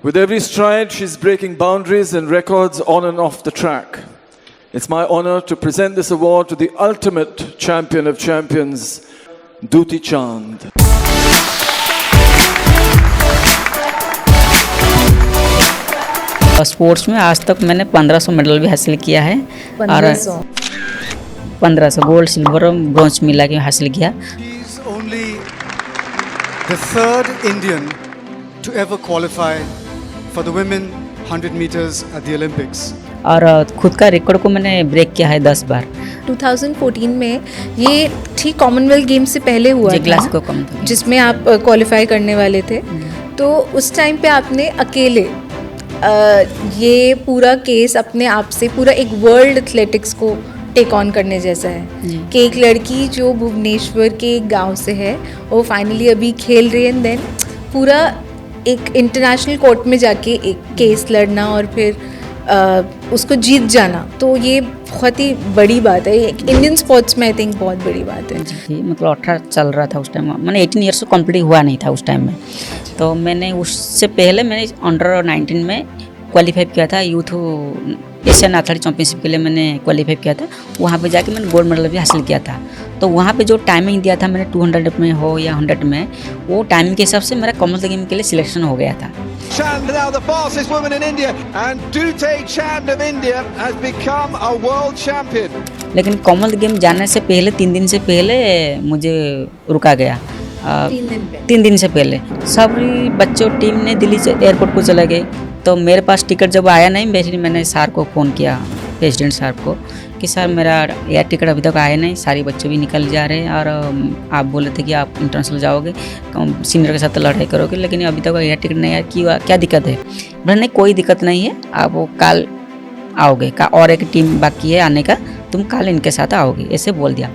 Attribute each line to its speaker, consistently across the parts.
Speaker 1: With every stride, she's breaking boundaries and records on and off the track. It's my honor to present this award to the ultimate champion of champions, Duti Chand.
Speaker 2: Sports में आज तक मैंने 1500 medal भी हासिल किया है। 1500 gold, silver और bronze मिला के हासिल किया।
Speaker 3: He is only the third Indian to ever qualify for the women 100 meters at the Olympics.
Speaker 2: और खुद का रिकॉर्ड को मैंने ब्रेक किया है 10 बार।
Speaker 4: 2014 में ये ठीक कॉमनवेल्थ गेम्स से पहले हुआ
Speaker 2: जे
Speaker 4: था
Speaker 2: ग्लासगो कॉमनवेल्थ
Speaker 4: जिसमें आप क्वालिफाई करने वाले थे। तो उस टाइम पे आपने अकेले ये पूरा केस अपने आप से पूरा एक वर्ल्ड एथलेटिक्स को टेक ऑन करने जैसा है कि एक लड़की जो भुवनेश्वर के एक गांव से है वो फाइनली अभी खेल रही है एंड देन पूरा एक इंटरनेशनल कोर्ट में जाके एक केस लड़ना और फिर उसको जीत जाना, तो ये बहुत ही बड़ी बात है। एक इंडियन स्पोर्ट्स में आई थिंक बहुत बड़ी बात है।
Speaker 2: जी, मतलब 18 चल रहा था उस टाइम, मैंने 18 ईयर्स को कंप्लीट हुआ नहीं था उस टाइम में। तो मैंने उससे पहले मैंने अंडर 19 में क्वालिफाई किया था, यूथ एशियन एथलेटिक चैंपियनशिप के लिए मैंने क्वालिफाई किया था। वहाँ पे जाके मैंने गोल्ड मेडल भी हासिल किया था। तो वहाँ पे जो टाइमिंग दिया था मैंने 200 में हो या 100 में, वो टाइमिंग के हिसाब से मेरा कॉमनवेल्थ गेम के लिए सिलेक्शन हो गया था।
Speaker 5: Chand now the fastest woman in India, and Dute Chand of India has become a world champion.
Speaker 2: लेकिन कॉमनवेल्थ गेम जाने से पहले 3 दिन से पहले मुझे रुका गया। 3 दिन से पहले सभी बच्चों टीम ने दिल्ली से एयरपोर्ट को चले गए। तो मेरे पास टिकट जब आया नहीं, मैंने सर को फ़ोन किया, प्रेसिडेंट साहब को, कि सर मेरा एयर टिकट अभी तक आया नहीं, सारे बच्चे भी निकल जा रहे हैं और आप बोले थे कि आप इंटरनेशनल जाओगे, सीनियर के साथ लड़ाई करोगे, लेकिन अभी तक एयर टिकट नहीं आया, क्या दिक्कत है? बोला नहीं कोई दिक्कत नहीं है, आप वो कल आओगे, और एक टीम बाकी है आने का, तुम कल इनके साथ आओगे, ऐसे बोल दिया।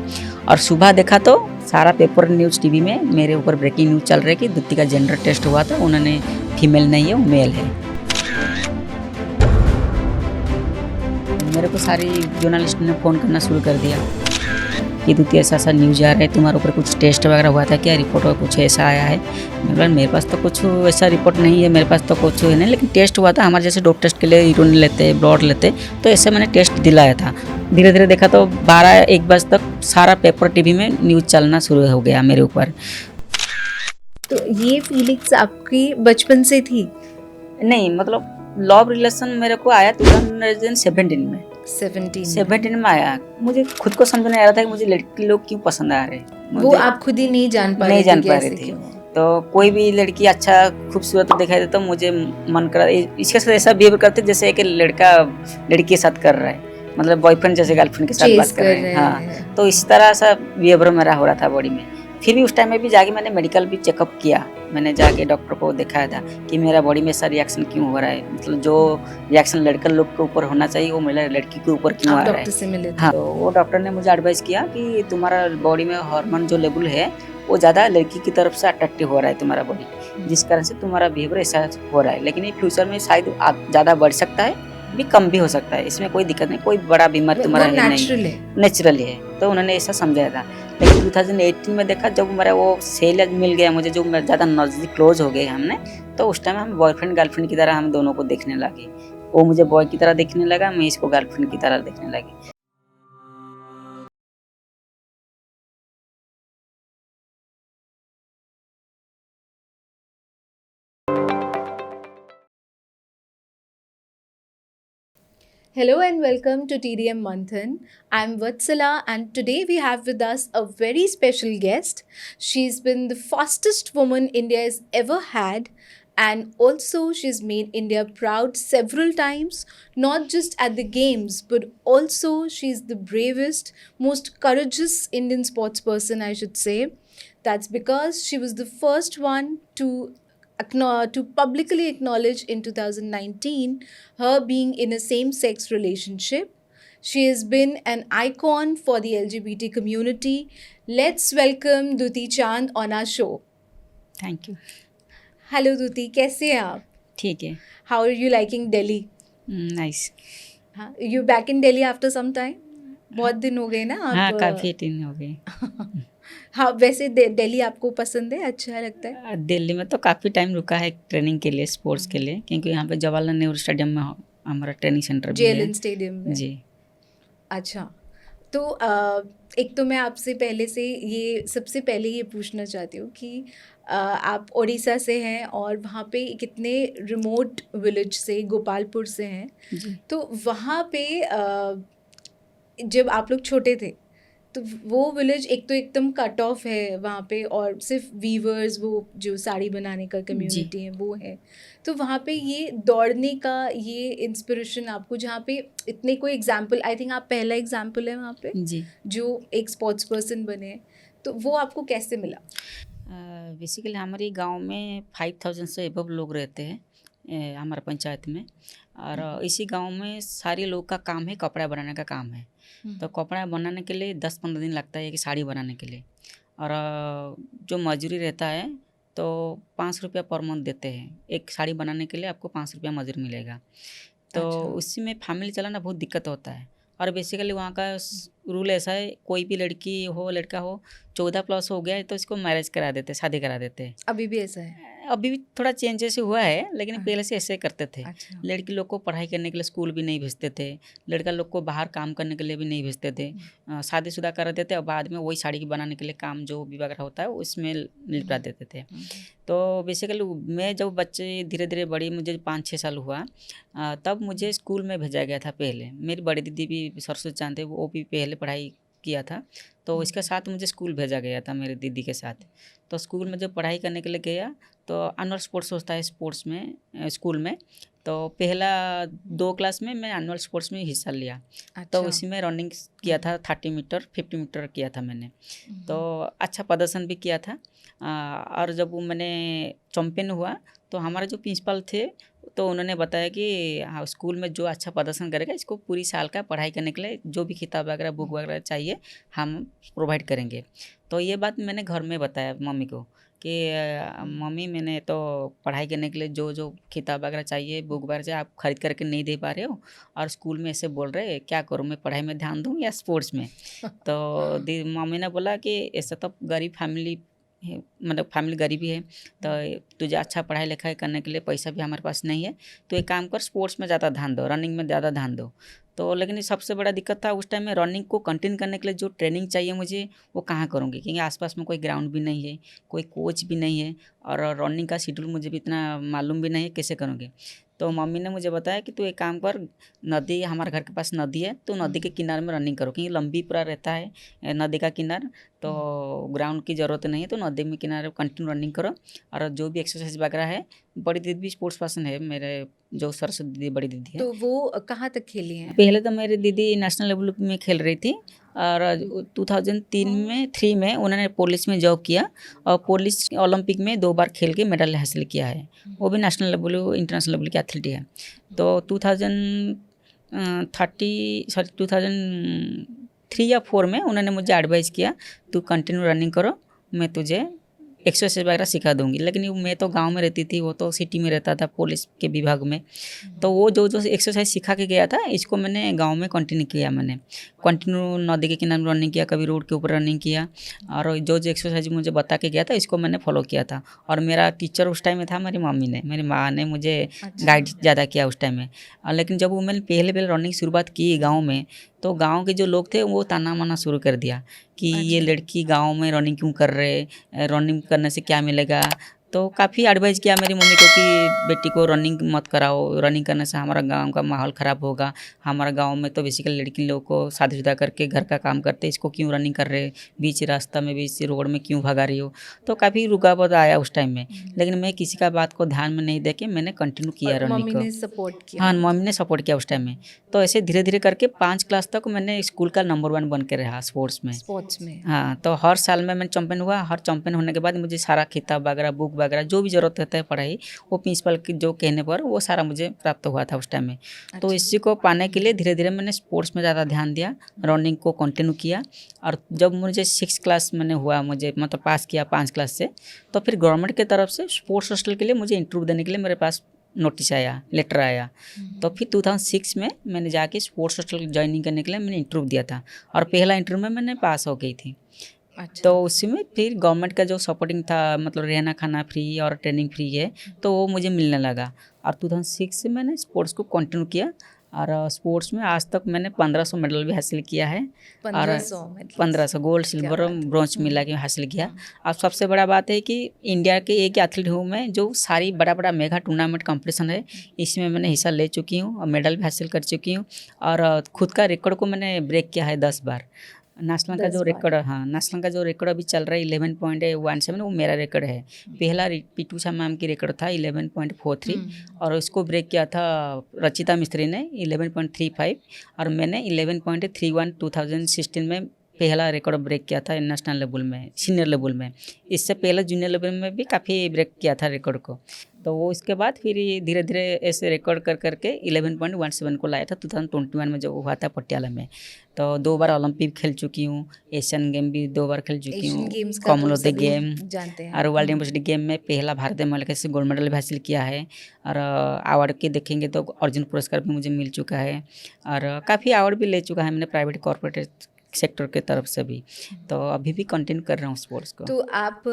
Speaker 2: और सुबह देखा तो सारा पेपर न्यूज़ टीवी में मेरे ऊपर ब्रेकिंग न्यूज़ चल रहा है कि दुत्ती का जेंडर टेस्ट हुआ था, उन्होंने फीमेल नहीं है, वो मेल है। मेरे को सारी जर्नलिस्ट ने फ़ोन करना शुरू कर दिया कि दुत्ती ऐसा ऐसा न्यूज़ आ रहा है, तुम्हारे ऊपर कुछ टेस्ट वगैरह हुआ था क्या, रिपोर्ट और कुछ ऐसा आया है? मेरे पास तो कुछ ऐसा रिपोर्ट नहीं है, मेरे पास तो कुछ है नहीं, लेकिन टेस्ट हुआ था हमारे जैसे डॉक्टर टेस्ट के लिए यूरिन लेते, ब्लड लेते, तो ऐसे मैंने टेस्ट दिलाया था। धीरे धीरे देखा तो 12-1 बजे तक सारा पेपर टीवी में न्यूज़ चलना शुरू हो गया मेरे ऊपर।
Speaker 4: तो ये फीलिंग्स आपकी बचपन से थी?
Speaker 2: नहीं, मतलब लव रिलेशन मेरे को आया 2017 में। 17 में आया। मुझे खुद को समझ नहीं आ रहा था कि मुझे लड़की लोग क्यों पसंद आ रहे हैं।
Speaker 4: वो आप खुद ही नहीं जान पा रहे थे।
Speaker 2: तो कोई भी लड़की अच्छा खूबसूरत दिखाई दे तो मुझे मन करा इसके साथ ऐसा बिहेव करते जैसे एक लड़का लड़की के साथ कर रहा है, मतलब बॉयफ्रेंड जैसे गर्लफ्रेंड के साथ बात कर रहे हैं। हाँ, तो इस तरह सा बिहेवियर मेरा हो रहा था बॉडी में। फिर भी उस टाइम में भी जाके मैंने मेडिकल भी चेकअप किया, मैंने जाके डॉक्टर को दिखाया था कि मेरा बॉडी में ऐसा रिएक्शन क्यों हो रहा है, मतलब जो रिएक्शन लड़का लोग के ऊपर होना चाहिए वो मेरा लड़की के ऊपर क्यों आ रहा है। हाँ, तो वो डॉक्टर ने मुझे एडवाइस किया कि तुम्हारा बॉडी में हार्मोन जो लेवल है वो ज़्यादा लड़की की तरफ से अट्रैक्टिव हो रहा है तुम्हारा बॉडी, जिस कारण से तुम्हारा बिहेवियर ऐसा हो रहा है। लेकिन ये फ्यूचर में शायद ज़्यादा बढ़ सकता है, भी कम भी हो सकता है, इसमें कोई दिक्कत नहीं, कोई बड़ा बीमारी तुम्हारा है नहीं, नेचुरली है। तो उन्होंने ऐसा समझाया था। लेकिन 2018 में देखा जब मेरा वो सेल मिल गया मुझे, जो ज़्यादा नज़दीक क्लोज हो गए हमने, तो उस टाइम हम बॉयफ्रेंड गर्लफ्रेंड की तरह हम दोनों को देखने लगे। वो मुझे बॉय की तरह देखने लगा, मैं इसको गर्लफ्रेंड की तरह देखने लगी।
Speaker 4: Hello and welcome to TDM Manthan. I'm Vatsala and today we have with us a very special guest. She's been the fastest woman India has ever had, and also she's made India proud several times, not just at the games but also she's the bravest, most courageous Indian sports person, I should say. That's because she was the first one to publicly acknowledge in 2019 her being in a same-sex relationship. She has been an icon for the LGBT community. Let's welcome Duti Chand on our show.
Speaker 2: Thank you.
Speaker 4: Hello Duti, कैसे हैं आप?
Speaker 2: ठीक है।
Speaker 4: How are you liking Delhi?
Speaker 2: Nice.
Speaker 4: हाँ, you back in Delhi after some time? बहुत दिन हो गए ना आप?
Speaker 2: हाँ, काफ़ी दिन हो गए।
Speaker 4: हाँ, वैसे दिल्ली आपको पसंद है, अच्छा लगता है?
Speaker 2: दिल्ली में तो काफ़ी टाइम रुका है ट्रेनिंग के लिए, स्पोर्ट्स के लिए, क्योंकि यहाँ पे जवाहरलाल नेहरू स्टेडियम में हमारा ट्रेनिंग सेंटर भी है।
Speaker 4: जेएलएन स्टेडियम में?
Speaker 2: जी।
Speaker 4: अच्छा, तो एक तो मैं आपसे पहले से ये सबसे पहले ये पूछना चाहती हूँ कि आप उड़ीसा से हैं और वहाँ पे कितने रिमोट विलेज से, गोपालपुर से हैं,
Speaker 2: जी।
Speaker 4: तो वहाँ पे जब आप लोग छोटे थे तो वो विलेज एक तो एकदम कट ऑफ है वहाँ पे, और सिर्फ वीवर्स, वो जो साड़ी बनाने का कम्युनिटी है वो है, तो वहाँ पे ये दौड़ने का ये इंस्पिरेशन आपको, जहाँ पे इतने कोई एग्जाम्पल, आई थिंक आप पहला एग्जाम्पल है वहाँ पे
Speaker 2: जी।
Speaker 4: जो एक स्पोर्ट्स पर्सन बने हैं, तो वो आपको कैसे मिला?
Speaker 2: बेसिकली हमारे गांव में 5000 से एबव लोग रहते हैं हमारे पंचायत में, और इसी गांव में सारे लोग का काम है कपड़ा बनाने का काम है। तो कपड़ा बनाने के लिए 10-15 दिन लगता है कि साड़ी बनाने के लिए, और जो मजदूरी रहता है तो 5 रुपया पर मंथ देते हैं। एक साड़ी बनाने के लिए आपको 5 रुपया मजदूरी मिलेगा। तो
Speaker 4: अच्छा।
Speaker 2: उसी में फैमिली चलाना बहुत दिक्कत होता है। और बेसिकली वहाँ का रूल ऐसा है, कोई भी लड़की हो लड़का हो 14 प्लस हो गया है तो इसको मैरिज करा देते, शादी करा देते हैं।
Speaker 4: अभी भी ऐसा है?
Speaker 2: अभी भी थोड़ा चेंजेस हुआ है, लेकिन पहले से ऐसे करते थे।
Speaker 4: अच्छा।
Speaker 2: लड़की लोग को पढ़ाई करने के लिए स्कूल भी नहीं भेजते थे, लड़का लोग को बाहर काम करने के लिए भी नहीं भेजते थे, शादीशुदा करा देते और बाद में वही साड़ी बनाने के लिए काम जो भी वगैरह होता है उसमें निपटा देते थे। तो बेसिकली मैं जब बच्चे धीरे धीरे बड़ी, मुझे 5-6 साल हुआ तब मुझे स्कूल में भेजा गया था। पहले मेरी बड़ी दीदी भी सरस्वती चांद थे, वो भी पहले पढ़ाई किया था, तो इसके साथ मुझे स्कूल भेजा गया था मेरी दीदी के साथ। तो स्कूल में जब पढ़ाई करने के लिए गया तो एनुअल स्पोर्ट्स होता है स्पोर्ट्स में स्कूल में, तो पहला 2 क्लास में मैं एनुअल स्पोर्ट्स में हिस्सा लिया। तो उसी में रनिंग किया था, 30 मीटर 50 मीटर किया था मैंने, तो अच्छा प्रदर्शन भी किया था। और जब मैंने चैम्पियन हुआ तो हमारे जो प्रिंसिपल थे तो उन्होंने बताया कि हाँ, स्कूल में जो अच्छा प्रदर्शन करेगा इसको पूरी साल का पढ़ाई करने के लिए जो भी किताब वगैरह बुक वगैरह चाहिए हम प्रोवाइड करेंगे। तो ये बात मैंने घर में बताया मम्मी को कि मम्मी मैंने तो पढ़ाई करने के लिए जो जो किताब वगैरह चाहिए, बुक वगैरह चाहिए, आप खरीद करके नहीं दे पा रहे हो, और स्कूल में ऐसे बोल रहे, क्या करूँ मैं, पढ़ाई में ध्यान दूँ या स्पोर्ट्स में? तो मम्मी ने बोला कि ऐसा तो गरीब फैमिली है, मतलब फैमिली गरीबी है, तो तुझे अच्छा पढ़ाई लिखाई करने के लिए पैसा भी हमारे पास नहीं है, तो एक काम कर, स्पोर्ट्स में ज़्यादा ध्यान दो, रनिंग में ज़्यादा ध्यान दो। तो लेकिन सबसे बड़ा दिक्कत था उस टाइम में, रनिंग को कंटिन्यू करने के लिए जो ट्रेनिंग चाहिए मुझे वो कहाँ करूँगी, क्योंकि आसपास में कोई ग्राउंड भी नहीं है, कोई कोच भी नहीं है, और रनिंग का शेड्यूल मुझे भी इतना मालूम भी नहीं है, कैसे करूँगी। तो मम्मी ने मुझे बताया कि तू एक काम कर, नदी, हमारे घर के पास नदी है, तो नदी के किनारे में रनिंग करो, क्योंकि लंबी पूरा रहता है नदी का किनार, तो ग्राउंड की ज़रूरत नहीं है, तो नदी में किनारे कंटिन्यू रनिंग करो। और जो भी एक्सरसाइज वगैरह है, बड़ी दीदी भी स्पोर्ट्स पर्सन है, मेरे जो सरस्वती दीदी बड़ी दीदी है।
Speaker 4: तो वो कहाँ तक खेली हैं?
Speaker 2: पहले तो मेरी दीदी नेशनल लेवल में खेल रही थी, और 2003 में उन्होंने पुलिस में जॉब किया, और पुलिस ओलंपिक में 2 बार खेल के मेडल हासिल किया है, वो भी नेशनल लेवल इंटरनेशनल लेवल की एथलीट है। तो 2003 या 4 में उन्होंने मुझे एडवाइस किया, तू कंटिन्यू रनिंग करो, मैं तुझे एक्सरसाइज वगैरह सिखा दूंगी। लेकिन मैं तो गांव में रहती थी, वो तो सिटी में रहता था पुलिस के विभाग में, तो वो जो जो एक्सरसाइज सिखा के गया था इसको मैंने गांव में कंटिन्यू किया। मैंने कंटिन्यू नदी के किनारे रनिंग किया, कभी रोड के ऊपर रनिंग किया, और जो जो एक्सरसाइज मुझे बता के गया था इसको मैंने फॉलो किया था। और मेरा टीचर उस टाइम में था मेरी मम्मी ने, मेरी माँ ने मुझे गाइड ज़्यादा किया उस टाइम में। लेकिन जब वो मैंने पहले रनिंग शुरुआत की गाँव में, तो गांव के जो लोग थे वो ताना माना शुरू कर दिया कि ये लड़की गांव में रनिंग क्यों कर रहे, रनिंग करने से क्या मिलेगा। तो काफ़ी एडवाइस किया मेरी मम्मी को कि बेटी को रनिंग मत कराओ, रनिंग करने से हमारा गांव का माहौल ख़राब होगा, हमारा गांव में तो बेसिकली लड़की लोग को शादीशुदा करके घर का काम करते, इसको क्यों रनिंग कर रहे, बीच रास्ता में बीच रोड में क्यों भगा रही हो। तो काफ़ी रुकावट आया उस टाइम में, लेकिन मैं किसी का बात को ध्यान में नहीं दे के मैंने कंटिन्यू किया रनिंग को।
Speaker 4: मम्मी ने सपोर्ट किया?
Speaker 2: हाँ, मम्मी ने सपोर्ट किया उस टाइम में। तो ऐसे धीरे धीरे करके 5 क्लास तक मैंने स्कूल का नंबर 1 बन के रहा स्पोर्ट्स में। हाँ, तो हर साल में मैं चैंपियन हुआ। हर चैंपियन होने के बाद मुझे सारा किताब वगैरह, बुक वगैरह जो भी ज़रूरत रहता है पढ़ाई, वो प्रिंसिपल की जो कहने पर वो सारा मुझे प्राप्त हुआ था उस टाइम में। तो इसी को पाने के लिए धीरे धीरे मैंने स्पोर्ट्स में ज़्यादा ध्यान दिया, रनिंग को कंटिन्यू किया। और जब मुझे 6 क्लास मैंने हुआ, मुझे मतलब पास किया 5 क्लास से, तो फिर गवर्नमेंट की तरफ से स्पोर्ट्स हॉस्टल के लिए मुझे इंटरव्यू देने के लिए मेरे पास नोटिस आया, लेटर आया। तो फिर 2006 में मैंने जाके स्पोर्ट्स हॉस्टल ज्वाइनिंग करने के लिए मैंने इंटरव्यू दिया था, और पहला इंटरव्यू में मैंने पास हो गई थी।
Speaker 4: अच्छा।
Speaker 2: तो उसमें फिर गवर्नमेंट का जो सपोर्टिंग था, मतलब रहना खाना फ्री और ट्रेनिंग फ्री है, तो वो मुझे मिलने लगा। और 2006 से मैंने स्पोर्ट्स को कंटिन्यू किया, और स्पोर्ट्स में आज तक मैंने 1500 मेडल भी हासिल किया है। और
Speaker 4: 1500 medals।
Speaker 2: 1500 गोल्ड सिल्वर और ब्रॉन्ज मिला के हासिल किया। और सबसे बड़ा बात है कि इंडिया के एक एथलीट हूँ मैं जो सारी बड़ा बड़ा मेगा टूर्नामेंट कंपटीशन है इसमें मैंने हिस्सा ले चुकी हूँ और मेडल भी हासिल कर चुकी हूँ। और खुद का रिकॉर्ड को मैंने ब्रेक किया है 10 बार। नेशनल का
Speaker 4: 10
Speaker 2: जो
Speaker 4: बार।
Speaker 2: रिकॉर्ड, हाँ नेशनल का जो रिकॉर्ड अभी चल रहा है 11.17 वो मेरा रिकॉर्ड है। पहला पीटूषा मैम की रिकॉर्ड था 11.43 और उसको ब्रेक किया था रचिता मिस्त्री ने 11.35 और मैंने 11.31 2016 में पहला रिकॉर्ड ब्रेक किया था नेशनल लेवल में, सीनियर लेवल में। इससे पहले जूनियर लेवल में भी काफ़ी ब्रेक किया था रिकॉर्ड को। तो वो इसके बाद फिर धीरे धीरे ऐसे रिकॉर्ड कर करके 11.17 को लाया था 2021 में जो हुआ था पटियाला में। तो 2 बार ओलंपिक खेल चुकी हूँ, एशियन गेम भी 2 बार खेल चुकी
Speaker 4: एशियन
Speaker 2: हूँ,
Speaker 4: गेम्स का तो
Speaker 2: कॉमनवेल्थ
Speaker 4: सभी
Speaker 2: गेम
Speaker 4: जानते हैं।
Speaker 2: और वर्ल्ड यूनिवर्सिटी गेम में पहला भारतीय महिला से गोल्ड मेडल भी हासिल किया है। और अवार्ड के देखेंगे तो अर्जुन पुरस्कार भी मुझे मिल चुका है और काफ़ी अवार्ड भी ले चुका है मैंने प्राइवेट कॉर्पोरेट सेक्टर के तरफ से भी। तो अभी भी कंटिन्यू कर रहा हूँ स्पोर्ट्स को।
Speaker 4: तो आप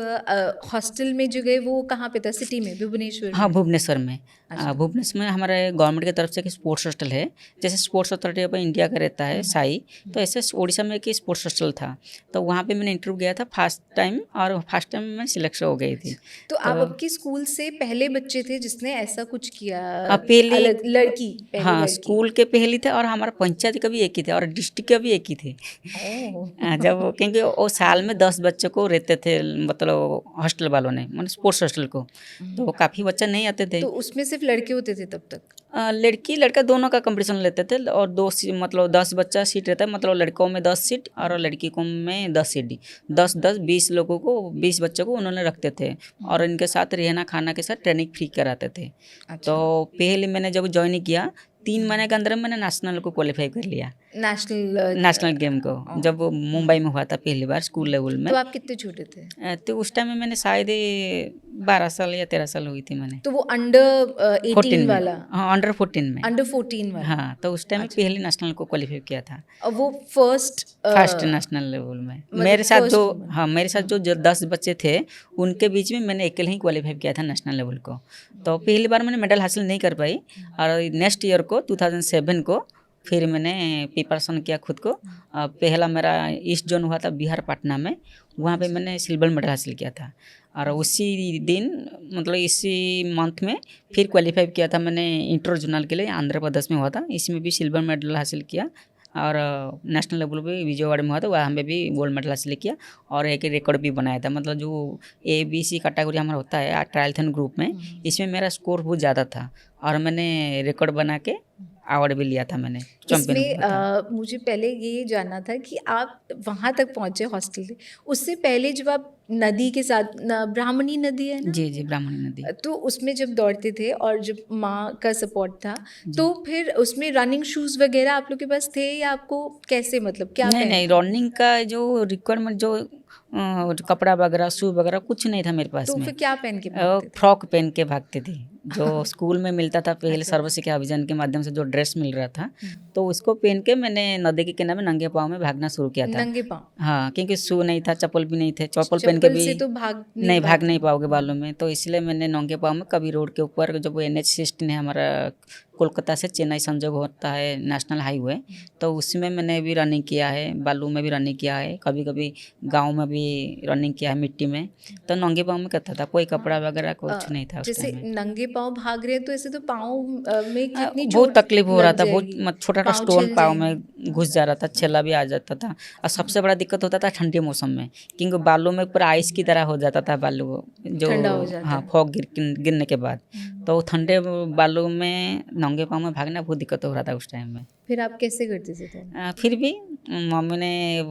Speaker 4: हॉस्टल में जो गए वो कहाँ पे था, सिटी में, भुवनेश्वर
Speaker 2: हाँ
Speaker 4: में?
Speaker 2: भुवनेश्वर में।
Speaker 4: अच्छा।
Speaker 2: भुवनेश्वर में हमारे गवर्नमेंट की तरफ से एक स्पोर्ट्स हॉस्टल है, जैसे स्पोर्ट्स अथॉरिटी ऑफ इंडिया का रहता है साई, तो ऐसे उड़ीसा में एक स्पोर्ट्स हॉस्टल था। तो वहाँ पे मैंने इंटरव्यू गया था फर्स्ट टाइम और फर्स्ट टाइम में सिलेक्शन हो गई थी।
Speaker 4: तो आप आपके स्कूल से पहले बच्चे थे जिसने ऐसा कुछ किया?
Speaker 2: पहली
Speaker 4: अलग लड़की, पहली
Speaker 2: हाँ
Speaker 4: लड़की।
Speaker 2: स्कूल के पहली थे और हमारा पंचायत का भी एक ही थे और डिस्ट्रिक्ट का भी एक ही थे।
Speaker 4: ओह।
Speaker 2: जब क्योंकि वो साल में 10 बच्चों को रहते थे, मतलब हॉस्टल वालों ने, मतलब स्पोर्ट्स हॉस्टल को, तो काफ़ी बच्चे नहीं आते थे।
Speaker 4: तो उसमें सिर्फ लड़के होते थे तब तक?
Speaker 2: लड़की लड़का दोनों का कंपटीशन लेते थे और मतलब 10 बच्चा सीट रहता है, मतलब लड़कों में 10 सीट और लड़की को में 10 सीट, 10-10-20 लोगों को, 20 बच्चों को उन्होंने रखते थे और इनके साथ रहना खाना के साथ ट्रेनिंग फ्री कराते थे। तो पहले मैंने जब ज्वाइन किया 3 महीने के अंदर मैंने नेशनल को क्वालिफाई कर लिया, नेशनल गेम को, जब मुंबई में हुआ था पहली बार स्कूल लेवल में।
Speaker 4: तो आप कितने छोटे थे?
Speaker 2: तो उस टाइम में मैंने शायद 12 साल या 13 साल हुई थी मैंने।
Speaker 4: तो वो अंडर 18 वाला?
Speaker 2: हाँ अंडर 14 में।
Speaker 4: अंडर 14 वाला?
Speaker 2: हाँ तो उस टाइम में पहले नेशनल को क्वालिफाई किया था।
Speaker 4: और वो फर्स्ट
Speaker 2: नेशनल लेवल में मेरे साथ मेरे साथ जो 10 बच्चे थे उनके बीच में मैंने अकेले ही क्वालिफाई किया था नेशनल लेवल को। तो पहली बार मैंने मेडल हासिल नहीं कर पाई और नेक्स्ट ईयर को 2007 को फिर मैंने प्रिपरेशन किया खुद को। पहला मेरा ईस्ट जोन हुआ था बिहार पटना में, वहाँ पे मैंने सिल्वर मेडल हासिल किया था और उसी दिन, मतलब इसी मंथ में फिर क्वालिफाई किया था मैंने इंटर जोनल के लिए, आंध्र प्रदेश में हुआ था, इसमें भी सिल्वर मेडल हासिल किया और नेशनल लेवल पे विजयवाड़ा में हुआ था, वहाँ में भी गोल्ड मेडल हासिल किया और एक रिकॉर्ड भी बनाया था। मतलब जो ABC कैटेगरी हमारा होता है ट्रायलथन ग्रुप में, इसमें मेरा स्कोर बहुत ज़्यादा था और मैंने रिकॉर्ड बना के अवार्ड भी लिया था मैंने, चैंपियन।
Speaker 4: मुझे पहले ये जानना था कि आप वहाँ तक पहुँचे हॉस्टल से, उससे पहले जब आप नदी के साथ, ब्राह्मणी नदी है ना?
Speaker 2: जी जी ब्राह्मणी नदी।
Speaker 4: तो उसमें जब दौड़ते थे और जब माँ का सपोर्ट था तो फिर उसमें रनिंग शूज़ वगैरह आप लोग के पास थे या आपको कैसे, मतलब क्या?
Speaker 2: नहीं रनिंग का जो रिक्वायरमेंट, जो कपड़ा वगैरह शू वगैरह कुछ नहीं था मेरे पास
Speaker 4: तो
Speaker 2: में।
Speaker 4: फिर क्या पहन के भागते थे?
Speaker 2: फ्रॉक पहन के भागते थे, जो स्कूल में मिलता था पहले सर्व शिक्षा अभियान के माध्यम से जो ड्रेस मिल रहा था, तो उसको पहन के मैंने नदी के किनारे में नंगे पाँव में भागना शुरू किया था।
Speaker 4: नंगे पाँव?
Speaker 2: हाँ क्योंकि शू नहीं था, चप्पल भी नहीं थे, चप्पल पहन के भी
Speaker 4: से तो भाग
Speaker 2: नहीं पाओगे बालों में, तो इसलिए मैंने नंगे पाँव में कभी रोड के ऊपर, जब NH16 है हमारा कोलकाता से चेन्नई संजोग होता है नेशनल हाईवे, तो उसमें मैंने भी रनिंग किया है, बालू में भी रनिंग किया है, कभी कभी गांव में भी रनिंग किया है मिट्टी में। तो नंगे पाँव में करता था, कोई कपड़ा वगैरह कुछ नहीं था उस
Speaker 4: जैसे
Speaker 2: टाइम में।
Speaker 4: नंगे पाँव भाग रहे हैं तो ऐसे तो पाँव में कितनी
Speaker 2: बहुत तकलीफ हो रहा था, बहुत
Speaker 4: जाएगी?
Speaker 2: छोटा छोटा
Speaker 4: पाँव
Speaker 2: स्टोन
Speaker 4: छिल
Speaker 2: पाँव
Speaker 4: जाएंगे।
Speaker 2: में घुस जा रहा था, छेला भी आ जाता था और सबसे बड़ा दिक्कत होता था ठंडे मौसम में, क्योंकि बालों में पूरा आइस की तरह हो जाता था बालू, जो
Speaker 4: ठंडा हो जाता
Speaker 2: हाँ
Speaker 4: है।
Speaker 2: फॉग गिरने के बाद, तो ठंडे बालों में नंगे पाँव में भागना बहुत दिक्कत हो रहा था उस टाइम में।
Speaker 4: फिर आप कैसे करते थे तो?
Speaker 2: फिर भी मम्मी ने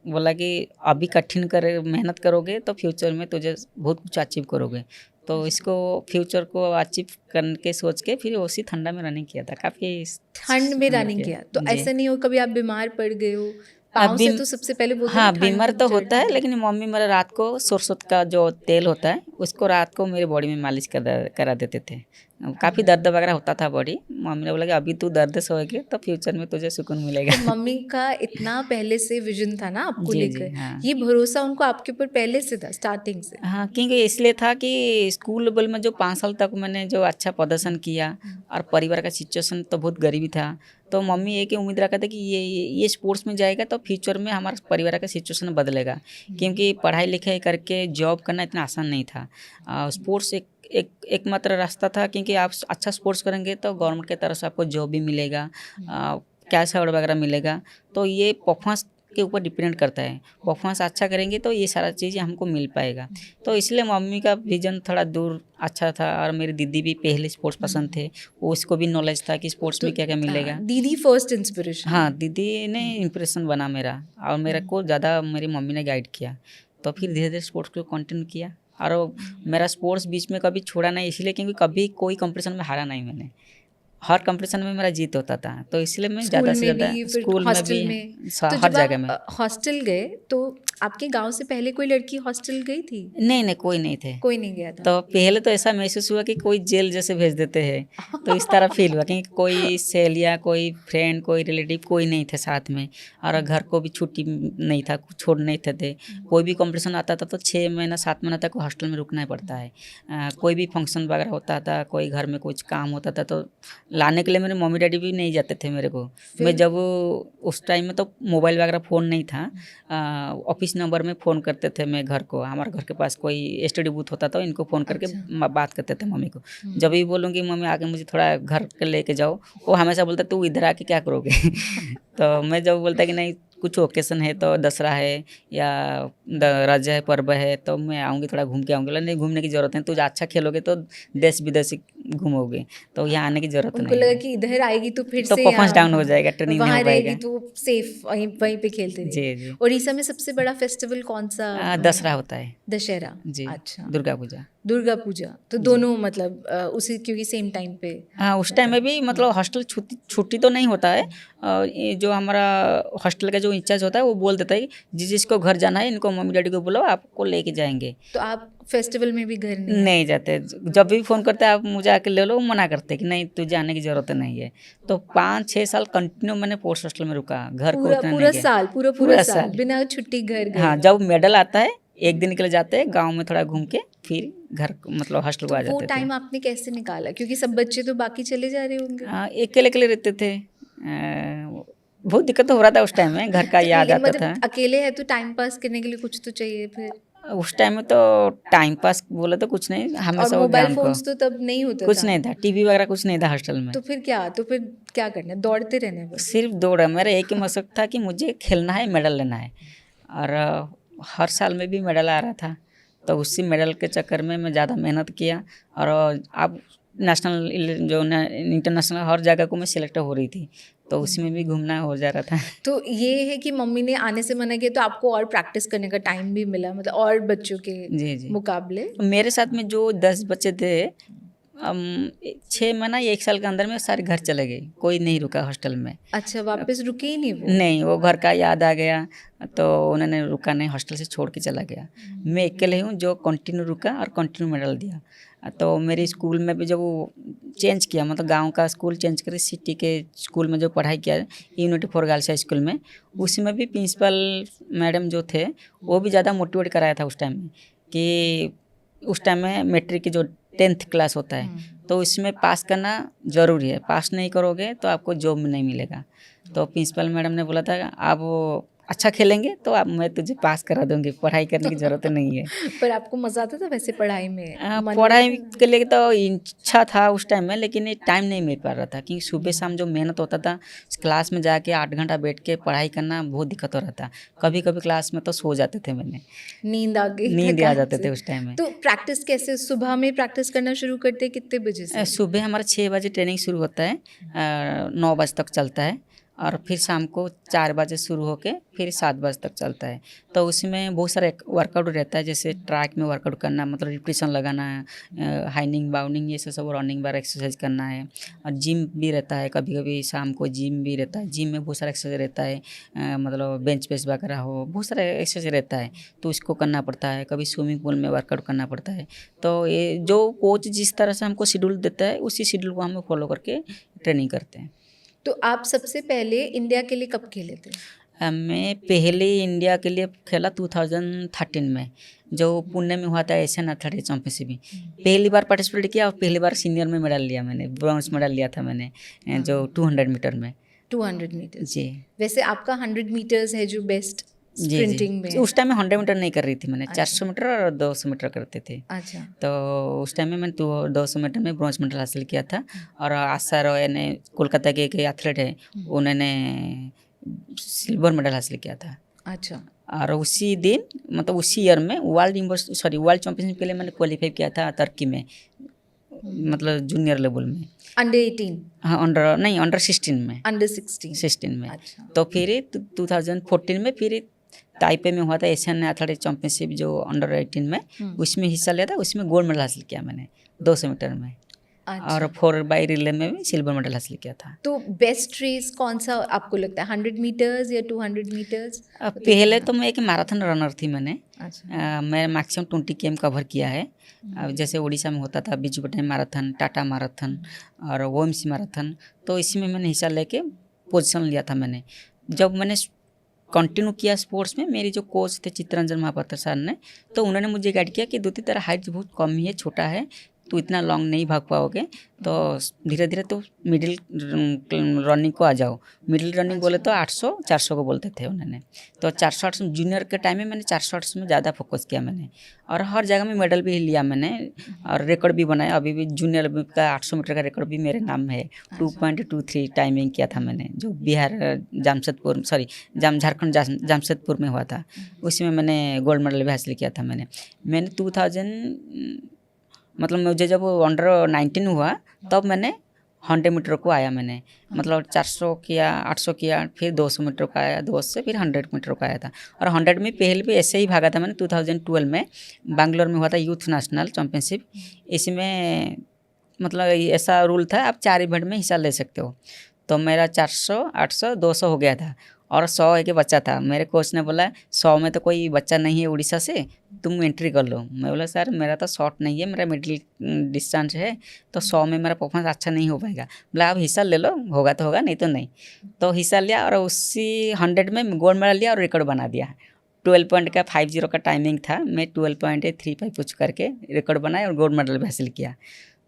Speaker 2: बोला कि अभी कठिन कर मेहनत करोगे तो फ्यूचर में तुझे बहुत कुछ अचीव करोगे, तो इसको फ्यूचर को अचीव करने के सोच के फिर उसी ठंडा में रनिंग किया था। काफ़ी
Speaker 4: ठंड में रनिंग किया तो
Speaker 2: जी।
Speaker 4: ऐसा नहीं हो कभी आप बीमार पड़ गए हो? पाँव से तो सबसे पहले बोलते हैं
Speaker 2: हाँ
Speaker 4: ठंड
Speaker 2: बीमार
Speaker 4: तक
Speaker 2: तो
Speaker 4: चढ़ती
Speaker 2: होता है, लेकिन मम्मी मेरा रात को सरसों का जो तेल होता है उसको रात को मेरे बॉडी में मालिश करा देते थे, काफ़ी दर्द वगैरह होता था बॉडी। मम्मी ने बोला कि अभी तू दर्द से होगी तो फ्यूचर में तुझे सुकून मिलेगा।
Speaker 4: तो मम्मी का इतना पहले से विजन था ना आपको
Speaker 2: जी,
Speaker 4: लेकर,
Speaker 2: जी, हाँ।
Speaker 4: ये भरोसा उनको आपके ऊपर पहले से था, स्टार्टिंग से।
Speaker 2: हाँ, क्योंकि इसलिए था कि स्कूल लेवल में जो 5 साल तक मैंने जो अच्छा प्रदर्शन किया और परिवार का सिचुएशन तो बहुत गरीबी था, तो मम्मी एक ही उम्मीद रखा था कि ये स्पोर्ट्स में जाएगा तो फ्यूचर में हमारा परिवार का सिचुएशन बदलेगा, क्योंकि पढ़ाई लिखाई करके जॉब करना इतना आसान नहीं था। स्पोर्ट्स एकमात्र रास्ता था, क्योंकि आप अच्छा स्पोर्ट्स करेंगे तो गवर्नमेंट की तरफ से आपको जॉब भी मिलेगा, कैश अवार्ड वगैरह मिलेगा। तो ये परफॉर्मेंस के ऊपर डिपेंड करता है, परफॉर्मेंस अच्छा करेंगे तो ये सारा चीज़ हमको मिल पाएगा। तो इसलिए मम्मी का विजन थोड़ा दूर अच्छा था, और मेरी दीदी भी पहले स्पोर्ट्स पसंद थे, वो उसको भी नॉलेज था कि स्पोर्ट्स में क्या क्या मिलेगा।
Speaker 4: दीदी फर्स्ट इंस्पिरेशन।
Speaker 2: हाँ, दीदी ने इम्प्रेशन बना मेरा, और मेरे को ज़्यादा मेरी मम्मी ने गाइड किया। तो फिर धीरे धीरे स्पोर्ट्स को कंटिन्यू किया, और मेरा स्पोर्ट्स बीच में कभी छोड़ा नहीं, इसलिए क्योंकि कभी कोई कंपटीशन में हारा नहीं मैंने। हर कंपटीशन में मेरा जीत होता था, तो इसलिए मैं ज़्यादा से ज़्यादा स्कूल में भी हर जगह में।
Speaker 4: हॉस्टल गए तो आपके गांव से पहले कोई लड़की हॉस्टल गई थी?
Speaker 2: नहीं, कोई नहीं थे।
Speaker 4: कोई नहीं गया था।
Speaker 2: तो पहले तो ऐसा महसूस हुआ कि कोई जेल जैसे भेज देते हैं, तो इस तरह फील हुआ कि कोई सहेलिया, कोई फ्रेंड, कोई रिलेटिव कोई नहीं थे साथ में, और घर को भी छुट्टी नहीं था, छोड़ नहीं थे। कोई भी कंपटीशन आता था तो 6 महीना 7 महीना तक हॉस्टल में रुकना ही पड़ता है। कोई भी फंक्शन वगैरह होता था, कोई घर में कुछ काम होता था तो लाने के लिए मेरे मम्मी डैडी भी नहीं जाते थे मेरे को। मैं जब उस टाइम में तो मोबाइल वगैरह फ़ोन नहीं था, ऑफिस नंबर में फ़ोन करते थे मैं घर को। हमारे घर के पास कोई एसटीडी बूथ होता था, इनको फ़ोन करके बात करते थे मम्मी को। जब भी बोलूँगी मम्मी आके मुझे थोड़ा घर के लेके जाओ, वो हमेशा बोलता तू इधर आके क्या करोगे। तो मैं जब बोलता कि नहीं कुछ ओकेशन है, तो दसरा है या राजा है, पर्व है, तो मैं आऊँगी, थोड़ा घूम के आऊँगी। नहीं, घूमने की ज़रूरत है, तुझे अच्छा खेलोगे तो देश विदेश घूमोगे, तो यहाँ आने की ज़रूरत नहीं।
Speaker 4: उनको लगा कि इधर आएगी तो फिर
Speaker 2: तो
Speaker 4: से
Speaker 2: परफॉर्मेंस डाउन हो जाएगा, ट्रेनिंग नहीं
Speaker 4: वहाँ
Speaker 2: हो पाएगा।
Speaker 4: रहेगी तो सेफ वहीं पे खेलते रहेगी।
Speaker 2: जी।
Speaker 4: उड़ीसा में सबसे बड़ा फेस्टिवल कौन सा?
Speaker 2: दसरा होता है।
Speaker 4: दशहरा।
Speaker 2: जी।
Speaker 4: अच्छा,
Speaker 2: दुर्गा पूजा।
Speaker 4: दुर्गा पूजा तो दोनों मतलब उसी, क्योंकि सेम टाइम पे।
Speaker 2: हाँ, उस टाइम में भी मतलब हॉस्टल छुट्टी तो नहीं होता है। ये जो हमारा हॉस्टल का जो इंचार्ज होता है वो बोल देता है जिसको घर जाना है इनको मम्मी डैडी को बुलाओ, आपको लेके जाएंगे।
Speaker 4: तो आप फेस्टिवल में भी घर नहीं
Speaker 2: जाते। जब भी फ़ोन करते हैं आप मुझे आके ले लो, मना करते हैं कि नहीं तुझे आने की ज़रूरत नहीं है। तो 5-6 साल कंटिन्यू मैंने स्पोर्ट्स हॉस्टल में रुका, घर को
Speaker 4: पूरा साल बिना छुट्टी घर गए।
Speaker 2: हाँ, जब मेडल आता है एक दिन के लिए जाते हैं गांव में, थोड़ा घूम के फिर घर मतलब हॉस्टल को आ जाते थे।
Speaker 4: वो टाइम आपने कैसे निकाला, क्योंकि सब बच्चे तो बाकी चले जा रहे होंगे?
Speaker 2: हाँ, अकेले रहते थे। बहुत दिक्कत हो रहा था उस टाइम में, घर का याद आता था।
Speaker 4: अकेले है तो टाइम पास करने के लिए कुछ तो चाहिए। फिर
Speaker 2: उस टाइम में तो टाइम पास बोले तो कुछ नहीं, हमेशा
Speaker 4: मोबाइल फोन्स तो तब नहीं होता,
Speaker 2: कुछ नहीं था, टीवी वगैरह कुछ नहीं था हॉस्टल में।
Speaker 4: तो फिर क्या करना, दौड़ते रहने बस?
Speaker 2: सिर्फ दौड़। मेरा एक ही मकसद था कि मुझे खेलना है, मेडल लेना है, और हर साल में भी मेडल आ रहा था। तो उसी मेडल के चक्कर में मैं ज़्यादा मेहनत किया, और अब नेशनल जो इंटरनेशनल हर जगह को मैं सिलेक्ट हो रही थी, तो उसी में भी घूमना हो जा रहा था।
Speaker 4: तो ये है कि मम्मी ने आने से मना किया तो आपको और प्रैक्टिस करने का टाइम भी मिला, मतलब और बच्चों के मुकाबले?
Speaker 2: मेरे साथ में जो 10 बच्चे थे, 6 महीना या 1 साल के अंदर में सारे घर चले गए, कोई नहीं रुका हॉस्टल में।
Speaker 4: अच्छा, वापस रुके ही नहीं वो?
Speaker 2: नहीं, वो घर का याद आ गया तो उन्होंने रुका नहीं, हॉस्टल से छोड़ के चला गया। मैं अकेले हूँ जो कंटिन्यू रुका और कंटिन्यू मेडल दिया। तो मेरे स्कूल में भी जब वो चेंज किया, मतलब गांव का स्कूल चेंज कर सिटी के स्कूल में जो पढ़ाई किया, unity for girls high school में, उसी में भी प्रिंसिपल मैडम जो थे वो भी ज़्यादा मोटिवेट कराया था उस टाइम में, कि उस टाइम में मैट्रिक की जो 10th क्लास होता है तो इसमें पास करना ज़रूरी है, पास नहीं करोगे तो आपको जॉब में नहीं मिलेगा। तो प्रिंसिपल मैडम ने बोला था आप अच्छा खेलेंगे तो आप मैं तुझे पास करा दूंगी, पढ़ाई करने की ज़रूरत नहीं है।
Speaker 4: पर आपको मज़ा आता था वैसे पढ़ाई में?
Speaker 2: पढ़ाई के लिए तो इच्छा था उस टाइम में, लेकिन ये टाइम नहीं मिल पा रहा था, क्योंकि सुबह शाम जो मेहनत होता था, क्लास में जाके 8 घंटा बैठ के पढ़ाई करना बहुत दिक्कत हो रहा था। कभी कभी क्लास में तो सो जाते थे, मैंने
Speaker 4: नींद आ जाते
Speaker 2: थे उस टाइम में।
Speaker 4: तो प्रैक्टिस कैसे, सुबह में प्रैक्टिस करना शुरू करते कितने बजे से?
Speaker 2: सुबह हमारा 6 बजे ट्रेनिंग शुरू होता है, 9 बजे तक चलता है, और फिर शाम को 4 बजे शुरू होके फिर 7 बजे तक चलता है। तो उसमें बहुत सारा वर्कआउट रहता है, जैसे ट्रैक में वर्कआउट करना, मतलब रिपीटेशन लगाना है, हाइनिंग बाउंडिंग ये सब रनिंग बार एक्सरसाइज करना है। और जिम भी रहता है, कभी कभी शाम को जिम भी रहता है। जिम में बहुत सारा एक्सरसाइज रहता है, मतलब बेंच प्रेस वगैरह हो, बहुत सारा एक्सरसाइज रहता है, तो इसको करना पड़ता है। कभी स्विमिंग पूल में वर्कआउट करना पड़ता है। तो ये जो कोच जिस तरह से हमको शेड्यूल देता है, उसी शेड्यूल को हम फॉलो करके ट्रेनिंग करते हैं।
Speaker 4: तो आप सबसे पहले इंडिया के लिए कब खेले थे?
Speaker 2: मैं पहले इंडिया के लिए खेला 2013 में, जो पुणे में हुआ था एशियन एथलेटिक्स चैंपियनशिप में। पहली बार पार्टिसिपेट किया और पहली बार सीनियर में मेडल लिया मैंने, ब्रॉन्ज मेडल लिया था मैंने जो 200 मीटर में।
Speaker 4: 200 मीटर
Speaker 2: जी।
Speaker 4: वैसे आपका 100 मीटर्स है जो बेस्ट स्प्रिंटिंग में।
Speaker 2: उस टाइम में 100 मीटर नहीं कर रही थी मैंने, 400 मीटर और 200 मीटर करते थे।
Speaker 4: अच्छा।
Speaker 2: तो उस टाइम में मैंने 200 मीटर में ब्रॉन्ज मेडल हासिल किया था। और आशा रॉय ने, कोलकाता के एक एथलीट है, उन्होंने सिल्वर मेडल हासिल किया था।
Speaker 4: अच्छा।
Speaker 2: और उसी दिन, मतलब उसी ईयर में वर्ल्ड चैंपियनशिप के लिए मैंने क्वालिफाई किया था तुर्की में, मतलब जूनियर लेवल में।
Speaker 4: अंडर 18?
Speaker 2: हाँ, अंडर 16 में।
Speaker 4: अंडर 16
Speaker 2: में।
Speaker 4: अच्छा।
Speaker 2: तो फिर 2014 में फिर ताइपे में हुआ था एशियन एथलेटिक्स चैंपियनशिप जो अंडर 18 में, उसमें हिस्सा लिया था। उसमें गोल्ड मेडल हासिल किया मैंने 200 मीटर में।
Speaker 4: अच्छा।
Speaker 2: और 4x रिले में भी सिल्वर मेडल हासिल किया था।
Speaker 4: तो बेस्ट रेस कौन सा आपको लगता है, 100 मीटर्स या 200 मीटर्स?
Speaker 2: पहले तो मैं एक मैराथन रनर थी मैंने।
Speaker 4: अच्छा।
Speaker 2: मैं मैक्सिमम 20 km कवर किया है। अब जैसे उड़ीसा में होता था बिजू पटेल मैराथन, टाटा मैराथन और OMC मैराथन, तो इसी में मैंने हिस्सा लेके पोजीशन लिया था मैंने। जब मैंने कंटिन्यू किया स्पोर्ट्स में, मेरी जो कोच थे चित्तरंजन महापात्र सर ने, तो उन्होंने मुझे गाइड किया कि दूती तेरा हाइट बहुत कम ही है, छोटा है, तो इतना लॉन्ग नहीं भाग पाओगे, तो धीरे धीरे तो मिडिल रनिंग को आ जाओ। मिडिल रनिंग बोले तो 800-400 को बोलते थे उन्होंने। तो 400-800 जूनियर के टाइम में मैंने 400-800 में ज़्यादा फोकस किया मैंने, और हर जगह में मेडल भी लिया मैंने और रिकॉर्ड भी बनाया। अभी भी जूनियर का 800 मीटर का रिकॉर्ड भी मेरे नाम है। 2.23 टाइमिंग किया था मैंने, जो झारखंड जामशेदपुर में हुआ था। उसमें मैंने गोल्ड मेडल भी हासिल किया था मैंने 2000, मतलब मुझे जब अंडर 19 हुआ तब मैंने 100 मीटर को आया मैंने, मतलब 400 किया, 800 किया, फिर 200 मीटर का आया, 200 से फिर 100 मीटर का आया था। और 100 में पहले भी ऐसे ही भागा था मैंने 2012 में, बैंगलोर में हुआ था यूथ नेशनल चैंपियनशिप। इसमें मतलब ऐसा रूल था, आप 4 इवेंट में हिस्सा ले सकते हो। तो मेरा 400, 800, 200 हो गया था और 100 एक बच्चा था। मेरे कोच ने बोला 100 में तो कोई बच्चा नहीं है उड़ीसा से, तुम एंट्री कर लो। मैं बोला सर मेरा तो शॉर्ट नहीं है, मेरा मिडिल डिस्टेंस है, तो 100 में मेरा परफॉर्मेंस अच्छा नहीं हो पाएगा। बोला आप हिस्सा ले लो, होगा तो होगा, नहीं तो नहीं। तो हिस्सा लिया और उसी 100 में गोल्ड मेडल लिया और रिकॉर्ड बना दिया। 12.50 का टाइमिंग था, मैं 12.35 कुछ करके रिकॉर्ड बनाया और गोल्ड मेडल भी हासिल किया।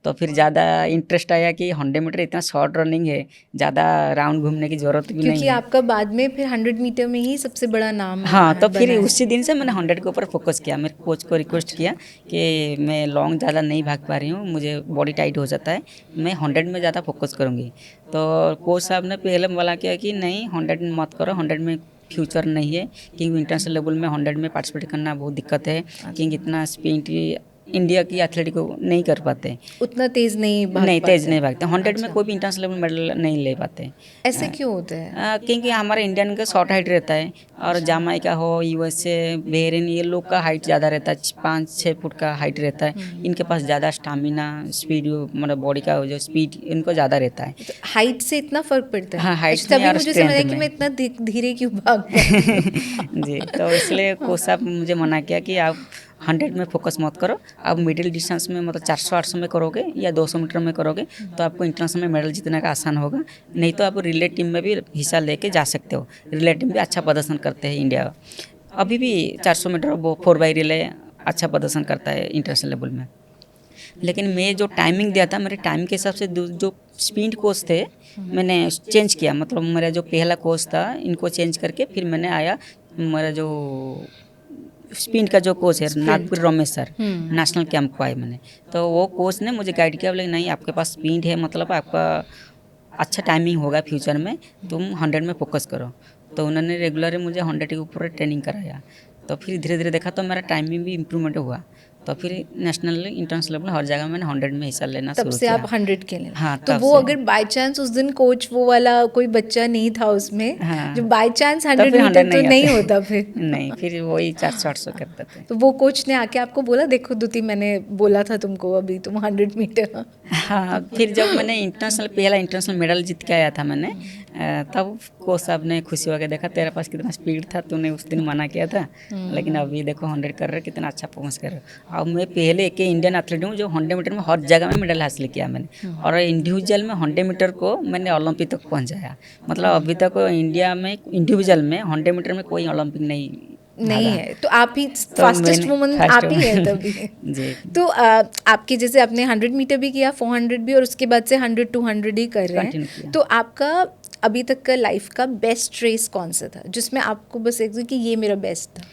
Speaker 2: तो फिर ज़्यादा इंटरेस्ट आया कि 100 मीटर इतना शॉर्ट रनिंग है, ज़्यादा राउंड घूमने की ज़रूरत भी नहीं है,
Speaker 4: क्योंकि आपका बाद में फिर 100 मीटर में ही सबसे बड़ा नाम
Speaker 2: हाँ। तो फिर
Speaker 4: बना है।
Speaker 2: उसी दिन से मैंने 100 के ऊपर फोकस किया। मेरे कोच को रिक्वेस्ट किया कि मैं लॉन्ग ज़्यादा नहीं भाग पा रही हूँ, मुझे बॉडी टाइट हो जाता है, मैं 100 में ज़्यादा फोकस करूँगी। तो कोच साहब ने पहले बोला किया कि नहीं 100 में मत करो, 100 में फ्यूचर नहीं है, क्योंकि इंटरनेशनल लेवल में 100 में पार्टिसिपेट करना बहुत दिक्कत है, क्योंकि इतना स्पीड इंडिया की एथलेटिक को नहीं कर पाते,
Speaker 4: उतना तेज नहीं
Speaker 2: तेज नहीं भागते। 100 में कोई भी इंटरनेशनल लेवल मेडल नहीं ले पाते।
Speaker 4: ऐसे क्यों होता है?
Speaker 2: क्योंकि हमारे इंडियन का शॉर्ट हाइट रहता है, और जामाइका हो, USA, बहरीन, ये लोग का हाइट ज़्यादा रहता है, 5-6 फुट का हाइट रहता है। इनके पास ज़्यादा स्टामिना, स्पीड, मतलब बॉडी का जो स्पीड इनको ज़्यादा रहता है।
Speaker 4: तो हाइट से इतना फर्क पड़ता है?
Speaker 2: हाँ, हाइट
Speaker 4: तभी
Speaker 2: में और
Speaker 4: मुझे समझ आया
Speaker 2: स्ट्रेंथ
Speaker 4: कि
Speaker 2: में।
Speaker 4: मैं इतना धीरे क्यों भाग
Speaker 2: जी, तो इसलिए कोच साहब मुझे मना किया कि आप 100 में फोकस मत करो, आप मिडिल डिस्टेंस में, मतलब 400-800 में करोगे या 200 मीटर में करोगे तो आपको इंटरनेशनल में मेडल जीतने का आसान होगा। नहीं तो आप रिले टीम में भी हिस्सा लेके जा सकते हो। रिले टीम भी अच्छा प्रदर्शन करते हैं इंडिया, अभी भी 400 मीटर 4x रिले अच्छा प्रदर्शन करता है इंटरनेशनल लेवल में। लेकिन मैं जो टाइमिंग दिया था, मेरे टाइमिंग के हिसाब से जो स्पीड कोच थे मैंने चेंज किया, मतलब मेरा जो पहला कोच था इनको चेंज करके फिर मैंने आया, मेरा जो स्पिन का जो कोच है Nagpur Ramesh sir, national camp को आए मैंने, तो वो कोच ने मुझे गाइड किया, बोले नहीं आपके पास स्पीड है, मतलब आपका अच्छा टाइमिंग होगा फ्यूचर में, तुम 100 में फोकस करो। तो उन्होंने रेगुलर मुझे 100 के ऊपर ट्रेनिंग कराया। तो फिर धीरे धीरे देखा तो मेरा टाइमिंग भी इम्प्रूवमेंट हुआ। तो फिर नेशनल इंटरनेशनल लेवल हर जगह मैंने 100 में हिस्सा लेना
Speaker 4: तब
Speaker 2: शुरू
Speaker 4: से
Speaker 2: किया।
Speaker 4: आप 100 के लिए।
Speaker 2: हाँ,
Speaker 4: तो
Speaker 2: तब
Speaker 4: वो
Speaker 2: से।
Speaker 4: अगर बाय चांस उस दिन कोच वो वाला कोई बच्चा नहीं था उसमें,
Speaker 2: हाँ।
Speaker 4: जो बाय चांस
Speaker 2: तो
Speaker 4: 100
Speaker 2: फिर
Speaker 4: मीटर
Speaker 2: 100
Speaker 4: तो नहीं
Speaker 2: आते।
Speaker 4: होता फिर।
Speaker 2: नहीं, फिर वही 400-800 करते थे।
Speaker 4: तो वो कोच ने आके आपको बोला, देखो दुती मैंने बोला था तुमको अभी तुम 100 मीटर।
Speaker 2: हाँ, फिर जब मैंने पहला इंटरनेशनल मेडल जीत के आया था मैंने, तब कोच साहब ने खुशी होकर देखा तेरे पास कितना स्पीड था, तूने उस दिन मना किया था, लेकिन अभी देखो 100 कर रहे, कितना अच्छा परफॉर्मेंस कर रहे हो। अब मैं पहले एक इंडियन एथलीट हूँ जो 100 मीटर में हर जगह में मेडल हासिल किया मैंने, और इंडिविजुअल में 100 मीटर को मैंने ओलंपिक तक पहुँचाया। मतलब अभी तक इंडिया में इंडिविजुअल में 100 मीटर में कोई ओलंपिक नहीं
Speaker 4: है, तो आप ही
Speaker 2: तो
Speaker 4: फास्टेस्ट
Speaker 2: मैंने
Speaker 4: वुमन
Speaker 2: first
Speaker 4: आप ही है
Speaker 2: woman।
Speaker 4: तभी।
Speaker 2: जी।
Speaker 4: तो आपके जैसे आपने 100 मीटर भी किया, 400 भी, और उसके बाद से 100 200 ही कर रहे
Speaker 2: Continue
Speaker 4: हैं।
Speaker 2: किया।
Speaker 4: तो आपका अभी तक का लाइफ का बेस्ट रेस कौन सा था जिसमें आपको बस एक कि ये मेरा बेस्ट था?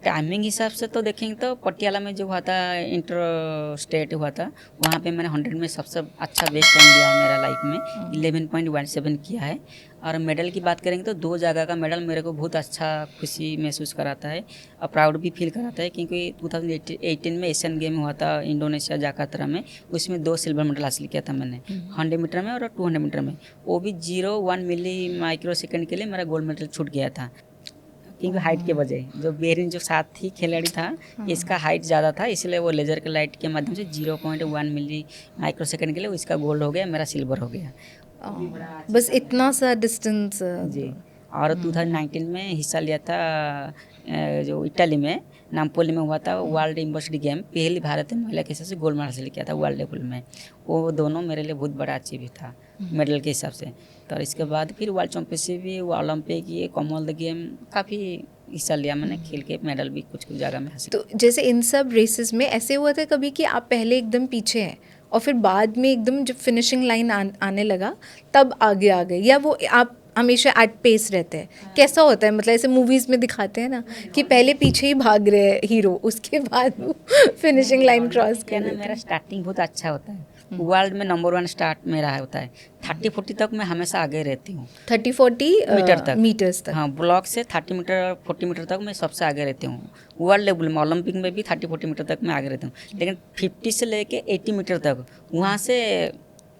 Speaker 2: टाइमिंग हिसाब से तो देखेंगे तो पटियाला में जो हुआ था, इंटर स्टेट हुआ था, वहाँ पे मैंने 100 में सबसे अच्छा बेस्ट टाइम दिया है मेरा लाइफ में, 11.17 किया है। और मेडल की बात करेंगे तो 2 जगह का मेडल मेरे को बहुत अच्छा खुशी महसूस कराता है और प्राउड भी फील कराता है, क्योंकि 2018 में एशियन गेम हुआ था इंडोनेशिया जाकार्ता में, उसमें 2 सिल्वर मेडल हासिल किया था मैंने, 100 मीटर में और 200 मीटर में। वो भी 0.1 मिली माइक्रो सेकेंड के लिए मेरा गोल्ड मेडल छूट गया था, क्योंकि हाइट के वजह। जो बेहरीन जो साथ ही खिलाड़ी था, इसका हाइट ज़्यादा था, इसलिए वो लेजर के लाइट के माध्यम से 0.1 मिली माइक्रो सेकेंड के लिए इसका गोल्ड हो गया, मेरा सिल्वर हो गया।
Speaker 4: बस इतना सा डिस्टेंस।
Speaker 2: जी। और 2019 में हिस्सा लिया था जो इटली में नाम्पोली में हुआ था वर्ल्ड यूनिवर्सिटी गेम, पहली भारतीय महिला के हिसाब से गोल्ड मेडल हासिल किया था वर्ल्ड लेवल में। वो दोनों मेरे लिए बहुत बड़ा अचीव था मेडल के हिसाब से। तो इसके बाद फिर वर्ल्ड चैंपियनशिप भी, ओलंपिक, ये कॉमनवेल्थ गेम, काफ़ी हिस्सा लिया मैंने, खेल के मेडल भी कुछ कुछ जगह में हासिल।
Speaker 4: तो जैसे इन सब रेसेस में ऐसे हुआ था कभी कि आप पहले एकदम पीछे हैं और फिर बाद में एकदम जब फिनिशिंग लाइन आने लगा तब आगे आ गए, या वो आप हमेशा एट पेस रहते हैं? कैसा होता है, मतलब ऐसे मूवीज़ में दिखाते हैं ना कि पहले पीछे ही भाग रहे हैं हीरो, उसके बाद वो फिनिशिंग लाइन क्रॉस
Speaker 2: क्या
Speaker 4: कर
Speaker 2: ना, मेरा स्टार्टिंग बहुत अच्छा होता है, वर्ल्ड में नंबर 1 स्टार्ट मेरा होता है। 30-40 तक मैं हमेशा आगे रहती हूँ,
Speaker 4: 30-40 मीटर्स तक।
Speaker 2: हाँ, ब्लॉक से 30 मीटर 40 मीटर तक मैं सबसे आगे रहती हूँ। वर्ल्ड लेवल में ओलंपिक में भी 30-40 मीटर तक मैं आगे रहती हूँ, लेकिन 50 से लेके 80 मीटर तक वहाँ से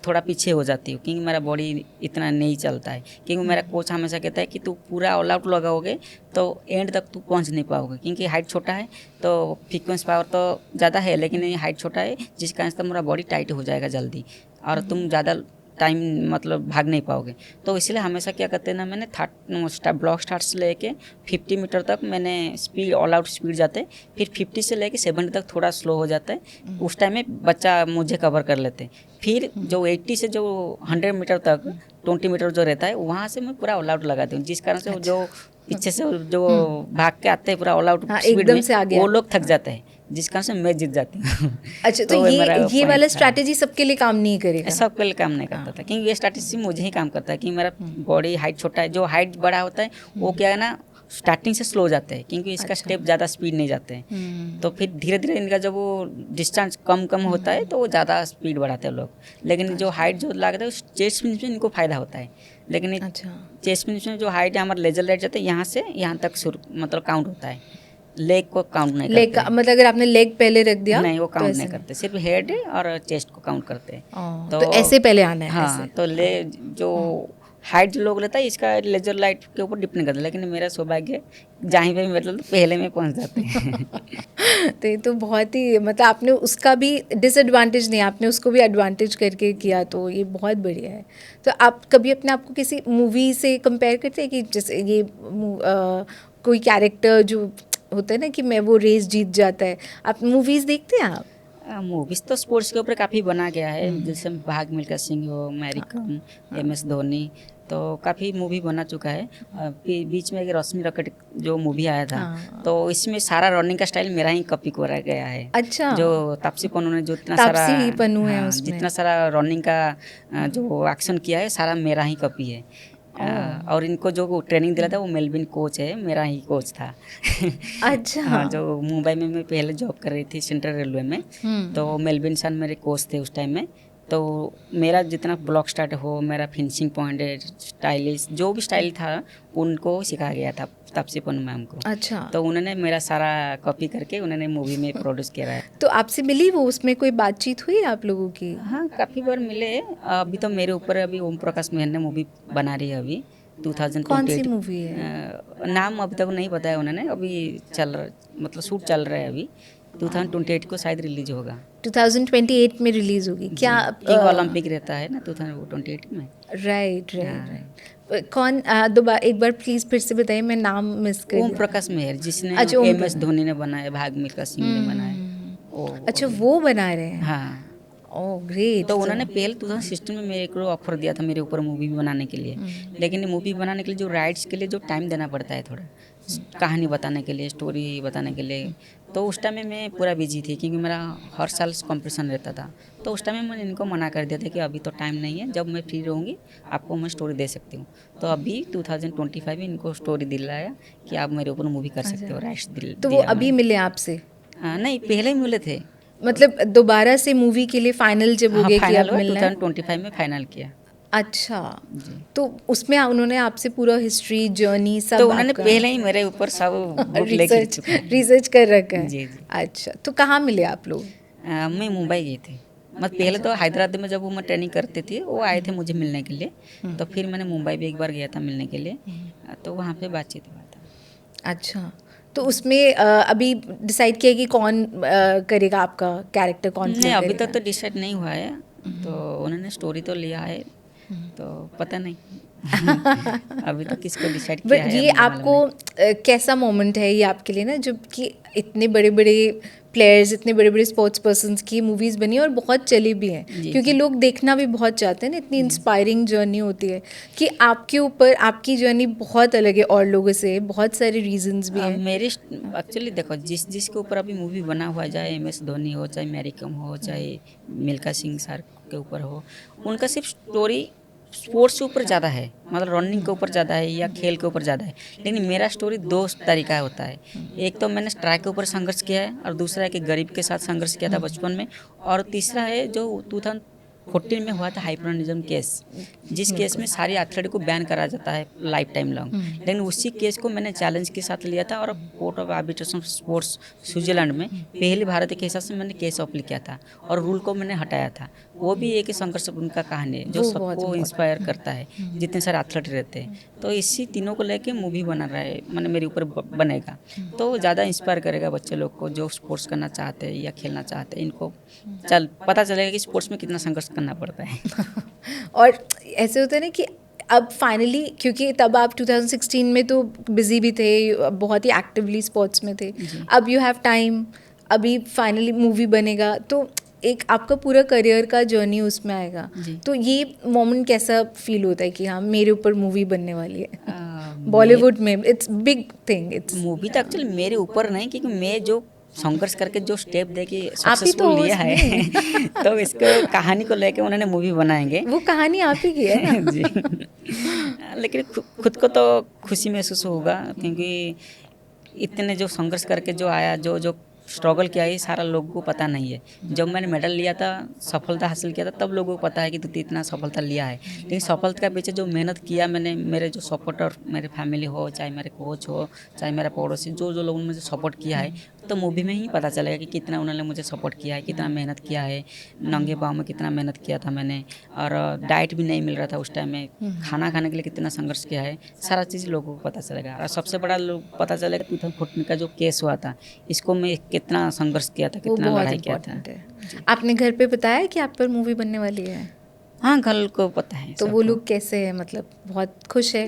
Speaker 2: थोड़ा पीछे हो जाती हूँ, क्योंकि मेरा बॉडी इतना नहीं चलता है। क्योंकि मेरा कोच हमेशा कहता है कि तू पूरा ऑल आउट लगाओगे तो एंड तक तू पहुँच नहीं पाओगे, क्योंकि हाइट छोटा है तो फ्रीक्वेंस पावर तो ज़्यादा है, लेकिन ये हाइट छोटा है, जिस कारण से मेरा बॉडी टाइट हो जाएगा जल्दी और तुम ज़्यादा टाइम मतलब भाग नहीं पाओगे। तो इसलिए हमेशा क्या करते हैं ना, मैंने ब्लॉक स्टार्ट से लेके 50 मीटर तक मैंने स्पीड ऑल आउट स्पीड जाते, फिर 50 से लेके 70 तक थोड़ा स्लो हो जाता है, उस टाइम में बच्चा मुझे कवर कर लेते। फिर जो 80 से जो 100 मीटर तक 20 मीटर जो रहता है, वहाँ से मैं पूरा ऑल आउट लगाती हूँ, जिस कारण से जो पीछे से जो भाग के आते हैं पूरा ऑल आउट स्पीड
Speaker 4: एकदम
Speaker 2: में,
Speaker 4: से आगे
Speaker 2: वो लोग थक जाते हैं, जिस कारण से मैं जीत जाती हूँ।
Speaker 4: अच्छा, तो ये वाला स्ट्रैटेजी सबके लिए काम नहीं करेगा?
Speaker 2: सब के लिए काम नहीं करता था, क्योंकि ये स्ट्रैटेजी मुझे ही काम करता है, कि मेरा बॉडी हाइट छोटा है, जो हाइट बड़ा होता है वो क्या है ना, स्टार्टिंग से स्लो जाते हैं, क्योंकि इसका स्टेप ज़्यादा स्पीड नहीं जाते हैं। तो फिर धीरे धीरे इनका जब वो डिस्टेंस कम होता है तो वो ज़्यादा स्पीड बढ़ाते हैं लोग। लेकिन जो हाइट जो लगाते हैं चेस्ट फिनिश में इनको फ़ायदा होता है, लेकिन चेस्ट फिनिश में जो हाइट है हमारा लेजर लाइट जाता है, यहाँ से यहाँ तक मतलब काउंट होता है, लेग को काउंट नहीं करते। मतलब
Speaker 4: अगर आपने लेग पहले रख दिया
Speaker 2: नहीं, वो काउंट नहीं करते, सिर्फ हेड और चेस्ट को काउंट करते हैं।
Speaker 4: तो ऐसे पहले आना है।
Speaker 2: हाँ, तो जो हाइट जो लोग लेता है इसका लेजर लाइट के ऊपर डिपेंड करता है, लेकिन मेरा सौभाग्य जहीं पे मतलब पहले में पहुंच जाते हैं।
Speaker 4: तो ये तो बहुत ही, मतलब आपने उसका भी डिसएडवांटेज नहीं, आपने उसको भी एडवांटेज करके किया, तो ये बहुत बढ़िया है। तो आप कभी अपने आप को किसी मूवी से कंपेयर करते हैं कि जैसे ये कोई कैरेक्टर जो होता है ना कि मैं वो रेस जीत जाता है? आप मूवीज़ देखते हैं आप?
Speaker 2: मूवीज़ तो स्पोर्ट्स के ऊपर काफ़ी बना गया है, जैसे भाग मिल्खा सिंह हो, मैरी कॉम, MS धोनी, तो काफ़ी मूवी बना चुका है। बीच में एक रश्मि रॉकेट जो मूवी आया था, तो इसमें सारा रनिंग का स्टाइल मेरा ही कॉपी करा गया है।
Speaker 4: अच्छा।
Speaker 2: जो तापसी पन्नू ने जो इतना सारा
Speaker 4: है उसमें,
Speaker 2: जितना सारा रनिंग का जो एक्शन किया है सारा मेरा ही कॉपी है। और इनको जो ट्रेनिंग दिला था वो मेलविन कोच है, मेरा ही कोच था।
Speaker 4: अच्छा।
Speaker 2: हाँ, जो मुंबई में मैं पहले जॉब कर रही थी सेंट्रल रेलवे में, तो मेलविन सर मेरे कोच थे उस टाइम में। तो मेरा जितना ब्लॉक स्टार्ट हो, मेरा फिनिशिंग पॉइंट है, स्टाइलिश जो भी स्टाइल था उनको सिखाया गया था तापसी पन्नू मैम को।
Speaker 4: अच्छा,
Speaker 2: तो उन्होंने मेरा सारा कॉपी करके उन्होंने मूवी में प्रोड्यूस किया है।
Speaker 4: तो आपसे मिली वो, उसमें कोई बातचीत हुई आप लोगों की?
Speaker 2: हाँ, काफ़ी बार मिले। अभी तो मेरे ऊपर अभी ओम प्रकाश मेहर ने मूवी बना रही है अभी 2028।
Speaker 4: कौन सी मूवी है?
Speaker 2: नाम अभी तक नहीं बताया उन्होंने, अभी मतलब शूट चल रहा है अभी। 2028 को शायद रिलीज होगा।
Speaker 4: 2028 में रिलीज होगी क्या?
Speaker 2: ओलंपिक रहता है ना 2028 में।
Speaker 4: Right right. कौन दोबारा एक बार प्लीज फिर से बताइए, मैं नाम मिस कर
Speaker 2: ओम
Speaker 4: गई।
Speaker 2: प्रकाश मेहर, जिसने
Speaker 4: अच्छा, ओम
Speaker 2: MS धोनी ने बनाया, भाग मिल्खा सिंह ने बनाया।
Speaker 4: अच्छा, वो बना रहे हैं।
Speaker 2: हाँ,
Speaker 4: ओह ग्रेट।
Speaker 2: तो उन्होंने पहले 2016 में मेरे को ऑफर दिया था मेरे ऊपर मूवी बनाने के लिए। लेकिन मूवी बनाने के लिए जो राइट्स के लिए जो टाइम देना पड़ता है, थोड़ा कहानी बताने के लिए, स्टोरी बताने के लिए, तो उस टाइम में मैं पूरा बिजी थी क्योंकि मेरा हर साल कंपटीशन रहता था। तो उस टाइम में मैंने इनको मना कर दिया था कि अभी तो टाइम नहीं है, जब मैं फ्री रहूँगी आपको मैं स्टोरी दे सकती हूँ। तो अभी 2025 में इनको स्टोरी दिलाया कि आप मेरे ऊपर मूवी कर सकते हो, राइट्स दिल।
Speaker 4: तो वो अभी मिले आपसे?
Speaker 2: नहीं, पहले ही मिले थे।
Speaker 4: मतलब दोबारा से मूवी के लिए फाइनल जब हो
Speaker 2: हाँ,
Speaker 4: गया कि
Speaker 2: फाइनल
Speaker 4: अब
Speaker 2: हुआ,
Speaker 4: मिलना है?
Speaker 2: 2025 में फाइनल किया।
Speaker 4: अच्छा, तो उसमें उन्होंने आपसे पूरा हिस्ट्री जर्नी सब
Speaker 2: तो उन्होंने पहले ही मेरे ऊपर सब बुक लेके
Speaker 4: रिसर्च कर रखा है।
Speaker 2: जी, जी।
Speaker 4: अच्छा, तो कहाँ मिले आप लोग?
Speaker 2: मैं मुंबई गई थी। मतलब पहले तो हैदराबाद में जब वो मैं ट्रेनिंग करती थी वो आए थे मुझे मिलने के लिए। तो फिर मैंने मुंबई भी एक बार गया था मिलने के लिए, तो वहाँ पे बातचीत हुआ था।
Speaker 4: अच्छा, तो उसमें अभी डिसाइड किया कि कौन करेगा आपका कैरेक्टर, कौन
Speaker 2: नहीं,
Speaker 4: play
Speaker 2: अभी
Speaker 4: करेगा?
Speaker 2: तक तो डिसाइड नहीं हुआ है। तो उन्होंने स्टोरी तो लिया है, तो पता नहीं अभी तो किसको डिसाइड किया
Speaker 4: बट
Speaker 2: है
Speaker 4: ये
Speaker 2: मुझे मालूम
Speaker 4: आपको कैसा मोमेंट है ये आपके लिए ना, जब कि इतने बड़े बड़े प्लेयर्स, इतने बड़े बड़े स्पोर्ट्स पर्सन्स की मूवीज़ बनी और बहुत चली भी हैं, क्योंकि लोग देखना भी बहुत चाहते हैं ना, इतनी इंस्पायरिंग जर्नी होती है कि आपके ऊपर आपकी जर्नी बहुत अलग है और लोगों से, बहुत सारे रीजंस भी हैं।
Speaker 2: मेरी एक्चुअली देखो, जिसके ऊपर अभी मूवी बना हुआ है, चाहे MS धोनी हो, चाहे मैरी कॉम हो, चाहे मिल्खा सिंह सर के ऊपर हो, उनका सिर्फ स्टोरी स्पोर्ट्स के ऊपर ज़्यादा है, मतलब रनिंग के ऊपर ज़्यादा है या खेल के ऊपर ज़्यादा है। लेकिन मेरा स्टोरी दो तरीका होता है। एक तो मैंने स्ट्राइक के ऊपर संघर्ष किया है, और दूसरा है कि गरीब के साथ संघर्ष किया था बचपन में, और तीसरा है जो 2014 में हुआ था हाइपरनिज्म केस, जिस केस में सारी एथलीट को बैन करा जाता है लाइफ टाइम लॉन्ग। लेकिन उसी केस को मैंने चैलेंज के साथ लिया था, और court of arbitration sports Switzerland में पहली भारतीय के हिसाब से मैंने केस अप्लाई किया था, और रूल को मैंने हटाया था। वो भी एक संघर्ष उनका कहानी है जो सबको इंस्पायर करता है, जितने सारे एथलीट रहते हैं। तो इसी तीनों को लेके मूवी बना रहा है, मैंने मेरे ऊपर बनेगा, तो ज़्यादा इंस्पायर करेगा बच्चे लोग को जो स्पोर्ट्स करना चाहते हैं या खेलना चाहते हैं। इनको पता चलेगा कि स्पोर्ट्स में कितना संघर्ष करना पड़ता है।
Speaker 4: और ऐसे होता है ना कि अब फाइनली, क्योंकि तब आप 2016 में तो बिजी भी थे, बहुत ही एक्टिवली स्पोर्ट्स में थे, अब यू हैव टाइम, अभी फाइनली मूवी बनेगा, तो एक आपका पूरा करियर का जर्नी उसमें आएगा। तो ये मोमेंट कैसा फील होता है कि हाँ मेरे ऊपर मूवी बनने वाली है? बॉलीवुड में it's big thing. It's
Speaker 2: movie तो एक्चुअली मेरे ऊपर नहीं, क्योंकि मैं जो संघर्ष करके जो स्टेप दे के
Speaker 4: आप ही तो
Speaker 2: सक्सेसफुल लिया है तो इसको कहानी को लेके उन्होंने मूवी बनाएंगे।
Speaker 4: वो कहानी आप ही की है ना?
Speaker 2: जी। लेकिन खुद को तो खुशी महसूस होगा, क्योंकि इतने जो संघर्ष करके जो आया, जो स्ट्रगल किया, ये सारा लोगों को पता नहीं है। जब मैंने मेडल लिया था, सफलता हासिल किया था, तब लोगों को पता है कि तू इतना सफलता लिया है। लेकिन सफलता के पीछे जो मेहनत किया मैंने, मेरे जो सपोर्टर, मेरे फैमिली हो, चाहे मेरे कोच हो, चाहे मेरा पड़ोसी, जो लोगों ने मुझे सपोर्ट किया है, तो मूवी में ही पता चलेगा कि कितना उन्होंने मुझे सपोर्ट किया है, कितना मेहनत किया है, नंगे पाँव में कितना मेहनत किया था मैंने, और डाइट भी नहीं मिल रहा था उस टाइम में, खाना खाने के लिए कितना संघर्ष किया है, सारा चीज़ लोगों को पता चलेगा। और सबसे बड़ा पता चलेगा 2014 का जो केस हुआ था, इसको मैं कितना संघर्ष किया था, कितना लड़ाई किया था।
Speaker 4: आपने घर पे बताया कि आप पर मूवी बनने वाली है?
Speaker 2: हाँ, घर को पता है।
Speaker 4: तो वो लोग कैसे है, मतलब बहुत खुश है?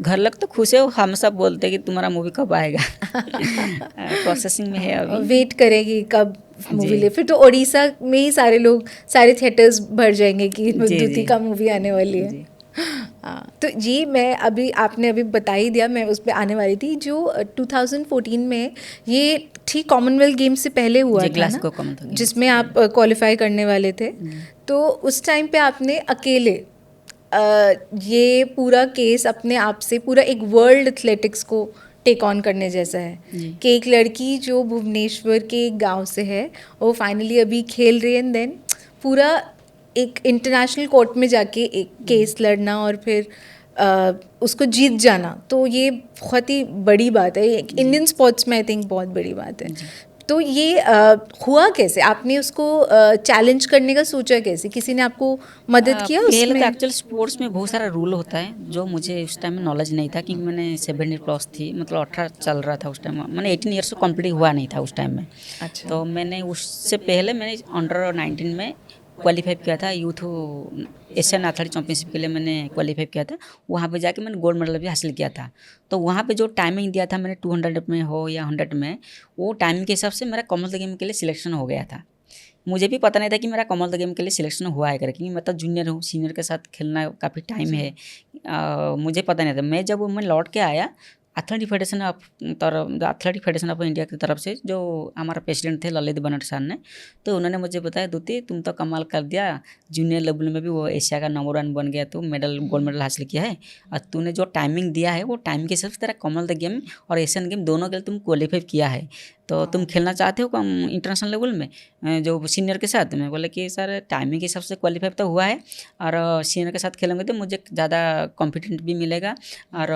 Speaker 2: घर लोग तो खुश है, हम सब बोलते हैं कि तुम्हारा मूवी कब आएगा। प्रोसेसिंग में है अभी, वेट
Speaker 4: करेगी कब मूवी ले। फिर तो उड़ीसा में ही सारे लोग, सारे थिएटर्स भर जाएंगे कि दूती का मूवी आने वाली है। हाँ, तो जी मैं आपने अभी बता ही दिया, मैं उस पर आने वाली थी। जो 2014 में ये ठीक कॉमनवेल्थ गेम्स से पहले हुआ था ना, जिसमें आप क्वालिफाई करने वाले थे, तो उस टाइम पे आपने अकेले ये पूरा केस अपने आप से, पूरा एक वर्ल्ड एथलेटिक्स को टेक ऑन करने जैसा है कि एक लड़की जो भुवनेश्वर के एक गांव से है, वो फाइनली अभी खेल रही है, एंड देन पूरा एक इंटरनेशनल कोर्ट में जाके एक केस लड़ना और फिर उसको जीत जाना, तो ये बहुत ही बड़ी बात है, एक इंडियन स्पोर्ट्स में आई थिंक बहुत बड़ी बात है। तो ये हुआ कैसे, आपने उसको चैलेंज करने का सोचा कैसे, किसी ने आपको मदद किया
Speaker 2: पहले
Speaker 4: उसमें?
Speaker 2: तो एक्चुअल स्पोर्ट्स में बहुत सारा रूल होता है जो मुझे उस टाइम में नॉलेज नहीं था, क्योंकि मैंने 70+ थी, मतलब 18 चल रहा था उस टाइम, मैंने 18 ईयर्स को कंप्लीट हुआ नहीं था उस टाइम में।
Speaker 4: अच्छा।
Speaker 2: तो मैंने उससे पहले मैंने अंडर 19 में क्वालिफाई किया था, यूथ एशियन एथलेटिक चैंपियनशिप के लिए मैंने क्वालिफाई किया था। वहाँ पे जाके मैंने गोल्ड मेडल भी हासिल किया था। तो वहाँ पे जो टाइमिंग दिया था मैंने 200 में हो या 100 में, वो टाइमिंग के हिसाब से मेरा कॉमनवेल्थ गेम के लिए सिलेक्शन हो गया था। मुझे भी पता नहीं था कि मेरा कॉमनवेल्थ गेम के लिए सिलेक्शन हुआ है करके, क्योंकि मैं तो जूनियर हूँ, सीनियर के साथ खेलना काफ़ी टाइम है। मुझे पता नहीं था। मैं लौट के आया, एथलेटिक फेडरेशन ऑफ इंडिया की तरफ से जो हमारा प्रेसिडेंट थे ललित बनट सर ने, तो उन्होंने मुझे बताया, दूती तुम तो कमाल कर दिया, जूनियर लेवल में भी वो एशिया का नंबर 1 बन गया, तू गोल्ड मेडल हासिल किया है, और तूने जो टाइमिंग दिया है वो टाइमिंग के हिसाब से तेरा कॉमनवेल्थ गेम और एशियन गेम दोनों के लिए तुम क्वालिफाई किया है। तो तुम खेलना चाहते हो इंटरनेशनल लेवल में जो सीनियर के साथ? मैं बोले कि सर टाइमिंग के हिसाब से क्वालिफाई तो हुआ है, और सीनियर के साथ खेलेंगे तो मुझे ज़्यादा कॉन्फिडेंट भी मिलेगा, और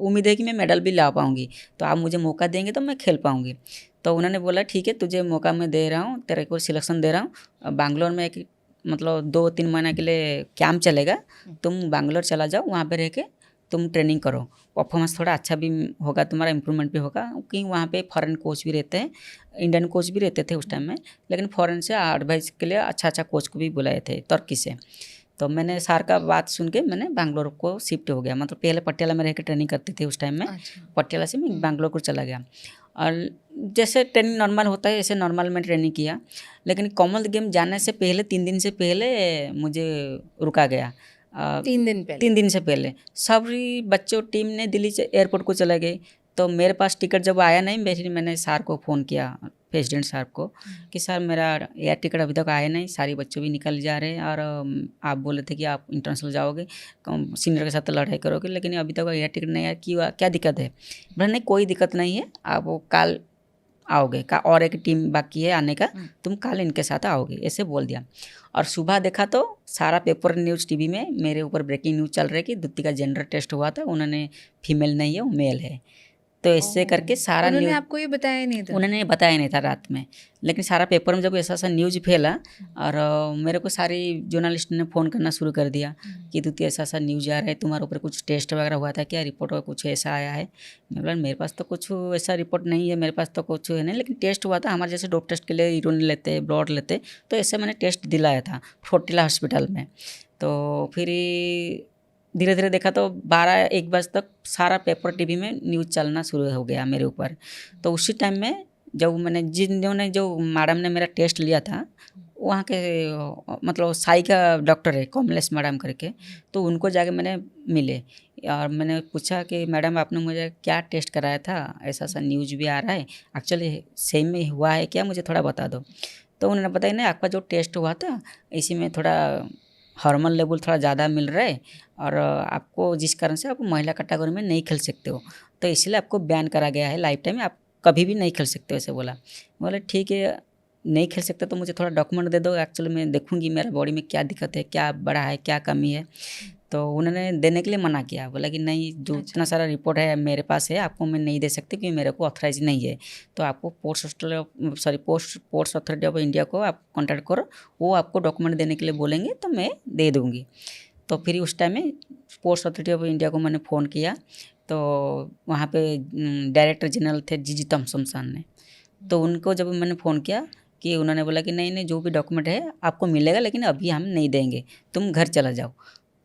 Speaker 2: उम्मीद है कि मैं मेडल भी ला पाऊँगी, तो आप मुझे मौका देंगे तो मैं खेल पाऊँगी। तो उन्होंने बोला ठीक है, तुझे मौका मैं दे रहा हूँ, तेरे को सिलेक्शन दे रहा हूँ। बैंगलोर में एक मतलब 2-3 महीने के लिए कैंप चलेगा, तुम बैंगलोर चला जाओ, वहाँ पे रह के तुम ट्रेनिंग करो, परफॉर्मेंस थोड़ा अच्छा भी होगा, तुम्हारा इम्प्रूवमेंट भी होगा, क्योंकि वहाँ पे फॉरेन कोच भी रहते हैं, इंडियन कोच भी रहते थे उस टाइम में, लेकिन फॉरेन से एडवाइस के लिए अच्छा कोच को भी बुलाए थे तुर्की से। तो मैंने सर का बात सुन के मैंने बैंगलोर को शिफ्ट हो गया। मतलब पहले पटियाला में रह के ट्रेनिंग करती थी उस टाइम में।
Speaker 4: अच्छा।
Speaker 2: पटियाला से मैं बैंगलोर को चला गया, और जैसे ट्रेनिंग नॉर्मल होता है ऐसे नॉर्मल में ट्रेनिंग किया। लेकिन कॉमनवेल्थ गेम जाने से पहले 3 दिन से पहले मुझे रुका गया।
Speaker 4: 3 दिन पहले?
Speaker 2: 3 दिन से पहले सभी बच्चों टीम ने दिल्ली से एयरपोर्ट को चले गए। तो मेरे पास टिकट जब आया नहीं, मैंने सर को फ़ोन किया, प्रेसिडेंट साहब को, कि सर मेरा एयर टिकट अभी तक आया नहीं, सारे बच्चों भी निकल जा रहे हैं, और आप बोले थे कि आप इंटरनेशनल जाओगे, सीनियर के साथ तो लड़ाई करोगे, लेकिन अभी तक एयर टिकट नहीं आया, क्या दिक्कत है? बोला नहीं कोई दिक्कत नहीं है, आप वो कल आओगे का, और एक टीम बाकी है आने का, तुम कल इनके साथ आओगे, ऐसे बोल दिया। और सुबह देखा तो सारा पेपर न्यूज़ टीवी में मेरे ऊपर ब्रेकिंग न्यूज़ चल रहा है कि द्युति का जेंडर टेस्ट हुआ था, उन्होंने फीमेल नहीं है, वो मेल है। तो ऐसे करके सारा
Speaker 4: उन्होंने
Speaker 2: न्यूज़
Speaker 4: आपको ये बताया नहीं था?
Speaker 2: उन्होंने बताया नहीं था रात में, लेकिन सारा पेपर में जब ऐसा न्यूज़ फैला, और मेरे को सारी जर्नलिस्ट ने फ़ोन करना शुरू कर दिया कि द्युति ऐसा न्यूज़ आ रहा है, तुम्हारे ऊपर कुछ टेस्ट वगैरह हुआ था क्या, रिपोर्ट वगैरह कुछ ऐसा आया है? मैं बोला मेरे पास तो कुछ ऐसा रिपोर्ट नहीं है, मेरे पास तो कुछ है नहीं, लेकिन टेस्ट हुआ था, हमारे जैसे डोप टेस्ट के लिए यूरिन लेते, ब्लड लेते, तो ऐसे मैंने टेस्ट दिलाया था फोर्टिला हॉस्पिटल में। तो फिर धीरे धीरे देखा तो 12-1 बजे तक सारा पेपर टीवी में न्यूज़ चलना शुरू हो गया मेरे ऊपर। तो उसी टाइम में जब मैंने जो मैडम ने मेरा टेस्ट लिया था, वहाँ के मतलब साई का डॉक्टर है कमलेश मैडम करके, तो उनको जाके मैंने मिले, और मैंने पूछा कि मैडम आपने मुझे क्या टेस्ट कराया था, ऐसा न्यूज़ भी आ रहा है, एक्चुअली सेम में हुआ है क्या, मुझे थोड़ा बता दो। तो उन्होंने बताया नहीं, आपका जो टेस्ट हुआ था इसी में थोड़ा हार्मोन लेवल थोड़ा ज़्यादा मिल रहा है, और आपको जिस कारण से आप महिला कैटेगरी में नहीं खेल सकते हो, तो इसलिए आपको बैन करा गया है, लाइफ टाइम में आप कभी भी नहीं खेल सकते हो, ऐसे बोला। बोले ठीक है, नहीं खेल सकते तो मुझे थोड़ा डॉक्यूमेंट दे दो, एक्चुअली मैं देखूंगी मेरा बॉडी में क्या दिक्कत है, क्या बड़ा है, क्या कमी है। तो उन्होंने देने के लिए मना किया, बोला कि नहीं, जो इतना सारा रिपोर्ट है मेरे पास है, आपको मैं नहीं दे सकती क्योंकि मेरे को ऑथराइज नहीं है, तो आपको पोर्ट्स अथॉरिटी ऑफ इंडिया को आप कॉन्टैक्ट करो, वो आपको डॉक्यूमेंट देने के लिए बोलेंगे तो मैं दे दूँगी। तो फिर उस टाइम में स्पोर्ट्स अथॉरिटी ऑफ इंडिया को मैंने फ़ोन किया, तो वहाँ पे डायरेक्टर जनरल थे जीजी थॉम्सन सर ने, तो उनको जब मैंने फ़ोन किया कि उन्होंने बोला कि नहीं जो भी डॉक्यूमेंट है आपको मिलेगा, लेकिन अभी हम नहीं देंगे, तुम घर चला जाओ।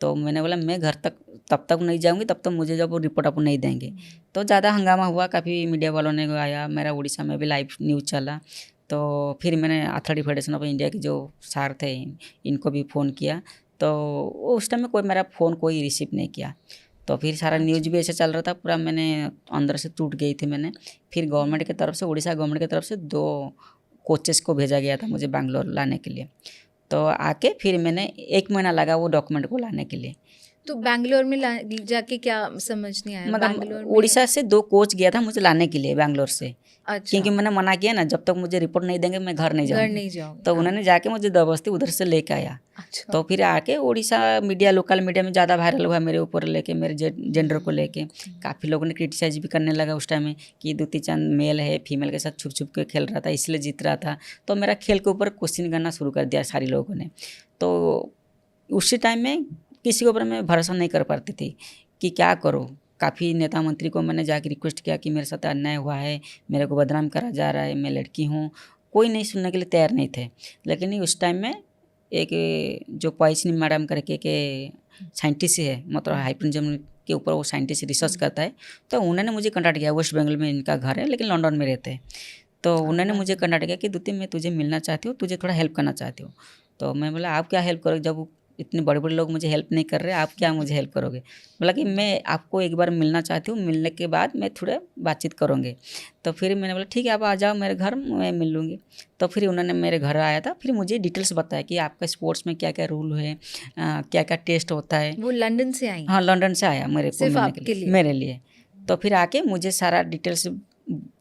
Speaker 2: तो मैंने बोला मैं घर तब तक नहीं जाऊंगी जब तक मुझे जब वो रिपोर्ट आपको नहीं देंगे। तो ज़्यादा हंगामा हुआ, काफ़ी मीडिया वालों ने आया, मेरा उड़ीसा में भी लाइव न्यूज़ चला। तो फिर मैंने एथलेटिक फेडरेशन ऑफ इंडिया के जो सर थे इनको भी फ़ोन किया, तो उस टाइम में कोई रिसीव नहीं किया। तो फिर सारा न्यूज़ भी ऐसे चल रहा था पूरा, मैंने अंदर से टूट गई थी मैंने। फिर गवर्नमेंट की तरफ से, उड़ीसा गवर्नमेंट की तरफ से 2 कोचेस को भेजा गया था मुझे बैंगलोर लाने के लिए। तो आके फिर मैंने 1 महीना लगा वो डॉक्यूमेंट को लाने के लिए।
Speaker 4: तो बैंगलोर में जाके क्या समझ नहीं आया? बैंगलोर
Speaker 2: मतलब
Speaker 4: में
Speaker 2: उड़ीसा से 2 कोच गया था मुझे लाने के लिए बैंगलोर से,
Speaker 4: अच्छा
Speaker 2: क्योंकि मैंने मना किया ना, जब तक मुझे रिपोर्ट नहीं देंगे मैं घर नहीं
Speaker 4: घर
Speaker 2: जाऊँगी।
Speaker 4: नहीं जाओगे?
Speaker 2: तो
Speaker 4: हाँ,
Speaker 2: उन्होंने जाके मुझे ज़बरदस्ती उधर से लेके आया।
Speaker 4: अच्छा
Speaker 2: तो फिर आके उड़ीसा मीडिया, लोकल मीडिया में ज़्यादा वायरल हुआ मेरे ऊपर लेके, मेरे जेंडर को लेके। काफ़ी लोगों ने क्रिटिसाइज भी करने लगा उस टाइम में कि द्युति चंद मेल है, फीमेल के साथ छुप छुप के खेल रहा था इसलिए जीत रहा था। तो मेरा खेल के ऊपर क्वेश्चन करना शुरू कर दिया सारे लोगों ने। तो उसी टाइम में किसी के ऊपर मैं भरोसा नहीं कर पाती थी कि क्या करूँ। काफ़ी नेता मंत्री को मैंने जाके रिक्वेस्ट किया कि मेरे साथ अन्याय हुआ है, मेरे को बदनाम करा जा रहा है, मैं लड़की हूँ। कोई नहीं सुनने के लिए तैयार नहीं थे। लेकिन उस टाइम में एक जो पॉइसनी मैडम करके के साइंटिस्ट है, मतलब हाइपरजम के ऊपर वो साइंटिस्ट रिसर्च करता है, तो उन्होंने मुझे कॉन्टैक्ट किया। वेस्ट बंगाल में इनका घर है लेकिन लंदन में रहते हैं। तो उन्होंने मुझे कॉन्टैक्ट किया कि द्युति मैं तुझे मिलना चाहती हूँ, तुझे थोड़ा हेल्प करना चाहती हूँ। तो मैं बोला आप क्या हेल्प करोगे, जब इतने बड़े बड़े लोग मुझे हेल्प नहीं कर रहे, आप क्या मुझे हेल्प करोगे। बोला कि मैं आपको एक बार मिलना चाहती हूँ, मिलने के बाद मैं थोड़ा बातचीत करूँगी। तो फिर मैंने बोला ठीक है आप आ जाओ मेरे घर, मैं मिल लूँगी। तो फिर उन्होंने मेरे घर आया था, फिर मुझे डिटेल्स बताया कि आपका स्पोर्ट्स में क्या क्या रूल है, क्या क्या टेस्ट होता है।
Speaker 4: वो लंदन से आई?
Speaker 2: हाँ लंदन से आया मेरे को
Speaker 4: सिर्फ
Speaker 2: मिलने
Speaker 4: आपके
Speaker 2: के लिए,
Speaker 4: लिए?
Speaker 2: मेरे लिए। तो फिर आके मुझे सारा डिटेल्स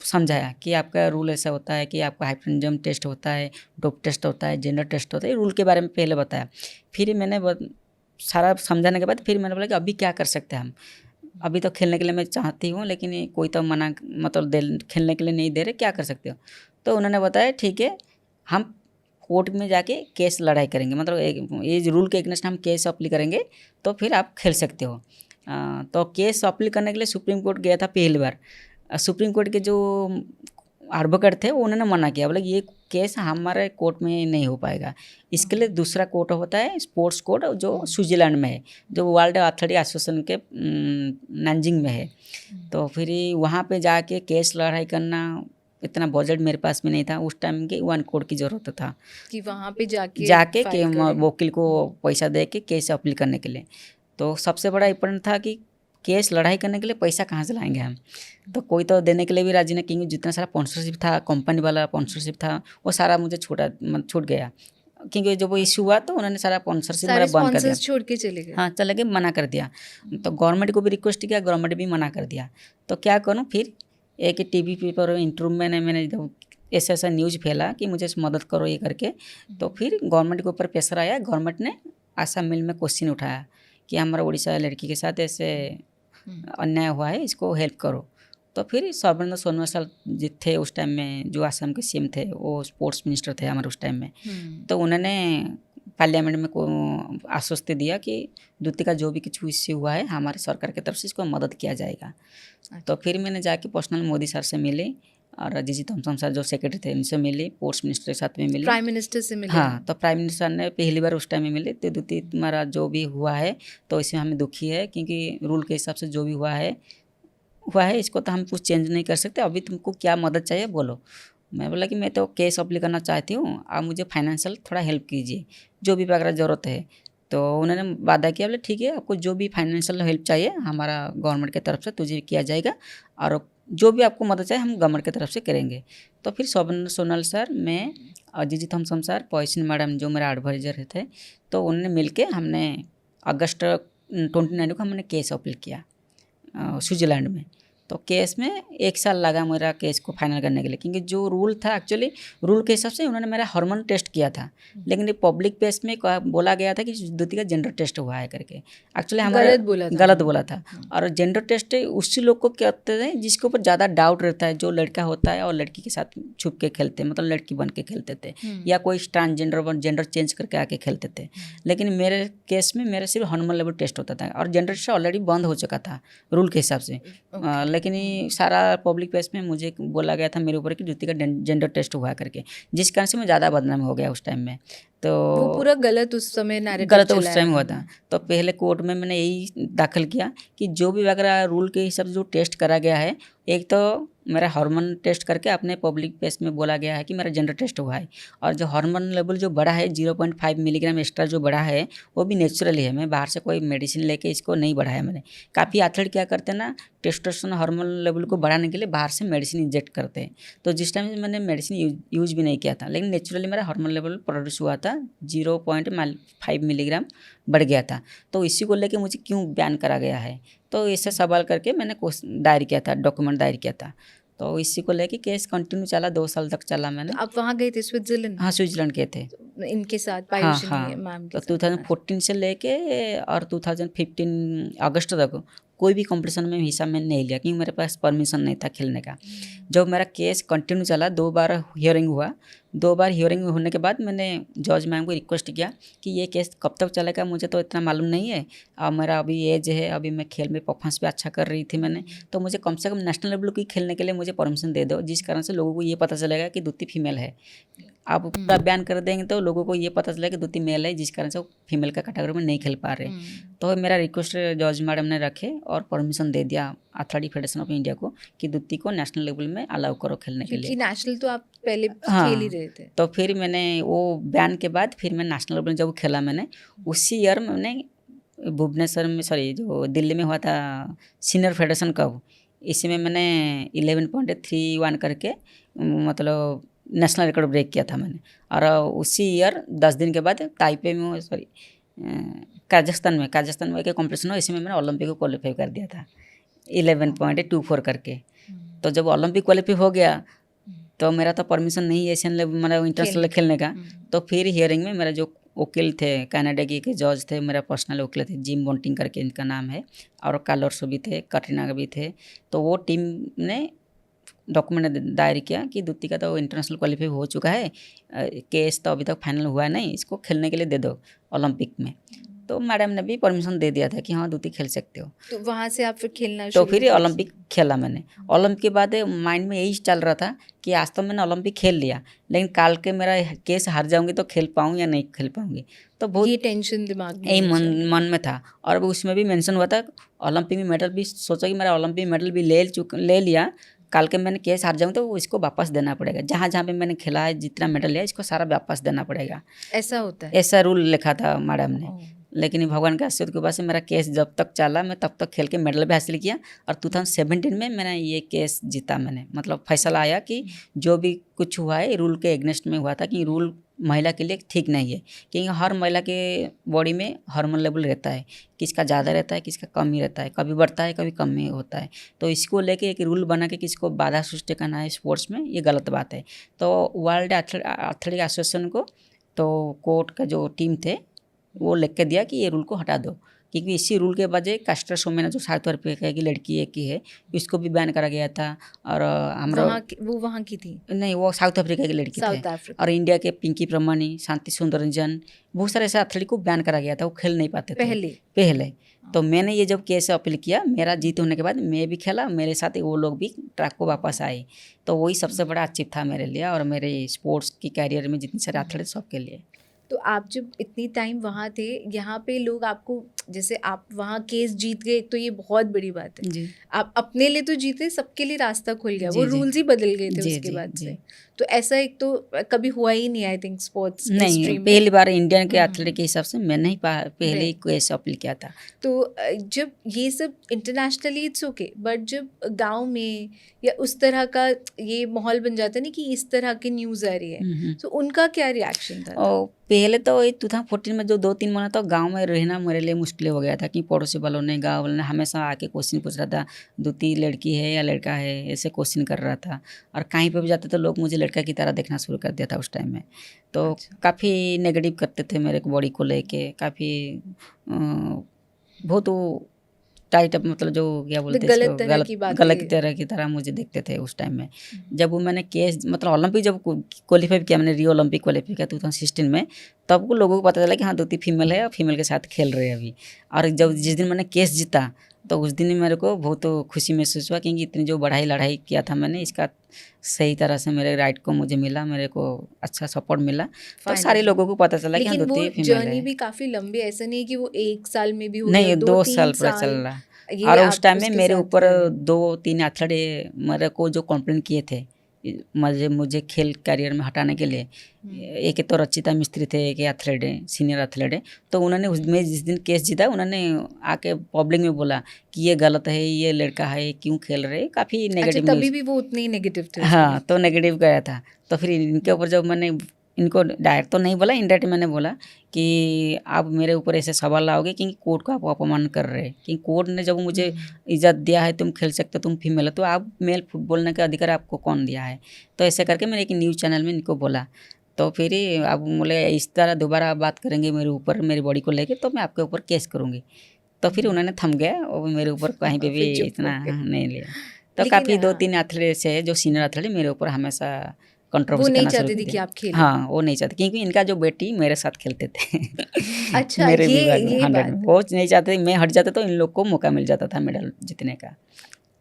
Speaker 2: समझाया कि आपका रूल ऐसा होता है कि आपका हाइपरजम टेस्ट होता है, डोप टेस्ट होता है, जेंडर टेस्ट होता है। रूल के बारे में पहले बताया। फिर मैंने सारा समझाने के बाद फिर मैंने बोला कि अभी क्या कर सकते हैं हम। अभी तो खेलने के लिए मैं चाहती हूँ लेकिन कोई तो मना, मतलब खेलने के लिए नहीं दे रहे, क्या कर सकते हो। तो उन्होंने बताया ठीक है हम कोर्ट में जाके केस लड़ाई करेंगे, मतलब ये रूल के अगेंस्ट हम केस अप्लाई करेंगे तो फिर आप खेल सकते हो। तो केस अप्लाई करने के लिए सुप्रीम कोर्ट गया था पहली बार। सुप्रीम कोर्ट के जो एडवोकेट थे उन्होंने मना किया, बोले ये केस हमारे कोर्ट में नहीं हो पाएगा। इसके लिए दूसरा कोर्ट होता है स्पोर्ट्स कोर्ट, जो स्विट्जरलैंड में है, जो वर्ल्ड एथलेटिक एसोसिएशन के नानजिंग में है। तो फिर वहाँ पे जाके केस लड़ाई करना, इतना बजट मेरे पास में नहीं था उस टाइम के, 1 करोड़ की ज़रूरत था
Speaker 4: कि वहाँ पे जाके
Speaker 2: के
Speaker 4: फाइल करें।
Speaker 2: वकील को पैसा दे के केस अप्लाई करने के लिए। तो सबसे बड़ा इम्पोर्टेंट था कि केस लड़ाई करने के लिए पैसा कहाँ से लाएंगे हम। तो कोई तो देने के लिए भी राजी नहीं, क्योंकि जितना सारा स्पॉन्सरशिप था, कंपनी वाला स्पॉन्सरशिप था, वो सारा मुझे छूट गया। क्योंकि जब वो इशू हुआ तो उन्होंने सारा स्पॉन्सरशिप मेरा बंद कर दिया।
Speaker 4: छोड़ के चले गए?
Speaker 2: हाँ चले गए, मना कर दिया। तो गवर्नमेंट को भी रिक्वेस्ट किया, गवर्नमेंट भी मना कर दिया। तो क्या करूँ, फिर एक टीवी पेपर इंटरव्यू में मैंने ऐसा ऐसा न्यूज़ फैला कि मुझे मदद करो ये करके। तो फिर गवर्नमेंट के ऊपर प्रेशर आया, गवर्नमेंट ने आसाम मिल में क्वेश्चन उठाया कि हमारा उड़ीसा लड़की के साथ ऐसे अन्याय हुआ है, इसको हेल्प करो। तो फिर सर्बानंद सोनोवाल जी थे उस टाइम में, जो आसाम के सीएम थे, वो स्पोर्ट्स मिनिस्टर थे हमारे उस टाइम में। तो उन्होंने पार्लियामेंट में को आश्वस्त दिया कि द्युति का जो भी कुछ इश्यू हुआ है हमारे सरकार की तरफ से इसको मदद किया जाएगा। तो फिर मैंने जाके पर्सनल मोदी सर से मिली और जीजी थॉमसन सर जो सेक्रेटरी थे उनसे मिली, स्पोर्ट्स मिनिस्टर के साथ में मिली,
Speaker 4: प्राइम मिनिस्टर से मिले?
Speaker 2: हाँ, तो प्राइम मिनिस्टर ने पहली बार उस टाइम में मिले। तो द्युति तुम्हारा जो भी हुआ है तो इसमें हमें दुखी है, क्योंकि रूल के हिसाब से जो भी हुआ है इसको तो हम कुछ चेंज नहीं कर सकते। अभी तुमको क्या मदद चाहिए बोलो। मैं बोला कि मैं तो केस अप्लाई करना चाहती हूँ, आप मुझे फाइनेंशियल थोड़ा हेल्प कीजिए, जो भी वगैरह ज़रूरत है। तो उन्होंने वादा किया, बोले ठीक है आपको जो भी फाइनेंशियल हेल्प चाहिए हमारा गवर्नमेंट की तरफ से तुझे किया जाएगा, और जो भी आपको मदद चाहिए हम गवर्नमेंट की तरफ से करेंगे। तो फिर सर्बानंद सोनोवाल सर, मैं और जीजी थॉमसन सर, पॉइसन मैडम जो मेरा एडवाइजर थे, तो उन्होंने मिलके हमने अगस्त 29 को हमने केस अपील किया स्विट्जरलैंड में। तो केस में 1 साल लगा मेरा केस को फाइनल करने के लिए, क्योंकि जो रूल था एक्चुअली रूल के हिसाब से उन्होंने मेरा हार्मोन टेस्ट किया था, लेकिन पब्लिक प्लेस में बोला गया था कि द्युति का जेंडर टेस्ट हुआ है करके। एक्चुअली हमारा गलत बोला था। और जेंडर टेस्ट उसी लोग को कहते हैं जिसके ऊपर ज़्यादा डाउट रहता है, जो लड़का होता है और लड़की के साथ छुप के खेलते, मतलब लड़की बन के खेलते थे, या कोई ट्रांसजेंडर जेंडर चेंज करके आके खेलते थे। लेकिन मेरे केस में मेरा सिर्फ हार्मोन लेवल टेस्ट होता था, और जेंडर टेस्ट ऑलरेडी बंद हो चुका था रूल के हिसाब से। लेकिन सारा पब्लिक प्लेस में मुझे बोला गया था मेरे ऊपर कि द्युति का जेंडर टेस्ट हुआ करके, जिस कारण से मैं ज़्यादा बदनाम हो गया उस टाइम में। तो
Speaker 4: वो पूरा गलत उस समय
Speaker 2: गलत उस टाइम हुआ था। तो पहले कोर्ट में मैंने यही दाखिल किया कि जो भी वगैरह रूल के हिसाब से जो टेस्ट करा गया है, एक तो मेरा हार्मोन टेस्ट करके अपने पब्लिक प्लेस में बोला गया है कि मेरा जेंडर टेस्ट हुआ है, और जो हार्मोन लेवल जो बढ़ा है 0.5 मिलीग्राम एक्स्ट्रा जो बढ़ा है वो भी नेचुरली है, मैं बाहर से कोई मेडिसिन लेके इसको नहीं बढ़ाया मैंने। काफ़ी एथलीट क्या करते हैं ना, टेस्टोस्टेरोन हार्मोन लेवल को बढ़ाने के लिए बाहर से मेडिसिन इंजेक्ट करते हैं। तो जिस टाइम मैंने मेडिसिन यूज भी नहीं किया था, लेकिन नेचुरली मेरा हार्मोन लेवल प्रोड्यूस हुआ था 0.5 मिलीग्राम बढ़ गया था। तो इसी को लेके मुझे क्यों बैन करा गया है, तो इससे सवाल करके मैंने दायर किया था, डॉक्यूमेंट दायर किया था। तो इसी को लेके केस कंटिन्यू चला, 2 साल तक चला मैंने।
Speaker 4: तो आप वहाँ गए थे स्विट्जरलैंड?
Speaker 2: हाँ, स्विट्जरलैंड के थे
Speaker 4: इनके साथ,
Speaker 2: हाँ
Speaker 4: पायुषिनी
Speaker 2: हाँ।
Speaker 4: मैम
Speaker 2: तो
Speaker 4: के साथ?
Speaker 2: 2014 से लेके और 2015 अगस्त तक कोई भी कंपटीशन में हिस्सा मैंने नहीं लिया, क्योंकि मेरे पास परमिशन नहीं था खेलने का। जब मेरा केस कंटिन्यू चला, 2 बार हियरिंग हुआ। 2 बार हियरिंग होने के बाद मैंने जज मैम को रिक्वेस्ट किया कि ये केस कब तक चलेगा, मुझे तो इतना मालूम नहीं है, और मेरा अभी एज है, अभी मैं खेल में परफॉर्मेंस भी अच्छा कर रही थी मैंने, तो मुझे कम से कम नेशनल लेवल की खेलने के लिए मुझे परमिशन दे दो, जिस कारण से लोगों को ये पता चलेगा कि द्युति फीमेल है। आप पूरा बयान कर देंगे तो लोगों को ये पता चलेगा कि द्युति मेल है, जिस कारण से वो फीमेल का कैटेगरी में नहीं खेल पा रहे। तो मेरा रिक्वेस्ट जज मैडम ने रखे और परमिशन दे दिया एथलेटिक फेडरेशन ऑफ इंडिया को कि द्युति को नेशनल लेवल में अलाउ करो खेलने के लिए।
Speaker 4: क्योंकि नेशनल तो आप पहले
Speaker 2: हाँ,
Speaker 4: खेल ही रहे थे।
Speaker 2: तो फिर मैंने वो बैन के बाद फिर मैं नेशनल लेवल में जब खेला मैंने, उसी ईयर मैंने भुवनेश्वर में, सॉरी जो दिल्ली में हुआ था सीनियर फेडरेशन कप, इसमें मैंने 11.31 करके मतलब नेशनल रिकॉर्ड ब्रेक किया था मैंने। और उसी ईयर 10 दिन के बाद ताइपे में, सॉरी काजाख्स्तान में एक कंपटीशन हुआ, इसमें मैंने ओलंपिक को क्वालिफाई कर दिया था 11.24 करके। तो जब ओलंपिक क्वालिफाई हो गया तो मेरा तो परमिशन नहीं है एशियन लेवल मतलब इंटरनेशनल खेलने का। तो फिर हियरिंग में मेरा जो वकील थे, कनाडा के जज थे, मेरा पर्सनल वकील थे, जिम बॉन्टिंग करके इनका नाम है, और कार्लोसो भी थे, कटरीना भी थे। तो वो टीम ने डॉक्यूमेंट दायर किया कि द्युति का तो इंटरनेशनल क्वालिफाई हो चुका है, केस तो अभी तक फाइनल हुआ नहीं, इसको खेलने के लिए दे दो ओलंपिक में। तो मैडम ने भी परमिशन दे दिया था कि हाँ द्युति खेल सकते हो।
Speaker 4: तो वहाँ से आप फिर खेलना
Speaker 2: तो
Speaker 4: शुरू
Speaker 2: फिर
Speaker 4: किया?
Speaker 2: ओलंपिक खेला मैंने। ओलंपिक के बाद माइंड में यही चल रहा था कि आज तो मैंने ओलंपिक खेल लिया, लेकिन काल के मेरा केस हार जाऊंगी तो खेल पाऊँ या नहीं खेल पाऊंगी, तो बहुत
Speaker 4: ये टेंशन दिमाग में
Speaker 2: यही मन में था। और उसमें भी मेंशन हुआ था ओलंपिक में मेडल भी, सोचा कि मेरा ओलंपिक मेडल भी ले लिया, काल के मैंने केस हार जाऊँ तो इसको वापस देना पड़ेगा, जहाँ जहाँ पे मैंने खेला है जितना मेडल लिया इसको सारा वापस देना पड़ेगा।
Speaker 4: ऐसा होता है?
Speaker 2: ऐसा रूल लिखा था मैडम ने। लेकिन भगवान के आशीर्वाद की वजह से मेरा केस जब तक चला, मैं तब तक खेल के मेडल भी हासिल किया। और 2017 में मैंने ये केस जीता मैंने, मतलब फैसला आया कि जो भी कुछ हुआ है रूल के एग्नेस्ट में हुआ था, कि रूल महिला के लिए ठीक नहीं है, क्योंकि हर महिला के बॉडी में हार्मोन लेवल रहता है, किसका ज़्यादा रहता है, किसका कम ही रहता है, कभी बढ़ता है कभी कम ही होता है। तो इसको लेके एक रूल बना के किसी को बाधा सृष्टि करना है स्पोर्ट्स में, ये गलत बात है। तो वर्ल्ड एथलेटिक एसोसिएशन को, तो कोर्ट का जो टीम थे वो लिख के दिया कि ये रूल को हटा दो, क्योंकि इसी रूल के वजह कास्टर सोमेना जो साउथ अफ्रीका की लड़की एक ही है, इसको भी बैन करा गया था। और हमारा
Speaker 4: वो वहाँ की थी?
Speaker 2: नहीं, वो साउथ अफ्रीका की लड़की
Speaker 4: साउथ
Speaker 2: थे।
Speaker 4: अफ्रीका।
Speaker 2: और इंडिया के पिंकी प्रमाणी, शांति सुंदरजन, बहुत सारे ऐसे एथलीट को बैन करा गया था, वो खेल नहीं पाते थे पहले। तो मैंने ये जब केस अपील किया, मेरा जीत होने के बाद मैं भी खेला, मेरे साथ वो लोग भी ट्रैक को वापस आए। तो वही सबसे बड़ा अचीव था मेरे लिए और मेरे स्पोर्ट्स की कैरियर में जितने सारे एथलीट सबके लिए।
Speaker 4: तो आप जब इतनी टाइम वहाँ थे, यहाँ पे लोग आपको, जैसे आप वहाँ केस जीत गए तो ये बहुत बड़ी बात है
Speaker 2: जी।
Speaker 4: आप अपने लिए तो जीते, सबके लिए रास्ता खुल गया,
Speaker 2: जी,
Speaker 4: वो
Speaker 2: जी।
Speaker 4: रूल्स ही बदल गए थे
Speaker 2: जी,
Speaker 4: उसके
Speaker 2: जी,
Speaker 4: बाद
Speaker 2: जी।
Speaker 4: से। तो ऐसा एक तो कभी हुआ ही नहीं, आई थिंक स्पोर्ट्स
Speaker 2: नहीं, पहली बार इंडियन के एथलीट के हिसाब से मैंने ही पहले ही केस अपील किया था।
Speaker 4: तो जब ये सब इंटरनेशनली इट्स ओके, बट जब गांव में या उस तरह का ये माहौल बन जाता है ना कि इस तरह की न्यूज़ आ रही है, तो उनका क्या रिएक्शन था?
Speaker 2: और पहले तो 2014 में जो 2-3 महीना तो गांव में रहना मेरे लिए मुश्किल हो गया था, कि पड़ोसी वालों ने, गाँव वालों ने हमेशा आके क्वेश्चन पूछ रहा था, द्युति लड़की है या लड़का है, ऐसे क्वेश्चन कर रहा था। और कहीं पे भी जाते तो लोग मुझे लड़का की तरह देखना शुरू कर दिया था उस टाइम में। तो काफ़ी नेगेटिव करते थे मेरे बॉडी को लेके, काफ़ी बहुत टाइट, मतलब जो क्या बोलते हैं,
Speaker 4: गलत तरह
Speaker 2: की तरह मुझे देखते थे उस टाइम में। जब वो मैंने केस, मतलब ओलंपिक जब क्वालिफाई किया मैंने, रियो ओलंपिक क्वालिफाई किया 2016 में, तब लोगों को पता चला कि हाँ द्युति फीमेल है और फीमेल के साथ खेल रहे हैं अभी। और जब जिस दिन मैंने केस जीता तो उस दिन मेरे को बहुत खुशी महसूस हुआ, क्योंकि इतनी जो लड़ाई किया था मैंने, इसका सही तरह से मेरे राइट को मुझे मिला, मेरे को अच्छा सपोर्ट मिला। तो सारे लोगों को पता चला कि हाँ द्युति फीमेल है।
Speaker 4: जर्नी भी काफ़ी लंबी, ऐसा नहीं कि वो 1 साल में भी हो,
Speaker 2: नहीं, 2 साल पूरा चल रहा। और उस टाइम में मेरे ऊपर 2-3 एथलीट मेरे को जो कंप्लेंट किए थे मुझे खेल करियर में हटाने के लिए, एक तो रचिता मिस्त्री थे, एक एथलीट है, सीनियर एथलीट है। तो उन्होंने उसमें जिस दिन केस जीता, उन्होंने आके पब्लिक में बोला कि ये गलत है, ये लड़का है, क्यों खेल रहे, काफ़ी नेगेटिव।
Speaker 4: तभी भी वो उतने ही नेगेटिव थे?
Speaker 2: हाँ, तो नेगेटिव गया था। तो फिर इनके ऊपर जब मैंने इनको डायरेक्ट तो नहीं बोला, इनडायरेक्ट मैंने बोला कि आप मेरे ऊपर ऐसे सवाल लाओगे क्योंकि कोर्ट को आप अपमान कर रहे हैं, क्योंकि कोर्ट ने जब मुझे इज्जत दिया है, तुम खेल सकते हो, तुम फीमेल हो, तो आप मेल बोलने का अधिकार आपको कौन दिया है। तो ऐसे करके मैंने एक न्यूज़ चैनल में इनको बोला। तो फिर अब बोले इस तरह दोबारा आप बात करेंगे मेरे ऊपर, मेरी बॉडी को लेके, तो मैं आपके ऊपर केस करूँगी। तो फिर उन्होंने थम गया और मेरे ऊपर कहीं पे भी इतना नहीं लिया। तो काफ़ी 2-3 एथलीट्स है जो सीनियर एथलीट मेरे ऊपर हमेशा
Speaker 4: वो
Speaker 2: कंट्रोवर्सी
Speaker 4: नहीं
Speaker 2: करना शुरू
Speaker 4: चाहते
Speaker 2: कर
Speaker 4: थे कि
Speaker 2: दिया।
Speaker 4: आप खेलें।
Speaker 2: हाँ, वो नहीं चाहते क्योंकि इनका जो बेटी मेरे साथ खेलते थे।
Speaker 4: अच्छा,
Speaker 2: मेरे
Speaker 4: ये
Speaker 2: विभाग में
Speaker 4: ये
Speaker 2: 100
Speaker 4: बात
Speaker 2: में वो नहीं चाहते मैं हट जाता तो इन लोग को मौका मिल जाता था मेडल जीतने का।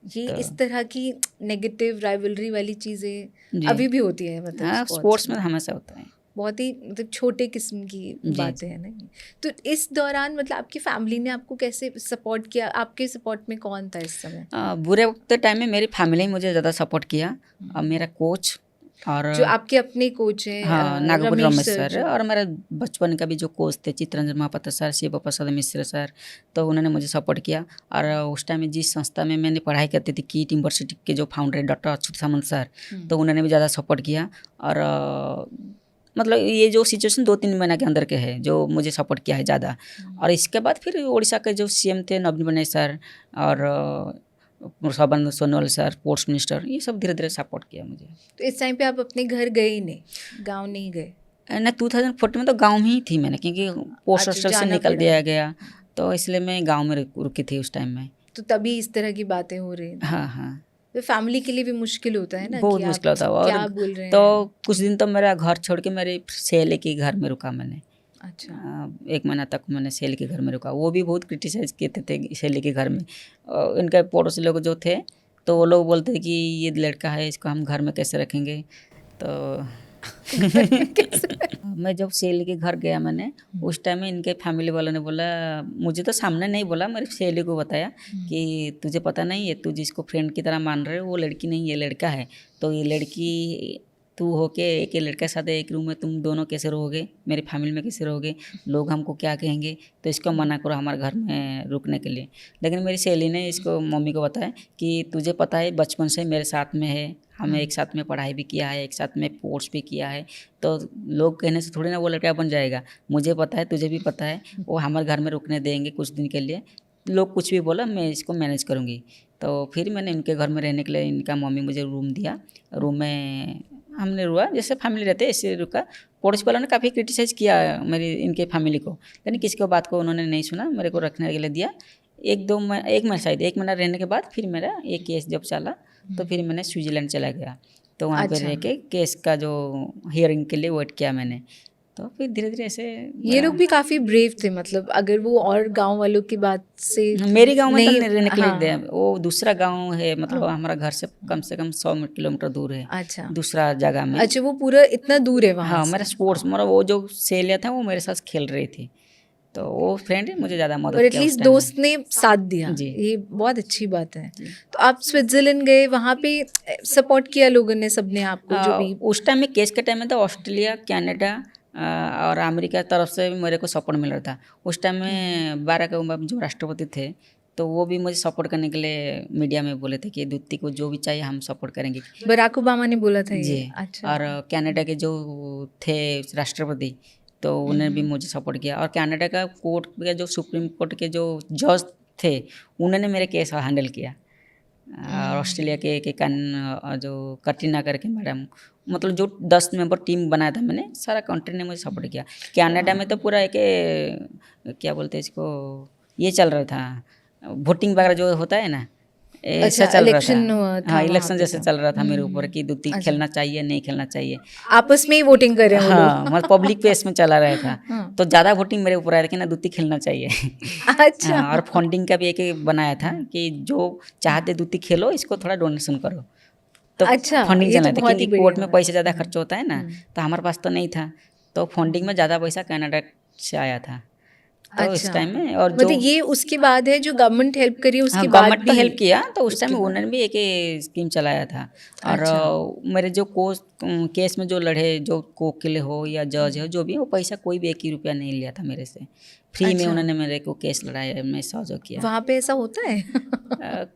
Speaker 4: ये
Speaker 2: तो
Speaker 4: इस तरह की नेगेटिव राइवलरी वाली चीजें
Speaker 2: जी।
Speaker 4: अभी भी होती है, मतलब
Speaker 2: हाँ, स्पोर्ट्स में हमेशा होता है।
Speaker 4: बहुत ही मतलब छोटे किस्म की
Speaker 2: जी,
Speaker 4: बातें हैं ना ये। तो इस दौरान मतलब आपकी फैमिली ने आपको कैसे सपोर्ट किया? आपके सपोर्ट में कौन था इस समय?
Speaker 2: बुरे वक्त के टाइम में मेरी फैमिली ने मुझे ज़्यादा सपोर्ट किया और मेरा कोच और
Speaker 4: जो आपके अपने कोच हैं
Speaker 2: हाँ नागपुर रमेश सर
Speaker 4: जो-
Speaker 2: और मेरा बचपन का भी जो कोच थे चित्रंजन महापात्र सर, शिव प्रसाद मिश्र सर, तो उन्होंने मुझे सपोर्ट किया। और उस टाइम में जिस संस्था में मैंने पढ़ाई करती थी कीट यूनिवर्सिटी के जो फाउंडर डॉक्टर अच्युत सामंत सर, तो उन्होंने भी ज़्यादा सपोर्ट किया। और मतलब ये जो सिचुएशन 2-3 महीने के अंदर के है जो मुझे सपोर्ट किया है ज़्यादा। और इसके बाद फिर उड़ीसा के जो सीएम थे नवीन पटनायक सर और Sarbananda Sonowal sir, sports minister, ये सब धीरे धीरे सपोर्ट किया मुझे।
Speaker 4: तो इस टाइम पे आप अपने घर गए ही नहीं, गांव नहीं गए?
Speaker 2: ना 2014 में तो गांव में ही थी मैंने, क्योंकि पोस्ट
Speaker 4: अच्छा,
Speaker 2: हॉस्टल से
Speaker 4: जाना
Speaker 2: निकल
Speaker 4: पड़ा।
Speaker 2: दिया गया, तो इसलिए मैं गांव में रुकी थी उस टाइम में।
Speaker 4: तो तभी इस तरह की बातें हो रही हैं।
Speaker 2: हाँ हाँ,
Speaker 4: तो फैमिली के लिए भी मुश्किल होता है ना
Speaker 2: बहुत
Speaker 4: कि आप
Speaker 2: मुश्किल होता है।
Speaker 4: क्या
Speaker 2: और
Speaker 4: बोल रहे
Speaker 2: तो
Speaker 4: हैं।
Speaker 2: कुछ दिन तो मेरा घर छोड़ के मेरे सहेली के घर में रुका मैंने।
Speaker 4: अच्छा,
Speaker 2: 1 महीना तक मैंने सहेली के घर में रुका। वो भी बहुत क्रिटिसाइज किए थे सहेली के घर में। इनके पड़ोसी लोग जो थे तो वो लोग बोलते थे कि ये लड़का है, इसको हम घर में कैसे रखेंगे। तो मैं जब सहेली के घर गया मैंने, उस टाइम में इनके फैमिली वालों ने बोला, मुझे तो सामने नहीं बोला, मेरी सहेली को बताया कि तुझे पता नहीं है, तू जिसको फ्रेंड की तरह मान रहे हो वो लड़की नहीं, ये लड़का है। तो ये लड़की तू होके एक ही लड़के के साथ एक रूम में तुम दोनों कैसे रहोगे, मेरी फैमिली में कैसे रहोगे, लोग हमको क्या कहेंगे, तो इसको मना करो हमारे घर में रुकने के लिए। लेकिन मेरी सहेली ने इसको मम्मी को बताया कि तुझे पता है बचपन से मेरे साथ में है, हमें एक साथ में पढ़ाई भी किया है, एक साथ में कोर्स भी किया है, तो लोग कहने से थोड़ी ना वो लड़का बन जाएगा। मुझे पता है, तुझे भी पता है, वो हमारे घर में रुकने देंगे कुछ दिन के लिए, लोग कुछ भी बोला मैं इसको मैनेज करूँगी। तो फिर मैंने इनके घर में रहने के लिए इनका मम्मी मुझे रूम दिया। रूम में हमने रुआ, जैसे फैमिली रहते ऐसे रुका। पड़ोसी वालों ने काफ़ी क्रिटिसाइज़ किया मेरी इनके फैमिली को, लेकिन किसी को बात को उन्होंने नहीं सुना, मेरे को रखने के लिए दिया। 1 महीना रहने के बाद फिर मेरा ये केस जब चला तो फिर मैंने स्विट्ज़रलैंड चला गया। तो वहाँ पे
Speaker 4: अच्छा।
Speaker 2: रह के केस का जो हियरिंग के लिए वेट किया मैंने। तो फिर धीरे धीरे ऐसे
Speaker 4: ये लोग भी काफी ब्रेव थे, मतलब अगर वो और गांव वालों की बात से
Speaker 2: मेरे गांव में तो
Speaker 4: नहीं-
Speaker 2: नहीं रहने के लिए
Speaker 4: हाँ।
Speaker 2: दिया। वो दूसरा गांव है, मतलब हमारा घर से कम 100 किलोमीटर दूर है,
Speaker 4: अच्छा
Speaker 2: दूसरा जगह में।
Speaker 4: अच्छा, वो पूरा इतना दूर है वहाँ
Speaker 2: हाँ,
Speaker 4: से?
Speaker 2: मेरा स्पोर्ट्स, मतलब वो जो सहेलियाँ था वो मेरे साथ खेल रही थी, तो वो फ्रेंड मुझे ज़्यादा मदद
Speaker 4: और
Speaker 2: किया
Speaker 4: एटलीस्ट
Speaker 2: उस टाइम में।
Speaker 4: दोस्त ने साथ दिया,
Speaker 2: जी।
Speaker 4: ये बहुत अच्छी बात है। तो आप स्विट्जरलैंड गए, वहाँ पे सपोर्ट किया लोगों ने, सबने आपको जो भी?
Speaker 2: उस टाइम में केस के टाइम में तो ऑस्ट्रेलिया, कनाडा और अमेरिका की तरफ से भी मेरे को सपोर्ट मिल रहा था। उस टाइम में बाराक ओबामा जो राष्ट्रपति थे तो वो भी मुझे सपोर्ट करने के लिए मीडिया में बोले थे कि द्युति को जो भी चाहिए हम सपोर्ट करेंगे।
Speaker 4: बराक ओबामा ने बोला था ये?
Speaker 2: जी।
Speaker 4: अच्छा।
Speaker 2: और कनाडा के जो थे राष्ट्रपति तो उन्होंने भी मुझे सपोर्ट किया। और कनाडा का कोर्ट के जो सुप्रीम कोर्ट के जो जज थे उन्होंने मेरे केस हैंडल किया। और ऑस्ट्रेलिया के जो कटरीना करके मैडम, मतलब जो 10 मेंबर टीम बनाया था मैंने, सारा कंट्री ने मुझे सपोर्ट किया। कनाडा में तो पूरा एक क्या बोलते हैं इसको, ये चल रहा था, वोटिंग वगैरह जो होता है ना, ऐसा
Speaker 4: अच्छा,
Speaker 2: चल रहा
Speaker 4: इलेक्शन हुआ
Speaker 2: था।
Speaker 4: था
Speaker 2: हाँ,
Speaker 4: वहाँ
Speaker 2: इलेक्शन
Speaker 4: पे
Speaker 2: जैसे
Speaker 4: तो।
Speaker 2: चल रहा था मेरे ऊपर कि द्युति खेलना चाहिए नहीं खेलना चाहिए।
Speaker 4: आपस में ही वोटिंग कर रहे हैं वो
Speaker 2: हाँ, मतलब पब्लिक प्लेस में चला रहा था।
Speaker 4: हाँ।
Speaker 2: तो ज़्यादा वोटिंग मेरे ऊपर आया था कि ना द्युति खेलना चाहिए।
Speaker 4: लोग। अच्छा।
Speaker 2: हाँ, और फंडिंग का भी एक बनाया था कि जो चाहते द्युति खेलो इसको थोड़ा डोनेशन करो, तो
Speaker 4: अच्छा,
Speaker 2: फंडिंग
Speaker 4: ये तो
Speaker 2: चला था।
Speaker 4: बहुत ही
Speaker 2: क्योंकि कोर्ट
Speaker 4: बढ़िया
Speaker 2: में पैसा ज़्यादा खर्च होता है ना, तो हमारे पास तो नहीं था, तो फंडिंग में ज़्यादा पैसा कनाडा से आया था। तो इस
Speaker 4: अच्छा।
Speaker 2: टाइम में और जो
Speaker 4: मतलब ये उसके बाद है जो गवर्नमेंट हेल्प करी उसके
Speaker 2: हाँ,
Speaker 4: बाद
Speaker 2: गवर्नमेंट तो
Speaker 4: भी?
Speaker 2: हेल्प किया, तो उस
Speaker 4: उसके
Speaker 2: टाइम
Speaker 4: बाद।
Speaker 2: उन्होंने भी एक स्कीम चलाया था। और
Speaker 4: अच्छा।
Speaker 2: मेरे जो केस में जो लड़े, जो वकील हो या जज हो जो भी, वो पैसा कोई भी 1 ही रुपया नहीं लिया था मेरे से। फ्री में
Speaker 4: अच्छा।
Speaker 2: उन्होंने मेरे को केस लड़ाया, मैं सहयोग किया।
Speaker 4: वहाँ पे ऐसा होता है?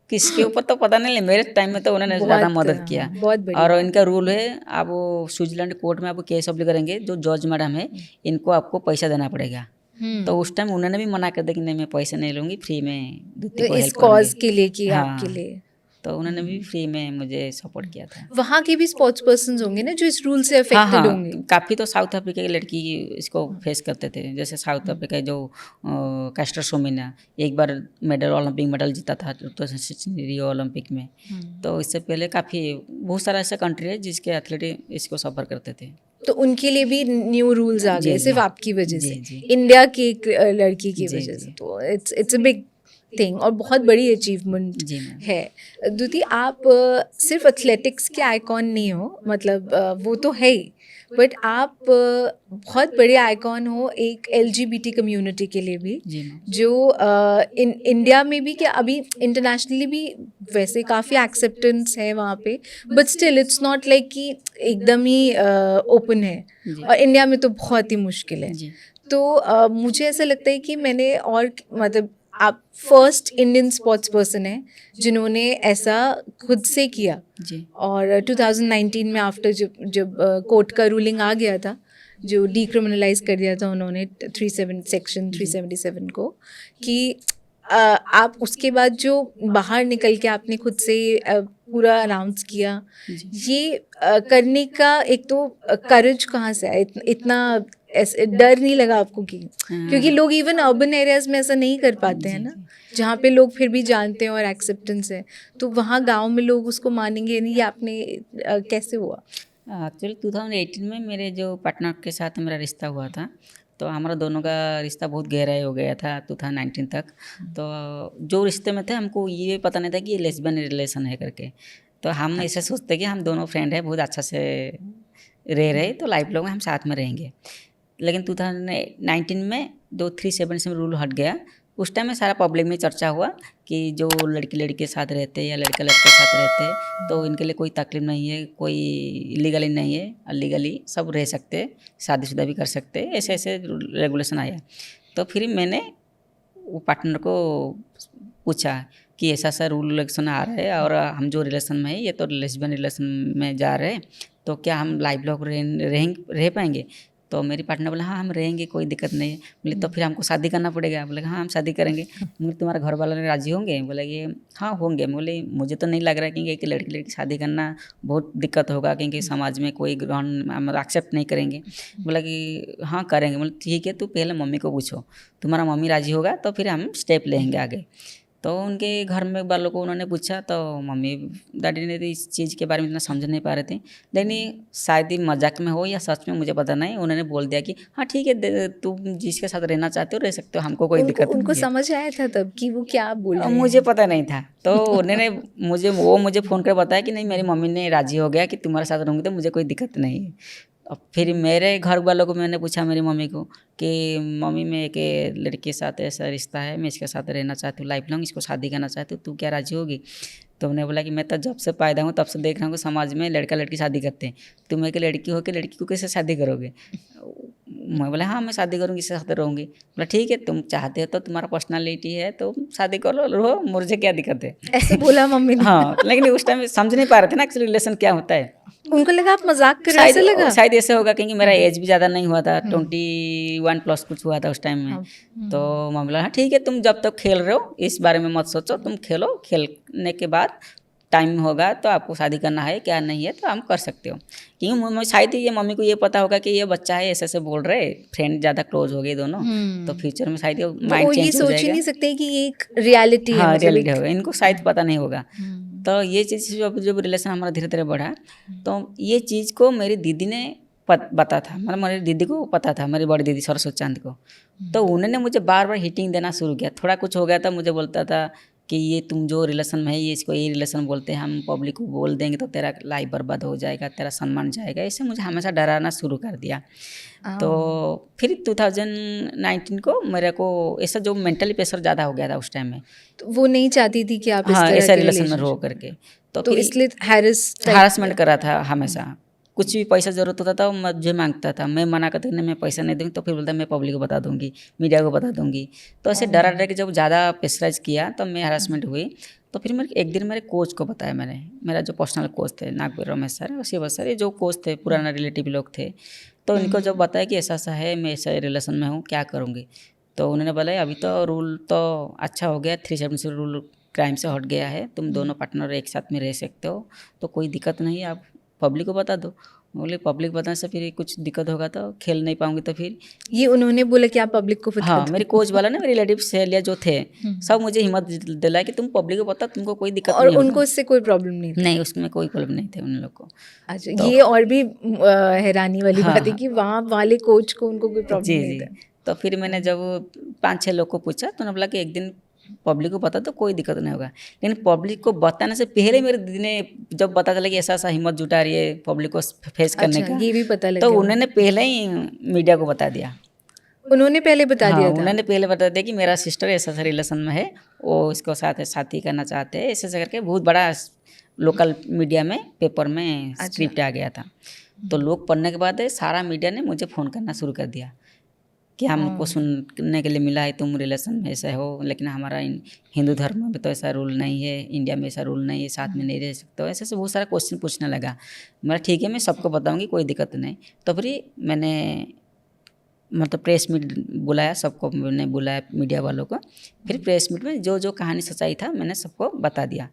Speaker 2: किसके ऊपर तो पता नहीं, मेरे टाइम में तो उन्होंने ज़्यादा मदद किया।
Speaker 4: बहुत बढ़िया।
Speaker 2: और इनका रूल है, आप वो स्विट्जरलैंड कोर्ट में आप केस अप्लाई करेंगे, जो जज मैडम है इनको आपको पैसा देना पड़ेगा। तो उस टाइम उन्होंने भी मना कर दिया कि नहीं मैं पैसे नहीं लूँगी, फ्री में दूती को
Speaker 4: इस
Speaker 2: हेल्प
Speaker 4: कॉज
Speaker 2: करूँगी।
Speaker 4: के लिए कि
Speaker 2: हाँ।
Speaker 4: आपके लिए
Speaker 2: तो उन्होंने भी फ्री में मुझे सपोर्ट किया था।
Speaker 4: वहाँ के भी स्पोर्ट्स पर्सन होंगे ना जो इस रूल से
Speaker 2: हाँ
Speaker 4: अफेक्टेड
Speaker 2: हाँ,
Speaker 4: होंगे।
Speaker 2: काफ़ी तो साउथ अफ्रीका की लड़की इसको फेस करते थे। जैसे साउथ अफ्रीका की जो कैस्टर सोमिना एक बार ओलंपिक मेडल जीता था 2016 रियो ओलंपिक में। तो इससे पहले काफ़ी बहुत सारा ऐसा कंट्री है जिसके एथलीट इसको सफ़र करते थे।
Speaker 4: तो उनके लिए भी न्यू रूल्स आ
Speaker 2: जी,
Speaker 4: गए सिर्फ
Speaker 2: जी।
Speaker 4: आपकी वजह
Speaker 2: जी,
Speaker 4: से,
Speaker 2: जी।
Speaker 4: इंडिया की एक लड़की की
Speaker 2: जी,
Speaker 4: वजह
Speaker 2: जी।
Speaker 4: से। तो इट्स अ बिग थिंग और बहुत बड़ी अचीवमेंट
Speaker 2: जी मैम।
Speaker 4: है। द्युति, आप सिर्फ एथलेटिक्स के आइकॉन नहीं हो, मतलब वो तो है ही, बट आप बहुत बड़े आइकॉन हो एक LGBT कम्युनिटी के लिए भी,
Speaker 2: जी मैम।
Speaker 4: जो इंडिया में भी, क्या अभी इंटरनेशनली भी वैसे काफ़ी एक्सेप्टेंस है वहाँ पे, but still it's not like कि एकदम ही ओपन है,
Speaker 2: जी।
Speaker 4: और इंडिया में तो बहुत ही मुश्किल है।
Speaker 2: जी।
Speaker 4: तो मुझे ऐसा लगता है कि मैंने, और मतलब आप फर्स्ट इंडियन स्पोर्ट्स पर्सन हैं जिन्होंने ऐसा खुद से किया।
Speaker 2: जी।
Speaker 4: और 2019 में आफ्टर जब कोर्ट का रूलिंग आ गया था, जो डीक्रिमिनलाइज कर दिया था उन्होंने सेक्शन 377 को, कि आप उसके बाद जो बाहर निकल के आपने खुद से पूरा अनाउंस किया, ये करने का एक तो करेज कहाँ से आया? इतना ऐसे डर नहीं लगा आपको कि, क्योंकि लोग इवन अर्बन एरियाज में ऐसा नहीं कर पाते हैं ना, जहाँ पे लोग फिर भी जानते हैं और एक्सेप्टेंस है, तो वहाँ गांव में लोग उसको मानेंगे नहीं। ये आपने कैसे हुआ?
Speaker 2: एक्चुअली 2018 में मेरे जो पार्टनर के साथ मेरा रिश्ता हुआ था, तो हमारा दोनों का रिश्ता बहुत गहराई हो गया था 2019 तक। तो जो रिश्ते में थे हमको ये पता नहीं था कि ये लेस्बियन रिलेशन है करके। तो हम ऐसे सोचते कि हम दोनों फ्रेंड हैं, बहुत अच्छा से रह रहे, तो लाइफ लॉन्ग हम साथ में रहेंगे। लेकिन 2019 में जो 377 रूल हट गया, उस टाइम में सारा पब्लिक में चर्चा हुआ कि जो लड़की लड़के के साथ रहते या लड़का लड़के के साथ रहते तो इनके लिए कोई तकलीफ नहीं है, कोई इलीगली नहीं है, लीगली सब रह सकते, शादीशुदा भी कर सकते, ऐसे ऐसे रेगुलेशन आया। तो फिर मैंने वो पार्टनर को पूछा कि ऐसा सा रूल रेगुलेशन आ रहा है और हम जो रिलेशन में है ये तो लेस्बियन रिलेशन में जा रहे हैं, तो क्या हम लाइफ लॉन्ग रह पाएंगे? तो मेरी पार्टनर बोला हाँ हम रहेंगे, कोई दिक्कत नहीं है। बोले तो फिर हमको शादी करना पड़ेगा। बोले हाँ हम शादी करेंगे। बोले तुम्हारे घर वाले राजी होंगे? बोले ये हाँ होंगे। बोले मुझे तो नहीं लग रहा है क्योंकि एक लड़की शादी करना बहुत दिक्कत होगा, क्योंकि समाज में कोई ग्रहण एक्सेप्ट नहीं करेंगे। बोला कि हाँ करेंगे। बोले ठीक है, तू पहले मम्मी को पूछो, तुम्हारा मम्मी राजी होगा तो फिर हम स्टेप लेंगे आगे। तो उनके घर में वालों को उन्होंने पूछा, तो मम्मी डैडी ने तो इस चीज़ के बारे में इतना समझ नहीं पा रहे थे, लेकिन शायद ही मजाक में हो या सच में मुझे पता नहीं, उन्होंने बोल दिया कि हाँ ठीक है तुम जिसके साथ रहना चाहते हो रह सकते हो, हमको कोई दिक्कत नहीं है।
Speaker 4: उनको समझ आया था तब कि वो क्या बोल रहे हैं?
Speaker 2: मुझे पता नहीं था। तो उन्होंने मुझे फ़ोन कर बताया कि नहीं मेरी मम्मी ने राजी हो गया कि तुम्हारे साथ रहूँगी तो मुझे कोई दिक्कत नहीं है। और फिर मेरे घर वालों को मैंने पूछा मेरी मम्मी को कि मम्मी मैं एक लड़के के साथ ऐसा रिश्ता है, मैं इसके साथ रहना चाहती हूँ लाइफ लॉन्ग, इसको शादी करना चाहती हूँ, तू क्या राजी होगी? तो उन्होंने बोला कि मैं तो जब से पैदा हूँ तब से देख रहा हूँ समाज में लड़का लड़की शादी करते हैं, तुम एक लड़की हो के लड़की को कैसे शादी करोगे? मैं बोला हाँ मैं शादी करूँगी, इसके साथ रहूँगी। बोला ठीक है तुम चाहते हो तो तुम्हारा पर्सनालिटी है तो शादी कर लो, रहो, मुझे क्या दिक्कत है?
Speaker 4: ऐसे बोला मम्मी ने?
Speaker 2: हाँ, लेकिन उस टाइम समझ नहीं पा रहे थे ना एक्चुअली रिलेशन क्या होता है।
Speaker 4: उनको लगा आप मजाक कर रहे हैं, ऐसा लगा?
Speaker 2: शायद ऐसे होगा क्योंकि मेरा एज भी ज़्यादा नहीं हुआ था, 21 प्लस कुछ हुआ था उस टाइम में। तो मम्मी बोला हाँ ठीक है तुम जब तक खेल रहे हो इस बारे में मत सोचो, तुम खेलो, खेलने के बाद टाइम होगा तो आपको शादी करना है क्या नहीं है तो हम कर सकते हो। क्योंकि शायद ये मम्मी को ये पता होगा कि ये बच्चा है ऐसे ऐसे बोल रहे, फ्रेंड ज़्यादा क्लोज हो गए दोनों, तो फ्यूचर में शायद माइंड चेंज हो जाएगा।
Speaker 4: वो ये सोच ही नहीं सकते कि ये एक रियलिटी है।
Speaker 2: हाँ रियलिटी होगा, इनको शायद पता नहीं होगा। तो ये चीज़ जब रिलेशन हमारा धीरे धीरे बढ़ा, तो ये चीज़ को मेरी दीदी ने पता था, मतलब मेरी दीदी को पता था, मेरी बड़ी दीदी सरस्वती चांद को। तो उन्होंने मुझे बार बार हिटिंग देना शुरू किया। थोड़ा कुछ हो गया था मुझे बोलता था कि ये तुम जो रिलेशन में है ये इसको ये रिलेशन बोलते हैं, हम पब्लिक को बोल देंगे तो तेरा लाइफ बर्बाद हो जाएगा, तेरा सम्मान जाएगा, ऐसे मुझे हमेशा डराना शुरू कर दिया। तो फिर 2019 को मेरे को ऐसा जो मेंटली प्रेशर ज़्यादा हो गया था उस टाइम में,
Speaker 4: तो वो नहीं चाहती थी कि आप इस
Speaker 2: हाँ
Speaker 4: तरह
Speaker 2: ऐसा
Speaker 4: के
Speaker 2: रिलेशन में
Speaker 4: relationship-
Speaker 2: रहो करके। तो
Speaker 4: तो
Speaker 2: फिर
Speaker 4: इसलिए हैरेसमेंट
Speaker 2: हरासमेंट करा था हमेशा, कुछ भी पैसा ज़रूरत होता था वो मुझे मांगता था, मैं मना करता नहीं मैं पैसा नहीं दूँगी, तो फिर बोलता मैं पब्लिक को बता दूँगी, मीडिया को बता दूँगी। तो ऐसे डरा डर के जब ज़्यादा प्रेशराइज किया तो मैं हरासमेंट हुई। तो फिर मेरे एक दिन मेरे कोच को बताया मैंने, मेरा जो पर्सनल कोच थे नागपुर रमेश सर और शिव सर, ये जो कोच थे पुराना रिलेटिव लोग थे, तो इनको जब बताया कि ऐसा ऐसा है, मैं ऐसा रिलेशन में हूँ, क्या करूँगी। तो उन्होंने बोला अभी तो रूल तो अच्छा हो गया, 370 रूल क्राइम से हट गया है, तुम दोनों पार्टनर एक साथ में रह सकते हो, तो कोई दिक्कत नहीं, आप पब्लिक को बता दो। बोले पब्लिक बताने से फिर कुछ दिक्कत होगा तो खेल नहीं पाऊंगी, तो फिर
Speaker 4: ये उन्होंने बोला कि आप पब्लिक को
Speaker 2: हाँ, मेरे कोच वाला ना, मेरे रिलेटिव सहेलिया जो थे सब मुझे हिम्मत दिलाया कि तुम पब्लिक को बता, तुमको कोई दिक्कत
Speaker 4: और
Speaker 2: नहीं होगा।
Speaker 4: उनको इससे कोई प्रॉब्लम नहीं थी?
Speaker 2: नहीं, उसमें कोई प्रॉब्लम नहीं थे उन लोग को।
Speaker 4: अच्छा, ये और भी हैरानी वाली बात है कि वहाँ वाले कोच को उनको कोई प्रॉब्लम
Speaker 2: जी
Speaker 4: नहीं
Speaker 2: जी।
Speaker 4: था।
Speaker 2: तो फिर मैंने जब 5-6 लोग को पूछा तो उन्होंने बोला कि एक दिन पब्लिक को पता तो कोई दिक्कत नहीं होगा, लेकिन पब्लिक को बताने से पहले मेरे दीदी ने जब पता चला कि ऐसा ऐसा हिम्मत जुटा रही है पब्लिक को फेस करने
Speaker 4: अच्छा,
Speaker 2: का,
Speaker 4: ये भी पता लग
Speaker 2: तो
Speaker 4: गया
Speaker 2: उन्होंने पहले ही मीडिया को बता दिया।
Speaker 4: उन्होंने पहले बता दिया था?
Speaker 2: उन्होंने पहले बता दिया कि मेरा सिस्टर ऐसा ऐसा रिलेशन में है, वो इसको साथ शादी करना चाहते हैं, ऐसे ऐसे करके बहुत बड़ा लोकल मीडिया में पेपर में स्क्रिप्ट आ गया था। तो लोग पढ़ने के बाद सारा मीडिया ने मुझे फ़ोन करना शुरू कर दिया कि हमको सुनने के लिए मिला है तुम रिलेशन में ऐसा हो, लेकिन हमारा हिंदू धर्म में तो ऐसा रूल नहीं है, इंडिया में ऐसा रूल नहीं है, साथ में नहीं रह सकते हो, ऐसे ऐसे बहुत सारा क्वेश्चन पूछने लगा। मैं ठीक है, मैं सबको बताऊंगी, कोई दिक्कत नहीं। तो फिर मैंने मतलब प्रेस मीट बुलाया, सबको मैंने बुलाया मीडिया वालों को, फिर प्रेस मीट में जो जो कहानी सच्चाई था मैंने सबको बता दिया।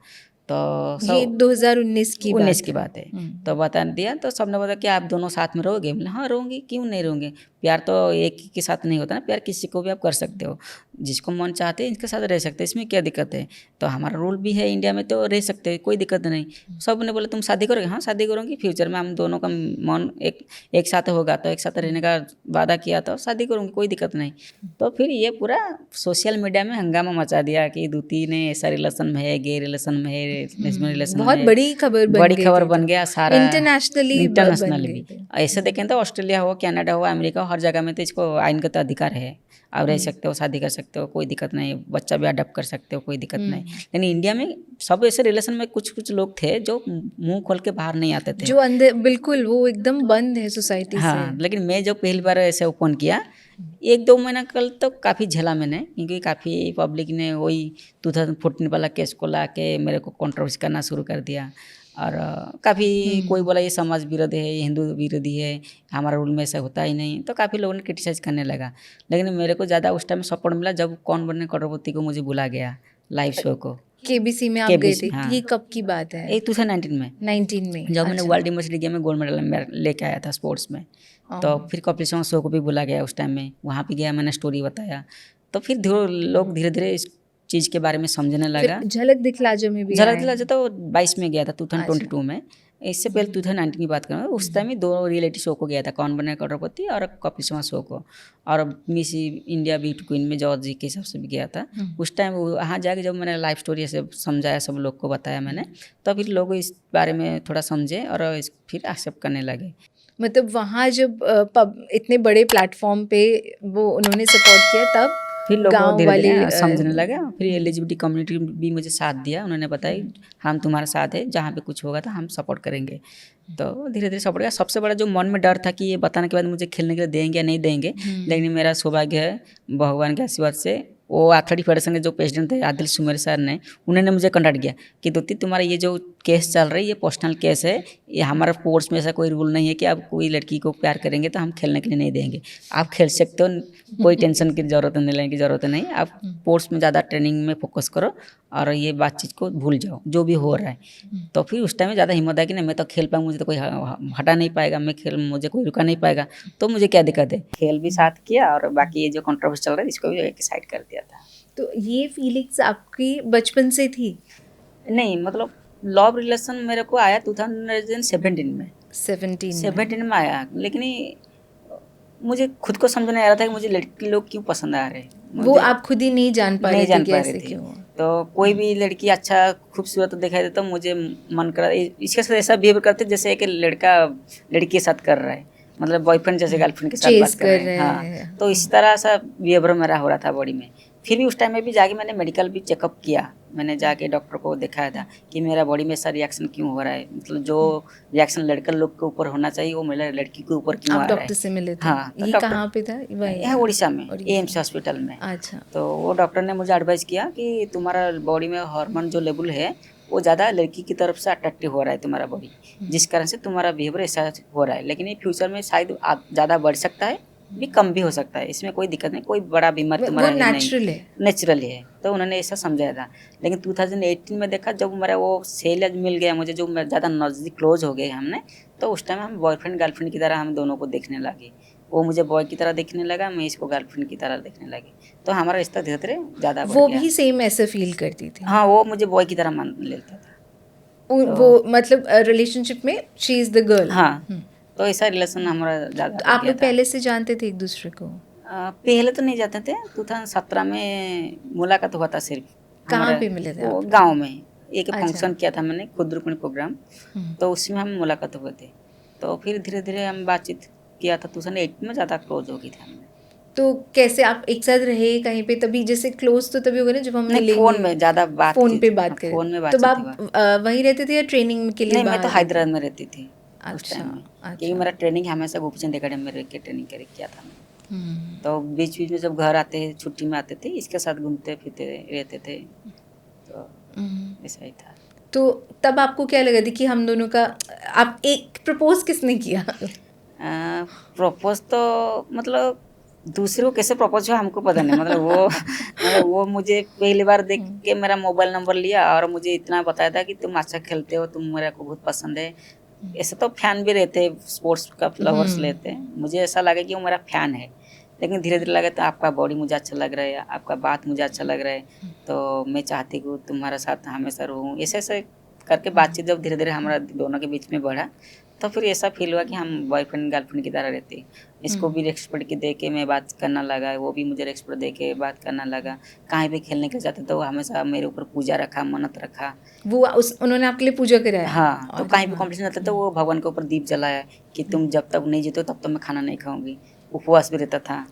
Speaker 2: तो
Speaker 4: ये 2019 की
Speaker 2: 19 की बात है। तो बता दिया तो सबने बोला कि आप दोनों साथ में रहोगे? बोले हाँ रहूँगी, क्यों नहीं रहूँगी, प्यार तो एक ही के साथ नहीं होता ना, प्यार किसी को भी आप कर सकते हो, जिसको मन चाहते हैं इसके साथ रह सकते हैं, इसमें क्या दिक्कत है। तो हमारा रूल भी है इंडिया में, तो रह सकते हैं, कोई दिक्कत नहीं। सब ने बोला तुम शादी करोगे? हाँ शादी करूँगी, फ्यूचर में हम दोनों का मन एक साथ होगा, तो एक साथ रहने का वादा किया तो शादी करूँगी, कोई दिक्कत नहीं। तो फिर ये पूरा सोशल मीडिया में हंगामा मचा दिया कि दूती ने ऐसा रिलेशन में है, गे रिलेशन में है, लेस्बियन रिलेशन में
Speaker 4: बहुत
Speaker 2: है।
Speaker 4: बड़ी खबर
Speaker 2: बन गया सारा,
Speaker 4: इंटरनेशनली
Speaker 2: भी। ऐसे देखें तो ऑस्ट्रेलिया हो, कनाडा हो, अमेरिका हो, हर जगह में तो इसको आइनगत अधिकार है, आप रह सकते हो, शादी कर सकते हो, कोई दिक्कत नहीं, बच्चा भी अडॉप्ट कर सकते हो, कोई दिक्कत नहीं। लेकिन इंडिया में सब ऐसे रिलेशन में कुछ लोग थे जो मुंह खोल के बाहर नहीं आते थे,
Speaker 4: जो अंदर बिल्कुल वो एकदम बंद है सोसाइटी से।
Speaker 2: लेकिन मैं जो पहली बार ऐसे ओपन किया 1-2 महीना कल तो काफ़ी झेला मैंने, क्योंकि काफ़ी पब्लिक ने वही 2014 वाला केस को ला के मेरे को कंट्रोवर्सी करना शुरू कर दिया। और काफ़ी कोई बोला ये समाज विरोधी है, ये हिंदू विरोधी है, हमारा रूल में ऐसा होता ही नहीं, तो काफ़ी लोगों ने क्रिटिसाइज करने लगा। लेकिन मेरे को ज़्यादा उस टाइम सपोर्ट मिला जब कौन बने करोड़पति को मुझे बुला गया लाइव शो को,
Speaker 4: केबीसी में आप गए थे। ये कब की बात है?
Speaker 2: 2019 में,
Speaker 4: 19 में
Speaker 2: जब मैंने वर्ल्ड यूनिवर्सिटी गेम में गोल्ड मेडल लेके आया था स्पोर्ट्स में। तो फिर कपिल शर्मा शो को भी बुला गया उस टाइम में, वहाँ पे गया, मैंने स्टोरी बताया, तो फिर लोग धीरे धीरे इस चीज़ के बारे में समझने लगा।
Speaker 4: झलक दिखला जो में भी
Speaker 2: झलक दिखला जो तो 22 में गया था, 2022 में। इससे पहले 2019 की बात करूँ, उस टाइम में 2 रियलिटी शो को गया था, कौन बने करोड़पति और कपिल शर्मा शो को, और मिस इंडिया ब्यूटी क्वीन में जॉर्ज जी के हिसाब से भी गया था। उस टाइम वहाँ जाके जब मैंने लाइफ स्टोरी ऐसे समझाया, सब लोग को बताया मैंने, तो फिर लोग इस बारे में थोड़ा समझे और फिर एक्सेप्ट करने लगे।
Speaker 4: मतलब वहाँ जब इतने बड़े प्लेटफॉर्म पे वो उन्होंने सपोर्ट किया, तब
Speaker 2: फिर लोग धीरे धीरे समझने लगा। फिर एलजीबीटी कम्युनिटी भी मुझे साथ दिया, उन्होंने बताया हम तुम्हारे साथ है, जहाँ पे कुछ होगा तो हम सपोर्ट करेंगे। तो धीरे धीरे सपोर्ट किया। सबसे बड़ा जो मन में डर था कि ये बताने के बाद मुझे खेलने के लिए देंगे या नहीं देंगे, लेकिन मेरा सौभाग्य है भगवान के आशीर्वाद से, वो एथलेटिक फेडरेशन के जो प्रेसिडेंट थे आदिल सुमेर सर ने, उन्होंने मुझे कॉन्टैक्ट किया कि दूती तुम्हारा ये जो केस चल रहा है ये पर्सनल केस है, ये हमारा स्पोर्ट्स में ऐसा कोई रूल नहीं है कि आप कोई लड़की को प्यार करेंगे तो हम खेलने के लिए नहीं देंगे, आप खेल सकते हो, कोई टेंशन की ज़रूरत नहीं, लेने की ज़रूरत नहीं, आप स्पोर्ट्स में ज़्यादा ट्रेनिंग में फोकस करो और ये बातचीत को भूल जाओ जो भी हो रहा है। तो फिर उस टाइम में ज़्यादा हिम्मत है कि नहीं मैं तो खेल पाऊँ, मुझे तो कोई हटा नहीं पाएगा, मैं मुझे कोई रुका नहीं पाएगा, तो मुझे क्या दिक्कत है। खेल भी साथ किया और बाकी ये जो कंट्रोवर्सी चल रहा है इसको भी एक साइड कर दिया था।
Speaker 4: तो ये फीलिंग्स आपकी बचपन से थी?
Speaker 2: नहीं, मतलब लव रिलेशन मेरे को आया 2017 में, 17 में आया, लेकिन मुझे खुद को समझ नहीं आ रहा था कि मुझे लड़की लोग क्यों पसंद आ रहे हैं।
Speaker 4: वो आप खुद ही नहीं जान पा रहे थे।
Speaker 2: तो कोई भी लड़की अच्छा खूबसूरत दिखाई दे तो मुझे मन करा इसके साथ ऐसा बिहेव करते जैसे एक लड़का लड़की के साथ कर रहा है, मतलब बॉयफ्रेंड जैसे गर्लफ्रेंड के साथ बात कर रहे हैं। हाँ, तो इस तरह सा बिहेवियर मेरा हो रहा था बॉडी में। फिर भी उस टाइम में भी जाके मैंने मेडिकल भी चेकअप किया, मैंने जाके डॉक्टर को दिखाया था कि मेरा बॉडी में ऐसा रिएक्शन क्यों हो रहा है, मतलब जो रिएक्शन लड़का लोग के ऊपर होना चाहिए वो मेरा लड़की के ऊपर क्यों आ
Speaker 4: आप
Speaker 2: रहा है।
Speaker 4: डॉक्टर से मिले थे?
Speaker 2: हाँ, तो
Speaker 4: ये
Speaker 2: डॉक्टर
Speaker 4: कहाँ पे था? वही
Speaker 2: यह उड़ीसा में एम्स हॉस्पिटल में।
Speaker 4: अच्छा।
Speaker 2: तो वो डॉक्टर ने मुझे एडवाइस किया कि तुम्हारा बॉडी में हार्मोन जो लेवल है वो ज़्यादा लड़की की तरफ से अट्रैक्टिव हो रहा है तुम्हारा बॉडी, जिस कारण से तुम्हारा बिहेवियर ऐसा हो रहा है, लेकिन ये फ्यूचर में शायद ज़्यादा बढ़ सकता है, भी कम भी हो सकता है, इसमें कोई दिक्कत नहीं, कोई बड़ा बीमारी
Speaker 4: वो
Speaker 2: तुम्हारा है
Speaker 4: नेचुरल है।
Speaker 2: नेचुरल है। तो उन्होंने ऐसा समझाया था। लेकिन 2018 में देखा जब मेरा वो सेल मिल गया मुझे, जो ज़्यादा नज़दीक क्लोज हो गए हमने, तो उस टाइम हम बॉयफ्रेंड गर्लफ्रेंड की तरह हम दोनों को देखने लगे। वो मुझे बॉय की तरह देखने लगा, मैं इसको गर्लफ्रेंड की तरह देखने लगी। तो हमारा रिश्ता धीरे धीरे ज़्यादा बढ़
Speaker 4: वो
Speaker 2: गया।
Speaker 4: भी सेम ऐसे फील करती थी?
Speaker 2: हाँ, वो मुझे बॉय की तरह मान लेता था।
Speaker 4: वो मतलब रिलेशनशिप में शी इज द गर्ल।
Speaker 2: हाँ, तो ऐसा रिलेशन हमारा ज़्यादा
Speaker 4: तो आप लोग पहले से जानते थे एक दूसरे को?
Speaker 2: पहले तो नहीं जाते थे। 2017 में मुलाकात हुआ था सिर्फ।
Speaker 4: कहाँ
Speaker 2: हमारा
Speaker 4: पे मिले थे
Speaker 2: वो
Speaker 4: आप?
Speaker 2: गांव में एक
Speaker 4: अच्छा।
Speaker 2: फंक्शन किया था मैंने, खुदरुकुनी प्रोग्राम, तो उसमें हम मुलाकात हुए थे। तो फिर धीरे धीरे हम बातचीत किया था। 2008 में ज़्यादा क्लोज हो गई थी हमने।
Speaker 4: तो कैसे आप एक साथ रहे कहीं पे? तभी जैसे क्लोज तो तभी हो गए ना जब हम
Speaker 2: नहीं,
Speaker 4: मिलेंगे।
Speaker 2: फोन में ज़्यादा बात
Speaker 4: फोन
Speaker 2: की
Speaker 4: पे
Speaker 2: थी।
Speaker 4: बात
Speaker 2: हाँ,
Speaker 4: करें।
Speaker 2: फोन में
Speaker 4: तो
Speaker 2: बातचीत
Speaker 4: आप
Speaker 2: हुआ।
Speaker 4: वहीं रहते थे या ट्रेनिंग के लिए
Speaker 2: नहीं, मैं तो
Speaker 4: बाहर?
Speaker 2: हैदराबाद में रहती थी उस
Speaker 4: अच्छा,
Speaker 2: टाइम में,
Speaker 4: अच्छा।
Speaker 2: क्योंकि मेरा ट्रेनिंग हमेशा गोपीचंद एकेडमी में रह के ट्रेनिंग किया था मैं।
Speaker 4: हम्म।
Speaker 2: तो बीच बीच में जब घर आते छुट्टी में आते थे, इसके साथ घूमते फिरते रहते थे, तो ऐसा ही था।
Speaker 4: तो तब आपको क्या लगा था कि हम दोनों का, आप एक प्रपोज किसने किया?
Speaker 2: प्रपोज तो मतलब दूसरे को कैसे प्रपोज हुआ हमको पता नहीं, मतलब वो मुझे पहली बार देख के मेरा मोबाइल नंबर लिया और मुझे इतना बताया था कि तुम अच्छा खेलते हो, तुम मेरे को बहुत पसंद है। ऐसे तो फैन भी रहते, स्पोर्ट्स का फ्लावर्स लेते हैं, मुझे ऐसा लगा कि वो मेरा फैन है। लेकिन धीरे धीरे लगा तो आपका बॉडी मुझे अच्छा लग रहा है, आपका बात मुझे अच्छा लग रहा है, तो मैं चाहती हूँ तुम्हारे साथ हमेशा रहूँ। ऐसे ऐसे करके बातचीत जब धीरे धीरे हमारा दोनों के बीच में बढ़ा, तो फिर ऐसा फील हुआ कि हम बॉयफ्रेंड गर्लफ्रेंड की तरह रहते। इसको भी रेस्पेक्ट के दे के मैं बात करना लगा, वो भी मुझे रेस्पेक्ट दे के बात करना लगा। कहीं भी खेलने के जाते तो वो हमेशा मेरे ऊपर पूजा रखा, मन्नत रखा।
Speaker 4: वो उन्होंने आपके लिए पूजा कराया?
Speaker 2: हाँ, तो
Speaker 4: और
Speaker 2: कहीं भी कॉम्पिटिशन होता था वो भगवान के ऊपर दीप जलाया कि तुम जब तक नहीं जीतो तब तक मैं खाना नहीं खाऊंगी। उपवास भी रहता था।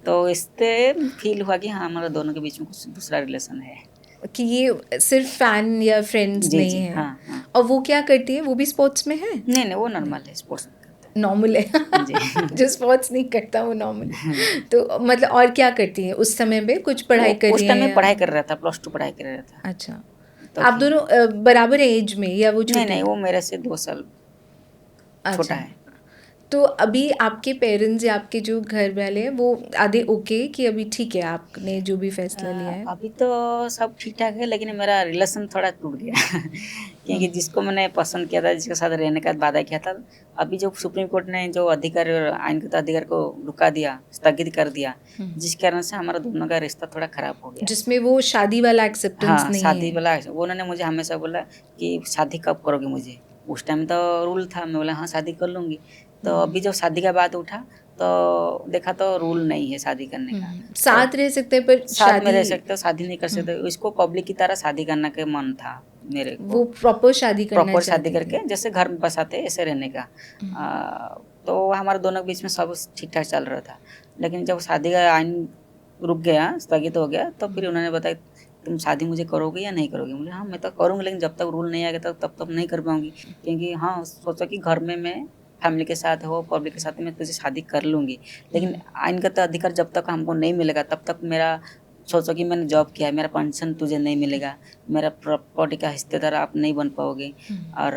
Speaker 2: तो इससे फील हुआ कि हाँ, हमारा दोनों के बीच में कुछ दूसरा रिलेशन है।
Speaker 4: कि ये सिर्फ फैन या फ्रेंड्स
Speaker 2: जी,
Speaker 4: नहीं
Speaker 2: जी,
Speaker 4: है।
Speaker 2: हाँ, हाँ।
Speaker 4: और वो क्या करती है? वो भी स्पोर्ट्स में है?
Speaker 2: नहीं, वो नॉर्मल है, स्पोर्ट्स में करता है।
Speaker 4: नॉर्मल है।
Speaker 2: जी।
Speaker 4: जो स्पोर्ट्स नहीं करता वो नॉर्मल है। तो मतलब और क्या करती है उस समय में? कुछ पढ़ाई कर
Speaker 2: उस
Speaker 4: रही
Speaker 2: टाइम
Speaker 4: है
Speaker 2: में
Speaker 4: या?
Speaker 2: पढ़ाई कर रहा था, +2 पढ़ाई कर रहा था।
Speaker 4: अच्छा।
Speaker 2: तो
Speaker 4: आप दोनों बराबर एज में या वो छोटे?
Speaker 2: नहीं, वो मेरे से 2 साल छोटा
Speaker 4: अच्छा।
Speaker 2: है।
Speaker 4: तो अभी आपके पेरेंट्स या आपके जो घर वाले हैं वो आधे ओके कि अभी ठीक है आपने जो भी फैसला लिया है?
Speaker 2: अभी तो सब ठीक ठाक है, लेकिन मेरा रिलेशन थोड़ा टूट गया। क्योंकि जिसको मैंने पसंद किया था, जिसके साथ रहने का वादा किया था, अभी जो सुप्रीम कोर्ट ने जो अधिकार आइनगत अधिकार को रुका दिया, स्थगित कर दिया, जिस कारण से हमारा दोनों का रिश्ता थोड़ा खराब हो गया।
Speaker 4: जिसमें वो शादी वाला एक्सेप्टेंस
Speaker 2: हाँ,
Speaker 4: नहीं
Speaker 2: शादी
Speaker 4: है।
Speaker 2: वाला वो उन्होंने मुझे हमेशा बोला कि शादी कब करोगे मुझे। उस टाइम तो रूल था, मैं बोला हाँ शादी कर लूँगी। तो अभी जब शादी का बात उठा तो देखा तो रूल नहीं है शादी करने का।
Speaker 4: साथ रह सकते हैं पर
Speaker 2: साथ में रह
Speaker 4: शादी,
Speaker 2: सकते हो, शादी नहीं कर सकते। इसको पब्लिक की तरह शादी करने का मन था मेरे को,
Speaker 4: वो प्रॉपर शादी करना
Speaker 2: प्रॉपर शादी
Speaker 4: चाहती
Speaker 2: करके
Speaker 4: थी।
Speaker 2: जैसे घर में बसाते ऐसे रहने का। तो हमारे दोनों के बीच में सब ठीक ठाक चल रहा था। लेकिन जब शादी का आइन रुक गया, स्थगित हो गया, तो फिर उन्होंने बताया तुम शादी मुझे करोगे या नहीं करोगे। मुझे हाँ मैं तो करूँगी, लेकिन जब तक रूल नहीं आएगा तब तक नहीं कर पाऊँगी। क्योंकि हाँ सोचा कि घर में मैं फैमिली के साथ हो, पब्लिक के साथ मैं तुझे शादी कर लूँगी, लेकिन आइनगत अधिकार जब तक हमको नहीं मिलेगा तब तक मेरा सोचो कि मैंने जॉब किया है, मेरा पेंशन तुझे नहीं मिलेगा, मेरा प्रॉपर्टी का हिस्सेदार आप नहीं बन पाओगे, और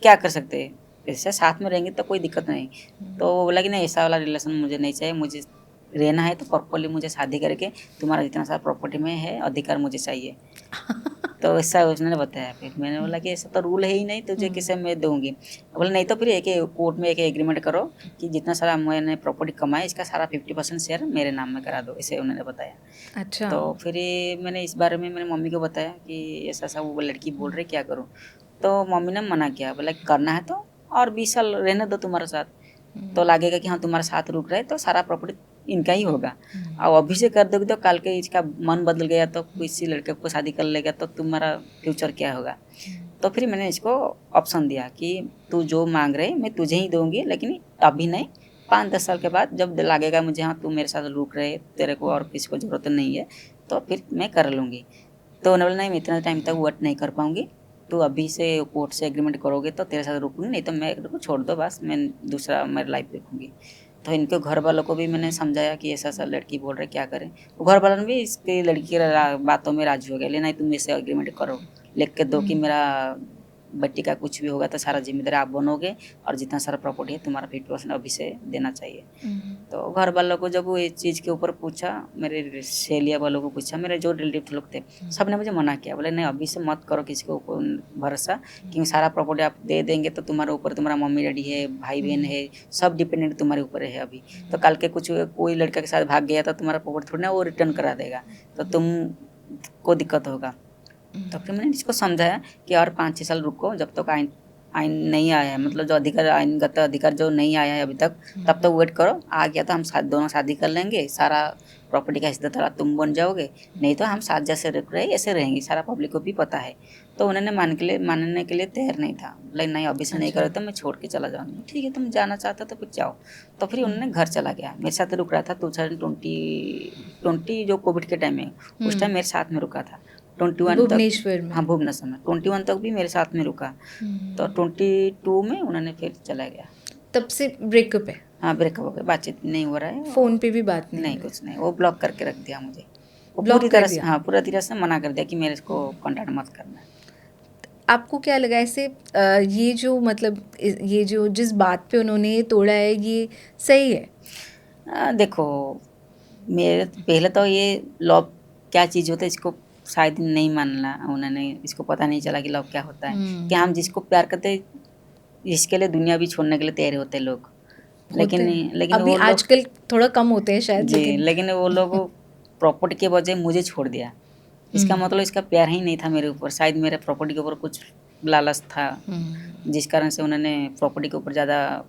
Speaker 2: क्या कर सकते हैं। ऐसे साथ में रहेंगे तो कोई दिक्कत नहीं। तो वो बोला कि नहीं, ऐसा वाला रिलेशन मुझे नहीं चाहिए, मुझे रहना है तो प्रॉपर्ली मुझे शादी करके तुम्हारा जितना सारा प्रॉपर्टी में है अधिकार मुझे चाहिए। तो ऐसा उसने बताया। फिर मैंने बोला कि ऐसा तो रूल है ही नहीं, तुझे किसे मैं दूंगी। बोला नहीं तो फिर एक कोर्ट में एक एग्रीमेंट करो कि जितना सारा मैंने प्रॉपर्टी कमाया इसका सारा 50% शेयर मेरे नाम में करा दो, ऐसे उन्होंने बताया।
Speaker 4: अच्छा।
Speaker 2: तो फिर मैंने इस बारे में मेरी मम्मी को बताया कि ऐसा ऐसा वो लड़की बोल रही, क्या करूँ। तो मम्मी ने मना किया, बोला करना है तो और 20 साल रहने दो तुम्हारे साथ, तो लगेगा कि हाँ तुम्हारे साथ रुक रहे तो सारा प्रॉपर्टी इनका ही होगा। और अभी से कर दोगे तो कल के इसका मन बदल गया तो किसी लड़के को शादी कर लेगा तो तुम्हारा फ्यूचर क्या होगा। तो फिर मैंने इसको ऑप्शन दिया कि तू जो मांग रहे मैं तुझे ही दूंगी, लेकिन अभी नहीं, 5-10 साल के बाद जब लगेगा मुझे हाँ तू मेरे साथ रुक रहे, तेरे को और किसी को ज़रूरत नहीं है, तो फिर मैं कर लूँगी। तो उन्होंने बोला नहीं मैं इतना टाइम तक वेट नहीं कर पाऊंगी, तो अभी से कोर्ट से एग्रीमेंट करोगे तो तेरे साथ रुकूंगी, नहीं तो मैं को छोड़ दो बस, मैं दूसरा मेरी लाइफ देखूंगी। तो इनके घर वालों को भी मैंने समझाया कि ऐसा ऐसा लड़की बोल रहे क्या करें। वो घर वालों ने भी इसकी लड़की की बातों में राजी हो गया, ले नहीं तुम इससे एग्रीमेंट करो, लिख के दो कि मेरा बेटी का कुछ भी होगा तो सारा जिम्मेदारी आप बनोगे और जितना सारा प्रॉपर्टी है तुम्हारा 50% अभी से देना चाहिए। तो घर वालों को जब वो इस चीज़ के ऊपर पूछा, मेरे सहेलिया वालों को पूछा, मेरे जो रिलेटिव लोग थे सब ने मुझे मना किया, बोले नहीं अभी से मत करो किसी के ऊपर भरोसा, क्योंकि सारा प्रॉपर्टी आप दे देंगे तो तुम्हारे ऊपर तुम्हारा मम्मी डैडी है, भाई बहन है, सब डिपेंडेंट तुम्हारे ऊपर है अभी। तो कल के कुछ कोई लड़का के साथ भाग गया तो तुम्हारा प्रॉपर्टी थोड़ी ना वो रिटर्न करा देगा, तो तुम को दिक्कत होगा। तो फिर मैंने इसको समझाया कि और 5-6 साल रुको, जब तक आइन नहीं आया है, मतलब जो अधिकार आइनगत अधिकार जो नहीं आया है अभी तक, तब तक वेट करो, आ गया तो हम साथ दोनों शादी कर लेंगे, सारा प्रॉपर्टी का हिस्सेदार तुम बन जाओगे, नहीं तो हम साथ जैसे रहे ऐसे रहेंगे, सारा पब्लिक को भी पता है। तो उन्होंने मानने के लिए तैयार नहीं था, बोले नहीं अभी से नहीं करो तो मैं छोड़ के चला जाऊँगी। ठीक है तुम जाना चाहता तो फिर जाओ। तो फिर उन्होंने घर चला गया, मेरे साथ रुक रहा था 2020 जो कोविड के टाइम में, उस टाइम मेरे साथ में रुका था 21
Speaker 4: भुवनेश्वर में।
Speaker 2: हाँ भुवनेश्वर में 21 तक भी मेरे साथ में रुका। तो 22 में उन्होंने फिर चला गया।
Speaker 4: तब से ब्रेकअप है?
Speaker 2: हाँ ब्रेकअप हो गया, बातचीत नहीं हो रहा है,
Speaker 4: फोन पे भी बात नहीं?
Speaker 2: नहीं कुछ नहीं, वो ब्लॉक करके रख दिया मुझे, वो
Speaker 4: ब्लॉक
Speaker 2: पूरी
Speaker 4: कर
Speaker 2: तरह से,
Speaker 4: दिया?
Speaker 2: हाँ पूरा तरह से मना कर दिया कि मेरे इसको कॉन्टैक्ट मत करना।
Speaker 4: आपको क्या लगा ऐसे ये जो मतलब ये जो जिस बात पे उन्होंने तोड़ा है ये सही है?
Speaker 2: देखो मेरे पहले तो ये लव क्या चीज़ होता है इसको शायद नहीं मानना उन्होंने, इसको पता नहीं चला कि लव क्या होता है, कि हम जिसको प्यार करते हैं इसके लिए दुनिया भी छोड़ने के लिए तैयार होते हैं लोग, लेकिन
Speaker 4: अभी
Speaker 2: वो लोग
Speaker 4: आजकल थोड़ा कम होते हैं शायद,
Speaker 2: जी, लेकिन वो लोग प्रॉपर्टी के वजह मुझे छोड़ दिया। इसका मतलब इसका प्यार ही नहीं था मेरे ऊपर, शायद मेरे प्रॉपर्टी के ऊपर कुछ लालच था, जिस कारण से उन्होंने प्रॉपर्टी के ऊपर ज़्यादा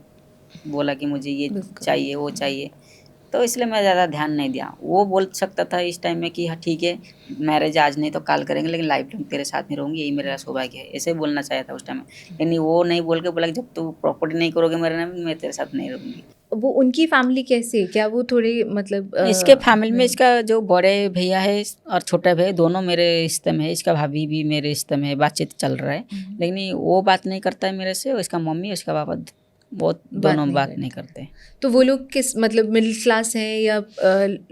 Speaker 2: बोला कि मुझे ये चाहिए वो चाहिए, तो इसलिए मैं ज़्यादा ध्यान नहीं दिया। वो बोल सकता था इस टाइम में कि हाँ ठीक है मैरिज आज नहीं तो कल करेंगे, लेकिन लाइफ टाइम तेरे साथ में रहूँगी, यही मेरा सौभाग्य है, ऐसे बोलना चाहा था उस टाइम में, लेकिन वो नहीं बोल के बोला कि जब तू प्रॉपर्टी नहीं करोगे मेरे नाम मैं तेरे साथ नहीं रहूँगी।
Speaker 4: वो उनकी फैमिली कैसी है? क्या वो थोड़े मतलब
Speaker 2: इसके फैमिली में इसका जो बड़े भैया है और छोटा भैया दोनों मेरे रिश्ते में है, इसका भाभी भी मेरे रिश्ते में है, बातचीत चल रहा है, लेकिन वो बात नहीं करता है मेरे से, इसका मम्मी उसका पापा बहुत दोनों बात नहीं करते।
Speaker 4: तो वो लोग किस मतलब मिडिल क्लास हैं या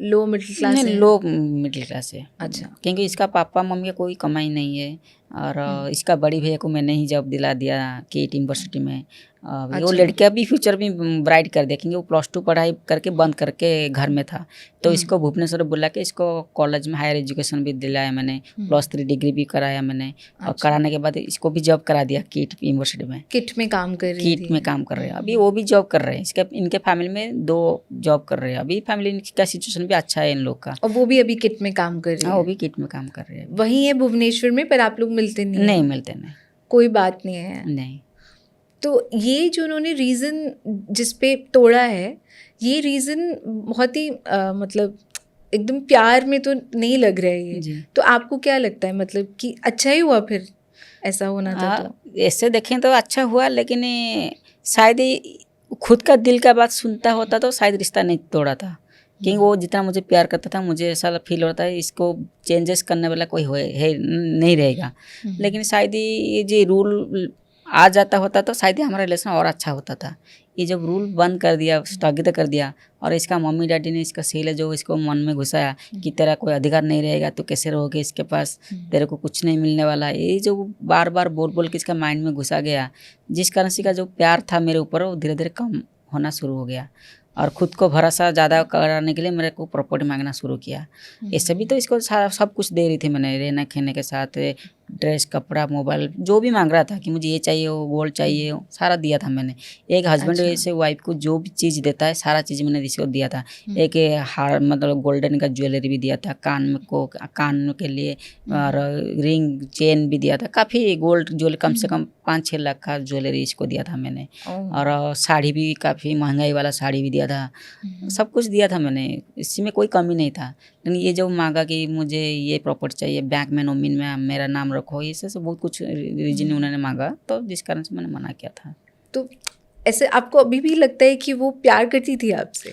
Speaker 4: लो मिडिल क्लास हैं?
Speaker 2: लो मिडिल क्लास है।
Speaker 4: अच्छा,
Speaker 2: क्योंकि इसका पापा मम्मी का कोई कमाई नहीं है, और इसका बड़ी भैया को मैंने ही जॉब दिला दिया KIT यूनिवर्सिटी में। वो लड़का भी फ्यूचर भी ब्राइट कर दिया, क्योंकि वो +2 पढ़ाई करके बंद करके घर में था, तो इसको भुवनेश्वर बुला के इसको कॉलेज में हायर एजुकेशन भी दिलाया मैंने, +3 डिग्री भी कराया मैंने, और कराने के बाद इसको भी जॉब करा दिया KIT यूनिवर्सिटी में।
Speaker 4: किट में काम कर रही
Speaker 2: KIT में काम कर रहे हैं अभी, वो भी जॉब कर रहे हैं, इसके इनके फैमिली में 2 जॉब कर रहे हैं अभी, फैमिली का सिचुएशन भी अच्छा है इन लोग का।
Speaker 4: और वो भी अभी किट में काम कर रही
Speaker 2: हाँ
Speaker 4: है?
Speaker 2: वो भी KIT में काम कर रहे हैं।
Speaker 4: वही है भुवनेश्वर में, पर आप लोग मिलते नहीं?
Speaker 2: नहीं मिलते, नहीं
Speaker 4: कोई बात नहीं है?
Speaker 2: नहीं।
Speaker 4: तो ये जो उन्होंने रीज़न जिस पे तोड़ा है, ये रीज़न बहुत ही मतलब एकदम प्यार में तो नहीं लग रहा है ये। तो आपको क्या लगता है मतलब कि अच्छा ही हुआ फिर ऐसा होना था? तो
Speaker 2: ऐसे देखें तो अच्छा हुआ, लेकिन शायद खुद का दिल का बात सुनता होता तो शायद रिश्ता नहीं तोड़ा था, क्योंकि वो जितना मुझे प्यार करता था मुझे ऐसा फील होता है इसको चेंजेस करने वाला कोई है नहीं रहेगा, लेकिन शायद ये जो रूल आ जाता होता तो शायद हमारा रिलेशन और अच्छा होता था। ये जब रूल बंद कर दिया, स्थगित कर दिया, और इसका मम्मी डैडी ने इसका सेल जो इसको मन में घुसाया कि तेरा कोई अधिकार नहीं रहेगा, तो कैसे रहोगे इसके पास, तेरे को कुछ नहीं मिलने वाला, ये जो बार बार बोल के इसका माइंड में घुसा गया, जिस कारण से इसका जो प्यार था मेरे ऊपर वो धीरे धीरे कम होना शुरू हो गया, और ख़ुद को भरोसा ज़्यादा कराने के लिए मेरे को प्रॉपर्टी मांगना शुरू किया। ऐसे भी तो इसको सब कुछ दे रही थी मैंने, रहने खाने के साथ ड्रेस कपड़ा मोबाइल जो भी मांग रहा था कि मुझे ये चाहिए वो गोल्ड चाहिए वो सारा दिया था मैंने। एक हस्बैंड ऐसे वाइफ को जो भी चीज़ देता है सारा चीज़ मैंने इसको दिया था। एक हार मतलब गोल्डन का ज्वेलरी भी दिया था, कान के लिए, और रिंग चेन भी दिया था, काफ़ी गोल्ड ज्वेलरी कम से कम 5-6 लाख का ज्वेलरी इसको दिया था मैंने, और साड़ी भी काफ़ी महंगाई वाला साड़ी भी दिया था, सब कुछ दिया था मैंने, इसमें कोई कमी नहीं था। लेकिन ये जो मांगा कि मुझे ये प्रॉपर्टी चाहिए, बैंक में नॉमिन में मेरा नाम रखो, ये सब बहुत कुछ रीजन उन्होंने मांगा, तो जिस कारण से मैंने मना किया था।
Speaker 4: तो ऐसे आपको अभी भी लगता है कि वो प्यार करती थी आपसे?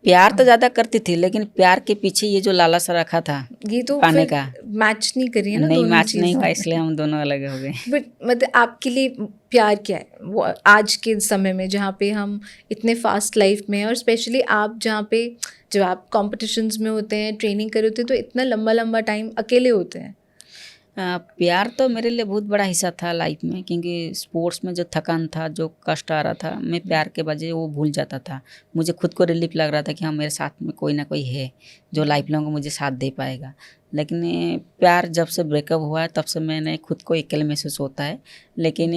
Speaker 2: प्यार तो ज़्यादा करती थी, लेकिन प्यार के पीछे ये जो लालसा रखा था
Speaker 4: ये तो
Speaker 2: पाने
Speaker 4: फिर
Speaker 2: का,
Speaker 4: मैच नहीं करी है ना
Speaker 2: नहीं
Speaker 4: दोनों
Speaker 2: मैच नहीं
Speaker 4: चीज़ें।
Speaker 2: हुआ, इसलिए हम दोनों अलग हो गए।
Speaker 4: बट मतलब आपके लिए प्यार क्या है वो आज के समय में, जहाँ पे हम इतने फास्ट लाइफ में हैं, और स्पेशली आप जहाँ पे जब आप कॉम्पिटिशन्स में होते हैं, ट्रेनिंग कर होते हैं, तो इतना लंबा लंबा टाइम अकेले होते हैं।
Speaker 2: प्यार तो मेरे लिए बहुत बड़ा हिस्सा था लाइफ में, क्योंकि स्पोर्ट्स में जो थकान था, जो कष्ट आ रहा था, मैं प्यार के वजह वो भूल जाता था। मुझे खुद को रिलीफ लग रहा था कि हाँ मेरे साथ में कोई ना कोई है जो लाइफ लॉन्ग मुझे साथ दे पाएगा। लेकिन प्यार जब से ब्रेकअप हुआ है तब से मैंने खुद को अकेले महसूस होता है। लेकिन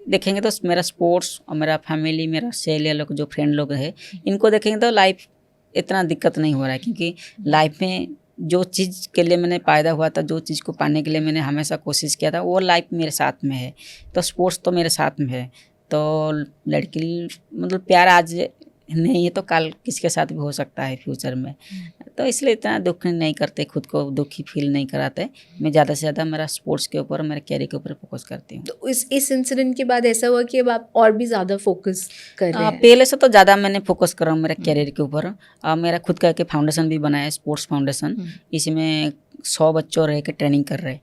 Speaker 2: देखेंगे तो मेरा स्पोर्ट्स और मेरा फैमिली, मेरा सहेली लोग, जो फ्रेंड लोग हैं, इनको देखेंगे तो लाइफ इतना दिक्कत नहीं हो रहा है, क्योंकि लाइफ में जो चीज़ के लिए मैंने पैदा हुआ था, जो चीज़ को पाने के लिए मैंने हमेशा कोशिश किया था, वो लाइफ मेरे साथ में है। तो स्पोर्ट्स तो मेरे साथ में है। तो लड़की मतलब प्यार आज नहीं है तो कल किसके साथ भी हो सकता है फ्यूचर में। तो इसलिए इतना दुख नहीं करते, खुद को दुखी फील नहीं कराते। मैं ज़्यादा से ज़्यादा मेरा स्पोर्ट्स के ऊपर, मेरे कैरियर के ऊपर फोकस करती हूँ।
Speaker 4: तो इस इंसिडेंट के बाद ऐसा हुआ कि अब आप और भी ज़्यादा फोकस कर रहे हैं?
Speaker 2: पहले से तो ज़्यादा मैंने फोकस कर रहा हूँ मेरे कैरियर के ऊपर। मेरा खुद का एक फाउंडेशन भी बनाया है, स्पोर्ट्स फाउंडेशन। इसमें 100 बच्चों रह के ट्रेनिंग कर रहे,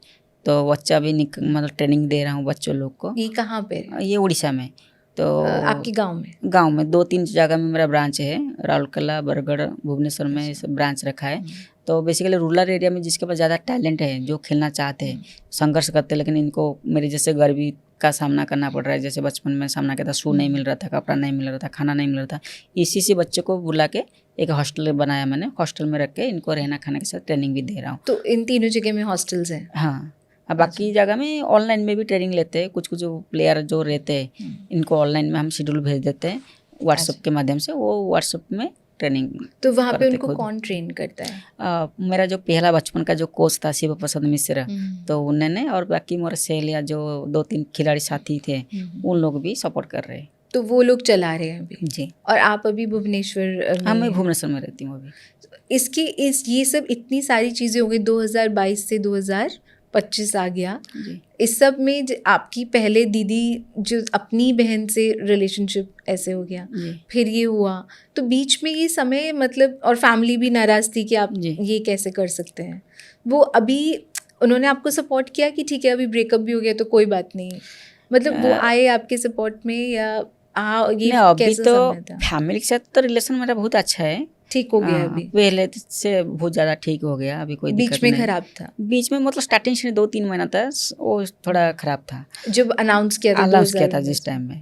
Speaker 2: तो बच्चा भी मतलब ट्रेनिंग दे रहा हूँ बच्चों लोग को।
Speaker 4: ये कहाँ पे?
Speaker 2: ये उड़ीसा में। तो
Speaker 4: आपके गांव में?
Speaker 2: गांव में 2-3 जगह में मेरा ब्रांच है, राउरकेला, बरगढ़, भुवनेश्वर में ये सब ब्रांच रखा है। तो बेसिकली रूरल एरिया में जिसके पास ज़्यादा टैलेंट है, जो खेलना चाहते हैं, संघर्ष करते हैं, लेकिन इनको मेरे जैसे गरीबी का सामना करना पड़ रहा है। जैसे बचपन में सामना किया था, शू नहीं मिल रहा था, कपड़ा नहीं मिल रहा था, खाना नहीं मिल रहा था। इसी बच्चों को बुला के एक हॉस्टल बनाया मैंने। हॉस्टल में रख के इनको रहना खाने के साथ ट्रेनिंग भी दे रहा हूँ।
Speaker 4: तो इन तीनों जगह में हॉस्टल्स हैं?
Speaker 2: हाँ, अब बाकी जगह में ऑनलाइन में भी ट्रेनिंग लेते हैं। कुछ जो प्लेयर जो रहते हैं, इनको ऑनलाइन में हम शेड्यूल भेज देते हैं व्हाट्सएप के माध्यम से। वो व्हाट्सएप में ट्रेनिंग।
Speaker 4: तो वहाँ पे
Speaker 2: करते
Speaker 4: उनको
Speaker 2: खुद।
Speaker 4: कौन ट्रेन करता है?
Speaker 2: मेरा जो पहला बचपन का जो कोच था शिव प्रसाद मिश्रा, तो उन्होंने, और बाकी मेरे सहेलियाँ जो 2-3 खिलाड़ी साथी थे, उन लोग भी सपोर्ट कर रहे हैं।
Speaker 4: तो वो लोग चला रहे हैं अभी?
Speaker 2: जी।
Speaker 4: और आप अभी भुवनेश्वर
Speaker 2: हाँ,
Speaker 4: में
Speaker 2: मैं
Speaker 4: हैं?
Speaker 2: भुवनेश्वर में रहती हूँ अभी।
Speaker 4: ये सब इतनी सारी चीज़ें हो गई, 2022 से 2025 आ गया।
Speaker 2: जी।
Speaker 4: इस सब में आपकी पहले दीदी जो अपनी बहन से रिलेशनशिप ऐसे हो गया,
Speaker 2: जी।
Speaker 4: फिर ये हुआ, तो बीच में ये समय मतलब, और फैमिली भी नाराज़ थी कि आप
Speaker 2: जी।
Speaker 4: ये कैसे कर सकते हैं। वो अभी उन्होंने आपको सपोर्ट किया कि ठीक है अभी ब्रेकअप भी हो गया तो कोई बात नहीं, मतलब वो आए आपके सपोर्ट में, या ये
Speaker 2: नहीं, अभी
Speaker 4: कैसा
Speaker 2: तो
Speaker 4: समय था?
Speaker 2: फैमिली के साथ तो रिलेशन मेरा बहुत अच्छा है।
Speaker 4: ठीक हो गया
Speaker 2: हाँ,
Speaker 4: अभी?
Speaker 2: पहले से बहुत ज़्यादा ठीक हो गया, अभी कोई दिक्कत
Speaker 4: बीच में
Speaker 2: नहीं।
Speaker 4: खराब था?
Speaker 2: बीच में मतलब स्टार्टिंग से 2-3 महीना था वो थोड़ा खराब था,
Speaker 4: जब अनाउंस किया था
Speaker 2: अनाउंस किया था
Speaker 4: 2019
Speaker 2: जिस टाइम में।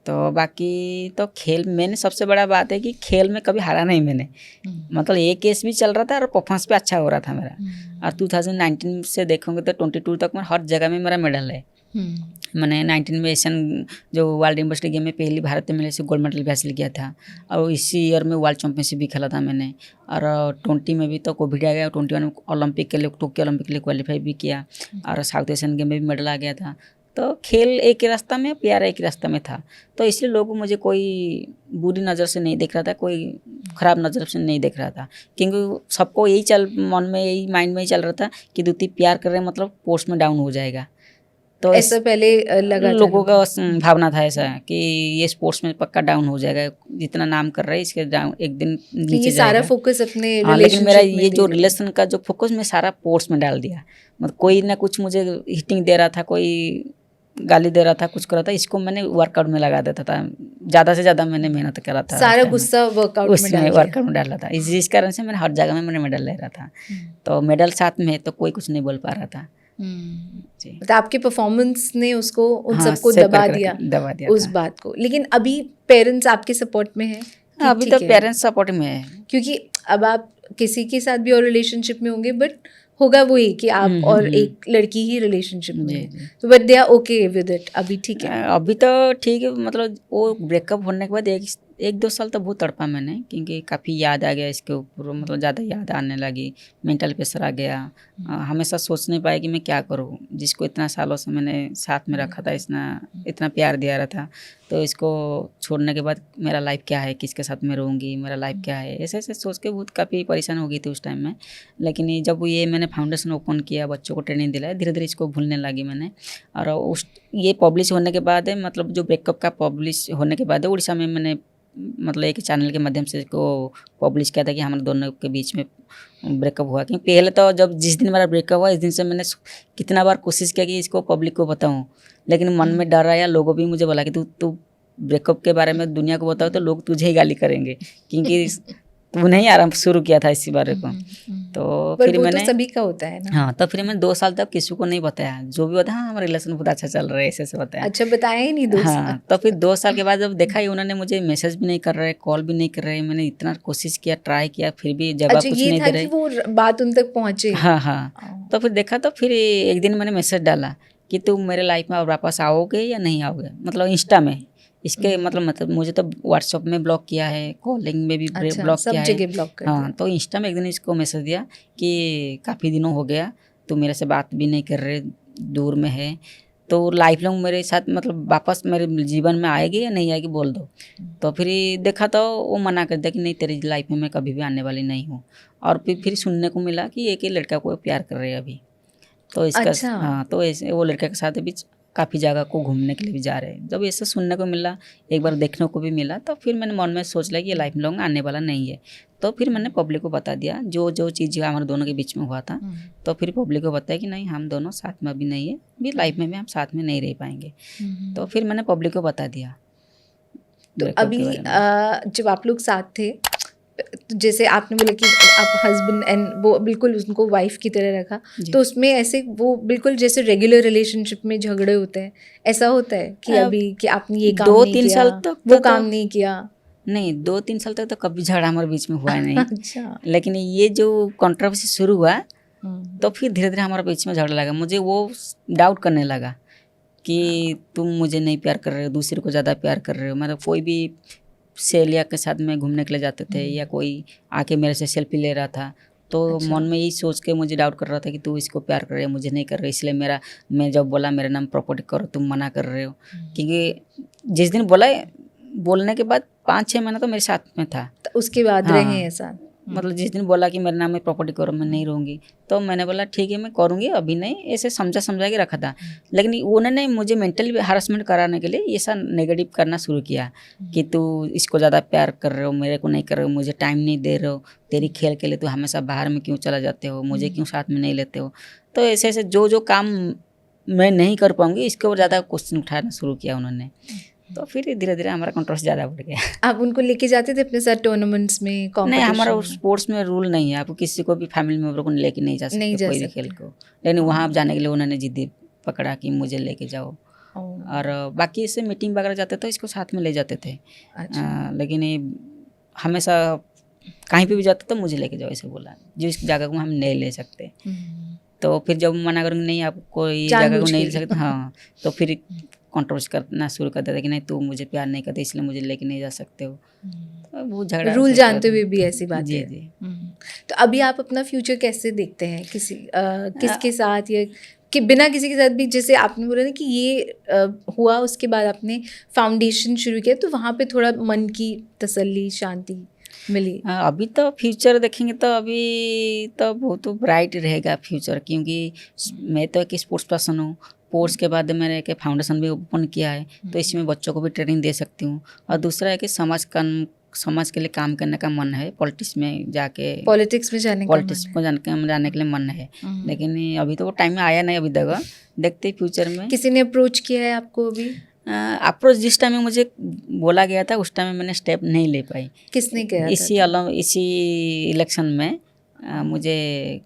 Speaker 2: तो बाकी तो खेल, मैंने सबसे बड़ा बात है कि खेल में कभी हारा नहीं मैंने। मतलब ये केस भी चल रहा था और परफॉर्मेंस भी अच्छा हो रहा था मेरा। और 2019 से देखोगे तो 22 तक मैं हर जगह में मेरा मेडल है। मैंने 19 में एशियन जो वर्ल्ड यूनिवर्सिटी गेम में पहली भारत में से गोल्ड मेडल भी हासिल किया था, और इसी ईयर में वर्ल्ड चैंपियनशिप भी खेला था मैंने। और 20 में भी तो कोविड आ गया, 21 में ओलंपिक के लिए, टोक्यो ओलंपिक के लिए क्वालिफाई भी किया, और साउथ एशियन गेम में भी मेडल आ गया था। तो खेल एक ही रास्ता में, प्यार एक ही रास्ता में था। तो इसलिए लोग मुझे कोई बुरी नज़र से नहीं देख रहा था, कोई ख़राब नज़र से नहीं देख रहा था, क्योंकि सबको यही मन में, यही माइंड में ही चल रहा था कि द्युति प्यार कर रहे हैं मतलब स्पोर्ट्स में डाउन हो जाएगा। तो
Speaker 4: ऐसा पहले लगा था
Speaker 2: लोगों का भावना था ऐसा कि ये स्पोर्ट्स में पक्का डाउन हो जाएगा, जितना नाम कर रहा है इसके डाउन एक दिन
Speaker 4: कि
Speaker 2: नीचे
Speaker 4: ये सारा
Speaker 2: जाएगा।
Speaker 4: फोकस अपने
Speaker 2: हाँ, लेकिन मेरा
Speaker 4: रिलेशनशिप में
Speaker 2: ये
Speaker 4: दे
Speaker 2: जो
Speaker 4: रहे थे।
Speaker 2: रिलेशन का जो फोकस मैं सारा स्पोर्ट्स में डाल दिया। मतलब कोई ना कुछ मुझे हिटिंग दे रहा था, कोई गाली दे रहा था, कुछ कर रहा था, इसको मैंने वर्कआउट में लगा देता था। ज़्यादा से ज़्यादा मैंने मेहनत करा था,
Speaker 4: सारा गुस्सा वर्कआउट में डाल
Speaker 2: उसमें
Speaker 4: दिया।
Speaker 2: वर्कआउट में डाला था। इस कारण से मैंने हर जगह में मैंने मेडल ले रहा था। तो मेडल साथ में है तो कोई कुछ नहीं बोल पा रहा था। जी।
Speaker 4: मतलब आपके परफॉर्मेंस ने उसको उन
Speaker 2: हाँ,
Speaker 4: सबको
Speaker 2: सेव
Speaker 4: दबा
Speaker 2: करके दबा दिया
Speaker 4: उस
Speaker 2: था।
Speaker 4: बात को। लेकिन अभी पेरेंट्स आपके सपोर्ट में है? कि
Speaker 2: अभी
Speaker 4: ठीक
Speaker 2: तो
Speaker 4: है?
Speaker 2: पेरेंट्स सपोर्ट में है।
Speaker 4: क्योंकि अब आप किसी के साथ भी और रिलेशनशिप में होंगे, बट होगा वही कि आप और एक लड़की ही रिलेशनशिप में
Speaker 2: जी,
Speaker 4: है।
Speaker 2: जी।
Speaker 4: तो but they are okay with it, अभी ठीक है?
Speaker 2: अभी तो ठीक है। मतलब वो ब्रेकअप होने के बाद 1-2 साल तो बहुत तड़पा मैंने, क्योंकि काफ़ी याद आ गया इसके ऊपर। मतलब ज़्यादा याद आने लगी, मेंटल प्रेशर आ गया। हमेशा सोच नहीं पाया कि मैं क्या करूँ, जिसको इतना सालों से मैंने साथ में रखा था, इतना प्यार दिया रहा था, तो इसको छोड़ने के बाद मेरा लाइफ क्या है, किसके साथ मैं रहूँगी, मेरा लाइफ क्या है, ऐसे ऐसे सोच के बहुत काफ़ी परेशान हो गई थी उस टाइम में। लेकिन जब ये मैंने फाउंडेशन ओपन किया, बच्चों को ट्रेनिंग दिलाया, धीरे धीरे इसको भूलने लगी मैंने। और ये पब्लिश होने के बाद है, मतलब जो ब्रेकअप का पब्लिश होने के बाद है, उड़ीसा में मैंने मतलब एक चैनल के माध्यम से इसको पब्लिश किया था कि हमारे दोनों के बीच में ब्रेकअप हुआ। क्योंकि पहले तो जब जिस दिन मेरा ब्रेकअप हुआ इस दिन से मैंने कितना बार कोशिश किया कि इसको पब्लिक को बताऊं, लेकिन मन में डर आया। लोगों भी मुझे बोला कि तू ब्रेकअप के बारे में दुनिया को बताओ तो लोग तुझे ही गाली करेंगे, क्योंकि तूने ही आराम शुरू किया था इसी बारे को। तो
Speaker 4: पर
Speaker 2: फिर
Speaker 4: वो
Speaker 2: मैंने
Speaker 4: तो सभी का होता है ना।
Speaker 2: हाँ, तो फिर मैंने 2 साल तक किसी को नहीं बताया। जो भी बताया, हाँ हमारा रिलेशन बहुत अच्छा चल रहा है, ऐसे बताया।
Speaker 4: अच्छा, बताया ही नहीं दोस्त।
Speaker 2: हाँ, तो फिर 2 साल के बाद जब देखा ही उन्होंने मुझे मैसेज भी नहीं कर रहे, कॉल भी नहीं कर रहे, मैंने इतना कोशिश किया, ट्राई किया, फिर भी जवाब
Speaker 4: अच्छा,
Speaker 2: कुछ
Speaker 4: ये
Speaker 2: नहीं
Speaker 4: था
Speaker 2: दे
Speaker 4: कि
Speaker 2: रहे।
Speaker 4: वो बात उन तक पहुंचे।
Speaker 2: हाँ हाँ, तो फिर देखा तो फिर एक दिन मैंने मैसेज डाला कि तुम मेरे लाइफ में अब वापस आओगे या नहीं आओगे, मतलब इंस्टा में। इसके मतलब मुझे तो व्हाट्सएप में ब्लॉक किया है, कॉलिंग में भी
Speaker 4: अच्छा,
Speaker 2: ब्लॉक
Speaker 4: सब
Speaker 2: किया
Speaker 4: जगह
Speaker 2: है।
Speaker 4: ब्लॉक कर
Speaker 2: हाँ,
Speaker 4: दिया।
Speaker 2: तो इंस्टा में एक दिन इसको मैसेज दिया कि काफ़ी दिनों हो गया, तुम मेरे से बात भी नहीं कर रहे, दूर में है, तो लाइफ लॉन्ग मेरे साथ मतलब वापस मेरे जीवन में आएगी या नहीं आएगी बोल दो। तो फिर देखा तो वो मना कर दिया कि नहीं, तेरी लाइफ में मैं कभी भी आने वाली नहीं हूँ। और फिर सुनने को मिला कि एक ही लड़का को प्यार कर रहे हैं अभी। तो इसका
Speaker 4: अच्छा।
Speaker 2: हाँ, तो ऐसे वो लड़के के साथ अभी काफ़ी जगह को घूमने के लिए भी जा रहे हैं। जब ऐसे सुनने को मिला, एक बार देखने को भी मिला, तो फिर मैंने मन में सोच लिया कि ये लाइफ लॉन्ग आने वाला नहीं है। तो फिर मैंने पब्लिक को बता दिया जो जो चीज़ हमारे दोनों के बीच में हुआ था। तो फिर पब्लिक को बताया कि नहीं, हम दोनों साथ में अभी नहीं है, अभी लाइफ में भी हम साथ में नहीं रह पाएंगे। तो फिर मैंने पब्लिक को बता दिया।
Speaker 4: तो
Speaker 2: breakup के
Speaker 4: अभी
Speaker 2: बारे में।
Speaker 4: जब आप लोग साथ थे, तो जैसे आपने बोला कि आप हस्बैंड एंड वो बिल्कुल उनको वाइफ की तरह रखा, तो उसमें ऐसे वो बिल्कुल जैसे रेगुलर रिलेशनशिप में झगड़े होते हैं, ऐसा होता है कि अभी कि आपने ये काम नहीं
Speaker 2: 2-3
Speaker 4: किया,
Speaker 2: साल तक
Speaker 4: वो
Speaker 2: तो
Speaker 4: काम नहीं किया।
Speaker 2: नहीं, 2-3 साल तक तो कभी झगड़ा हमारे बीच में हुआ नहीं।
Speaker 4: अच्छा।
Speaker 2: लेकिन ये जो कंट्रोवर्सी शुरू हुआ,
Speaker 4: हम्म।
Speaker 2: तो फिर धीरे धीरे हमारे बीच में झगड़ा लगा। मुझे वो डाउट करने लगा कि तुम मुझे नहीं प्यार कर रहे हो, दूसरे को ज़्यादा प्यार कर रहे हो। मतलब कोई भी सहेलिया के साथ में घूमने के लिए जाते थे या कोई आके मेरे से सेल्फी ले रहा था, तो मन में यही सोच के मुझे डाउट कर रहा था कि तू इसको प्यार कर रही है, मुझे नहीं कर रही, इसलिए मैं जब बोला मेरा नाम प्रॉपर्टी करो, तुम मना कर रहे हो। क्योंकि जिस दिन बोलने के बाद 5-6 महीना तो मेरे साथ में था।
Speaker 4: तो उसके बाद
Speaker 2: हाँ।
Speaker 4: रहे ऐसा।
Speaker 2: मतलब जिस दिन बोला कि मेरे नाम में प्रॉपर्टी करो, मैं नहीं रहूँगी, तो मैंने बोला ठीक है मैं करूँगी, अभी नहीं, ऐसे समझा के रखा था। लेकिन उन्होंने मुझे मेंटली हरासमेंट कराने के लिए ऐसा नेगेटिव करना शुरू किया कि तू इसको ज़्यादा प्यार कर रहे हो, मेरे को नहीं कर रहे हो, मुझे टाइम नहीं दे रहे हो, तेरी खेल के लिए तू हमेशा बाहर में क्यों चला जाते हो, मुझे क्यों साथ में नहीं लेते हो। तो ऐसे ऐसे जो काम मैं नहीं कर पाऊँगी इसके ऊपर ज़्यादा क्वेश्चन उठाना शुरू किया उन्होंने। तो फिर धीरे धीरे हमारा कंट्रोवर्सी ज़्यादा बढ़ गया।
Speaker 4: आप उनको लेके जाते थे अपने साथ टूर्नामेंट्स में,
Speaker 2: नहीं,
Speaker 4: कॉम्पिटिशन
Speaker 2: हमारा
Speaker 4: में?
Speaker 2: स्पोर्ट्स में रूल नहीं है, आप किसी को भी फैमिली मेम्बर को लेके नहीं जा
Speaker 4: नहीं
Speaker 2: सकते
Speaker 4: जा
Speaker 2: कोई भी
Speaker 4: सकते।
Speaker 2: खेल को। लेकिन वहाँ जाने के लिए उन्होंने जिद्दी पकड़ा कि मुझे लेके जाओ। और बाकी इससे मीटिंग वगैरह जाते तो इसको साथ में ले जाते थे। लेकिन ये हमेशा कहीं पे भी जाते तो मुझे लेके जाओ, ऐसे बोला, जिस जगह को हम नहीं ले सकते। तो फिर जब मना करूँगी नहीं आपको ये जगह को नहीं ले सकते, हाँ, तो फिर कंट्रोवर्सी करना शुरू कर देता कि नहीं तू मुझे प्यार नहीं करते इसलिए मुझे लेके नहीं जा सकते हो। तो वो झगड़ा
Speaker 4: रूल
Speaker 2: शुरू
Speaker 4: जानते
Speaker 2: कर
Speaker 4: हुए
Speaker 2: दिया।
Speaker 4: भी ऐसी बात
Speaker 2: जी
Speaker 4: है।
Speaker 2: जी।
Speaker 4: तो अभी आप अपना फ्यूचर कैसे देखते हैं, किसके साथ, या कि बिना किसी के साथ भी? जैसे आपने बोला ना कि ये हुआ, उसके बाद आपने फाउंडेशन शुरू किया, तो वहाँ पे थोड़ा मन की तसल्ली, शांति मिली।
Speaker 2: अभी तो फ्यूचर देखेंगे तो अभी तो बहुत ब्राइट रहेगा फ्यूचर, क्योंकि मैं तो एक स्पोर्ट्स पर्सन हूँ। स्पोर्ट्स के बाद मैंने एक फाउंडेशन भी ओपन किया है, तो इसमें बच्चों को भी ट्रेनिंग दे सकती हूँ। और दूसरा है कि समाज के लिए काम करने का मन है, पॉलिटिक्स में जाके
Speaker 4: पॉलिटिक्स में जाने का
Speaker 2: पॉलिटिक्स में जाने के लिए मन है। लेकिन अभी तो वो टाइम में आया नहीं अभी तक, देखते फ्यूचर में।
Speaker 4: किसी ने अप्रोच किया है आपको अभी?
Speaker 2: अप्रोच जिस टाइम में मुझे बोला गया था उस टाइम में मैंने स्टेप नहीं ले पाई।
Speaker 4: किसने किया था?
Speaker 2: इसी इलेक्शन में मुझे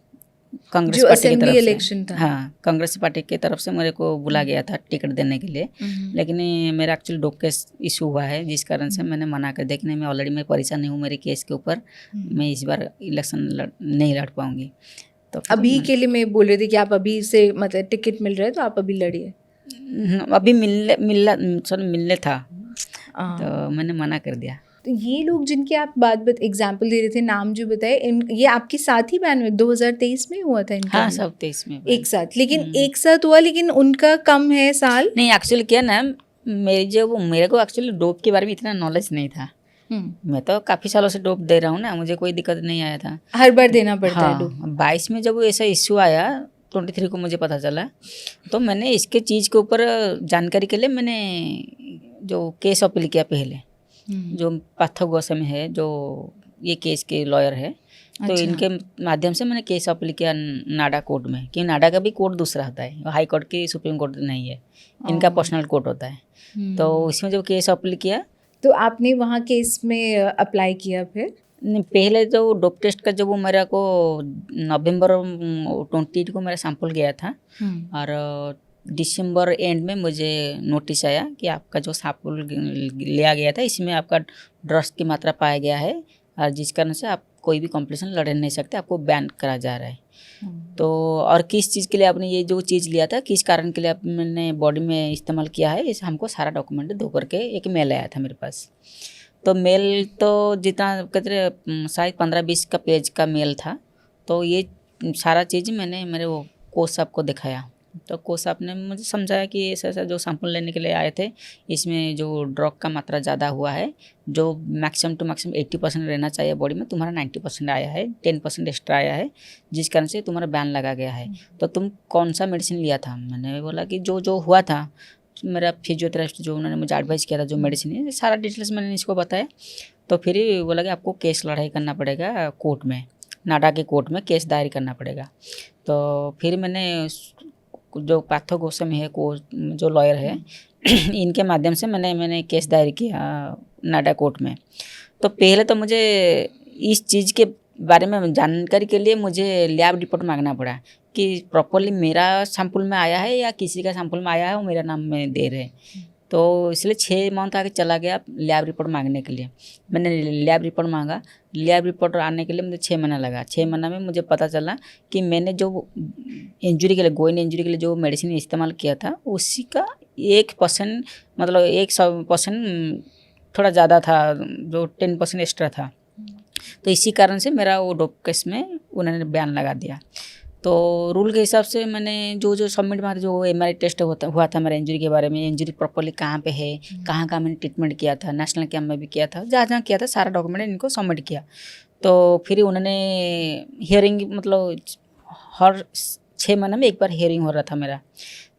Speaker 2: कांग्रेस
Speaker 4: जो
Speaker 2: पार्टी की
Speaker 4: असेंबली
Speaker 2: तरफ
Speaker 4: इलेक्शन
Speaker 2: से,
Speaker 4: था।
Speaker 2: हाँ, कांग्रेस पार्टी की तरफ से मेरे को बुला गया था टिकट देने के लिए। लेकिन मेरा एक्चुअली डॉग केस इशू हुआ है, जिस कारण से मैंने मना कर दिया कि नहीं, मैं ऑलरेडी मैं परेशान हूँ मेरे केस के ऊपर, मैं इस बार इलेक्शन नहीं लड़ पाऊँगी। तो
Speaker 4: अभी के लिए मैं बोल रही थी कि आप अभी से मतलब टिकट मिल रहा है तो आप अभी लड़िए।
Speaker 2: अभी मिलने था, तो मैंने मना कर दिया।
Speaker 4: तो ये लोग जिनकी आप बात एग्जाम्पल दे रहे थे, नाम जो बताए, ये आपके साथ ही बैन में 2023 में हुआ था इनका?
Speaker 2: हाँ, सब 23 में
Speaker 4: एक साथ, लेकिन एक साथ हुआ, लेकिन उनका कम है साल।
Speaker 2: नहीं, एक्चुअली क्या ना, मेरे को एक्चुअली डोप के बारे में इतना नॉलेज नहीं था। मैं तो काफ़ी सालों से डोप दे रहा हूँ ना, मुझे कोई दिक्कत नहीं आया था।
Speaker 4: हर बार देना पड़ता है
Speaker 2: हाँ,
Speaker 4: डोप?
Speaker 2: 22 में जब ऐसा इश्यू आया, 23 को मुझे पता चला, तो मैंने इसके चीज़ के ऊपर जानकारी के लिए मैंने जो केस अपील किया पहले, जो पार्थ गोस्वामी है, जो ये केस के लॉयर है, तो
Speaker 4: अच्छा।
Speaker 2: इनके माध्यम से मैंने केस अपील किया नाडा कोर्ट में, क्योंकि नाडा का भी कोर्ट दूसरा होता है, हाई कोर्ट की सुप्रीम कोर्ट नहीं है, इनका पर्सनल कोर्ट होता है। तो इसमें जब केस अपील किया,
Speaker 4: तो आपने वहाँ केस में अप्लाई किया फिर?
Speaker 2: नहीं, पहले तो डोप टेस्ट का जब वो मेरा को नवंबर 28 को मेरा सैंपल गया था, और दिसंबर एंड में मुझे नोटिस आया कि आपका जो सैंपल लिया गया था इसमें आपका ड्रग्स की मात्रा पाया गया है, और जिस कारण से आप कोई भी कॉम्पिटिशन लड़ नहीं सकते, आपको बैन करा जा रहा है। तो और किस चीज़ के लिए आपने ये जो चीज़ लिया था, किस कारण के लिए आप मैंने बॉडी में इस्तेमाल किया है, इस हमको सारा डॉक्यूमेंट दो करके एक मेल आया था मेरे पास। तो मेल तो जितना कहते शायद 15-20 का पेज का मेल था। तो ये सारा चीज़ मैंने मेरे वो कोच साहब को दिखाया, तो कोच साहब ने मुझे समझाया कि ऐसा ऐसा जो सैंपल लेने के लिए आए थे, इसमें जो ड्रग का मात्रा ज़्यादा हुआ है, जो मैक्सिमम टू मैक्सिमम 80% रहना चाहिए बॉडी में, तुम्हारा 90% आया है, 10% एक्स्ट्रा आया है, जिस कारण से तुम्हारा बैन लगा गया है। तो तुम कौन सा मेडिसिन लिया था? मैंने बोला कि जो जो हुआ था, मेरा फिजियोथेरेपिस्ट जो उन्होंने मुझे एडवाइस किया था, जो मेडिसिन है, सारा डिटेल्स मैंने इसको बताया। तो फिर ही बोला कि आपको केस लड़ाई करना पड़ेगा कोर्ट में, नाडा के कोर्ट में केस दायर करना पड़ेगा। तो फिर मैंने जो पार्थ गोस्वामी है को जो लॉयर है इनके माध्यम से मैंने केस दायर किया नाडा कोर्ट में। तो पहले तो मुझे इस चीज़ के बारे में जानकारी के लिए मुझे लैब रिपोर्ट मांगना पड़ा कि प्रॉपरली मेरा सैंपल में आया है या किसी का सैंपल में आया है, वो मेरा नाम में दे रहे हैं। तो इसलिए 6 मंथ आगे चला गया लैब रिपोर्ट मांगने के लिए। मैंने लैब रिपोर्ट मांगा, लैब रिपोर्ट आने के लिए मुझे 6 महीना लगा। 6 महीना में मुझे पता चला कि मैंने जो इंजरी के लिए, गोइन इंजरी के लिए जो मेडिसिन इस्तेमाल किया था, उसी का 1% मतलब 100% थोड़ा ज़्यादा था, जो 10% एक्स्ट्रा था। तो इसी कारण से मेरा वो डोप केस में उन्होंने बैन लगा दिया। तो रूल के हिसाब से मैंने जो जो सबमिट मारा, जो MRI टेस्ट हुआ था मेरा इंजरी के बारे में, इंजरी प्रॉपरली कहाँ पे है, कहाँ कहाँ मैंने ट्रीटमेंट किया था, नेशनल कैंप में भी किया था, जहाँ जहाँ किया था सारा डॉक्यूमेंट इनको सबमिट किया। तो फिर उन्होंने हियरिंग, मतलब हर 6 महीने में एक बार हियरिंग हो रहा था मेरा।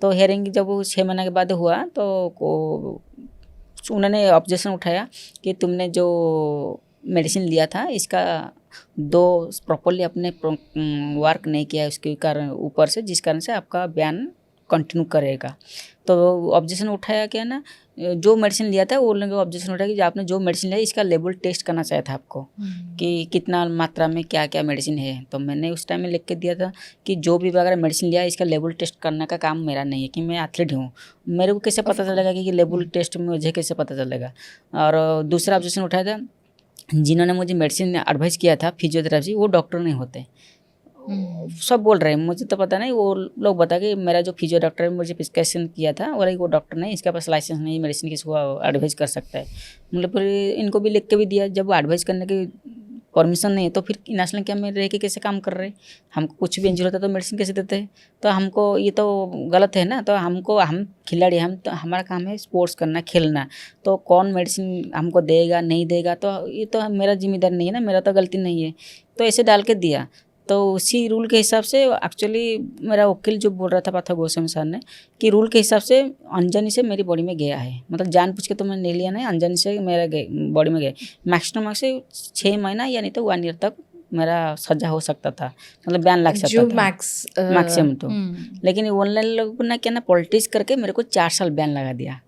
Speaker 2: तो हियरिंग जब वो 6 महीने के बाद हुआ, तो उन्होंने ऑब्जेक्शन उठाया कि तुमने जो मेडिसिन लिया था इसका प्रॉपरली अपने वर्क नहीं किया उसके कारण ऊपर से, जिस कारण से आपका बयान कंटिन्यू करेगा। तो ऑब्जेक्शन उठाया क्या ना, जो मेडिसिन लिया था वो लोग ऑब्जेक्शन उठाया कि आपने जो मेडिसिन लिया इसका लेवल टेस्ट करना चाहिए था आपको, कि कितना मात्रा में क्या क्या मेडिसिन है। तो मैंने उस टाइम में लिख के दिया था कि जो भी वगैरह मेडिसिन लिया इसका लेवल टेस्ट करने का काम मेरा नहीं है, कि मैं एथलीट हूँ, मेरे को कैसे पता चलेगा कि लेवल टेस्ट में मुझे कैसे पता चलेगा। और दूसरा ऑब्जेक्शन उठाया था, जिन्होंने मुझे मेडिसिन एडवाइस किया था फिजियोथेरेपी, वो डॉक्टर नहीं होते। सब बोल रहे हैं, मुझे तो पता नहीं, वो लोग बता कि मेरा जो फिजियो डॉक्टर है मुझे प्रिस्क्रिप्शन किया था, और वो डॉक्टर नहीं, इसके पास लाइसेंस नहीं, मेडिसिन किसको एडवाइस कर सकता है। मतलब फिर इनको भी लिख के भी दिया, जब वो एडवाइस करने की परमिशन नहीं है तो फिर नेशनल कैंप में रह के कैसे काम कर रहे हैं? हमको कुछ भी इंजरी होता है तो मेडिसिन कैसे देते हैं? तो हमको ये तो गलत है ना। तो हम खिलाड़ी, हम तो हमारा काम है स्पोर्ट्स करना, खेलना, तो कौन मेडिसिन हमको देगा नहीं देगा, तो ये तो मेरा जिम्मेदारी नहीं है ना, मेरा तो गलती नहीं है। तो ऐसे डाल के दिया। तो उसी रूल के हिसाब से एक्चुअली मेरा वकील जो बोल रहा था पार्थ गोस्वामी सर ने, कि रूल के हिसाब से अनजानी से मेरी बॉडी में गया है, मतलब जानबूझ के तो मैंने नहीं लिया, नहीं, अनजानी से मेरा बॉडी में गया। मैक्सिमम से 6 महीना या नहीं तो 1 ईयर तक मेरा सजा हो सकता था, मतलब बैन लग सकता था मैक्सिमम। तो लेकिन ऑनलाइन लोगों ने क्या ना पॉलिटिक्स करके मेरे को 4 साल बैन लगा दिया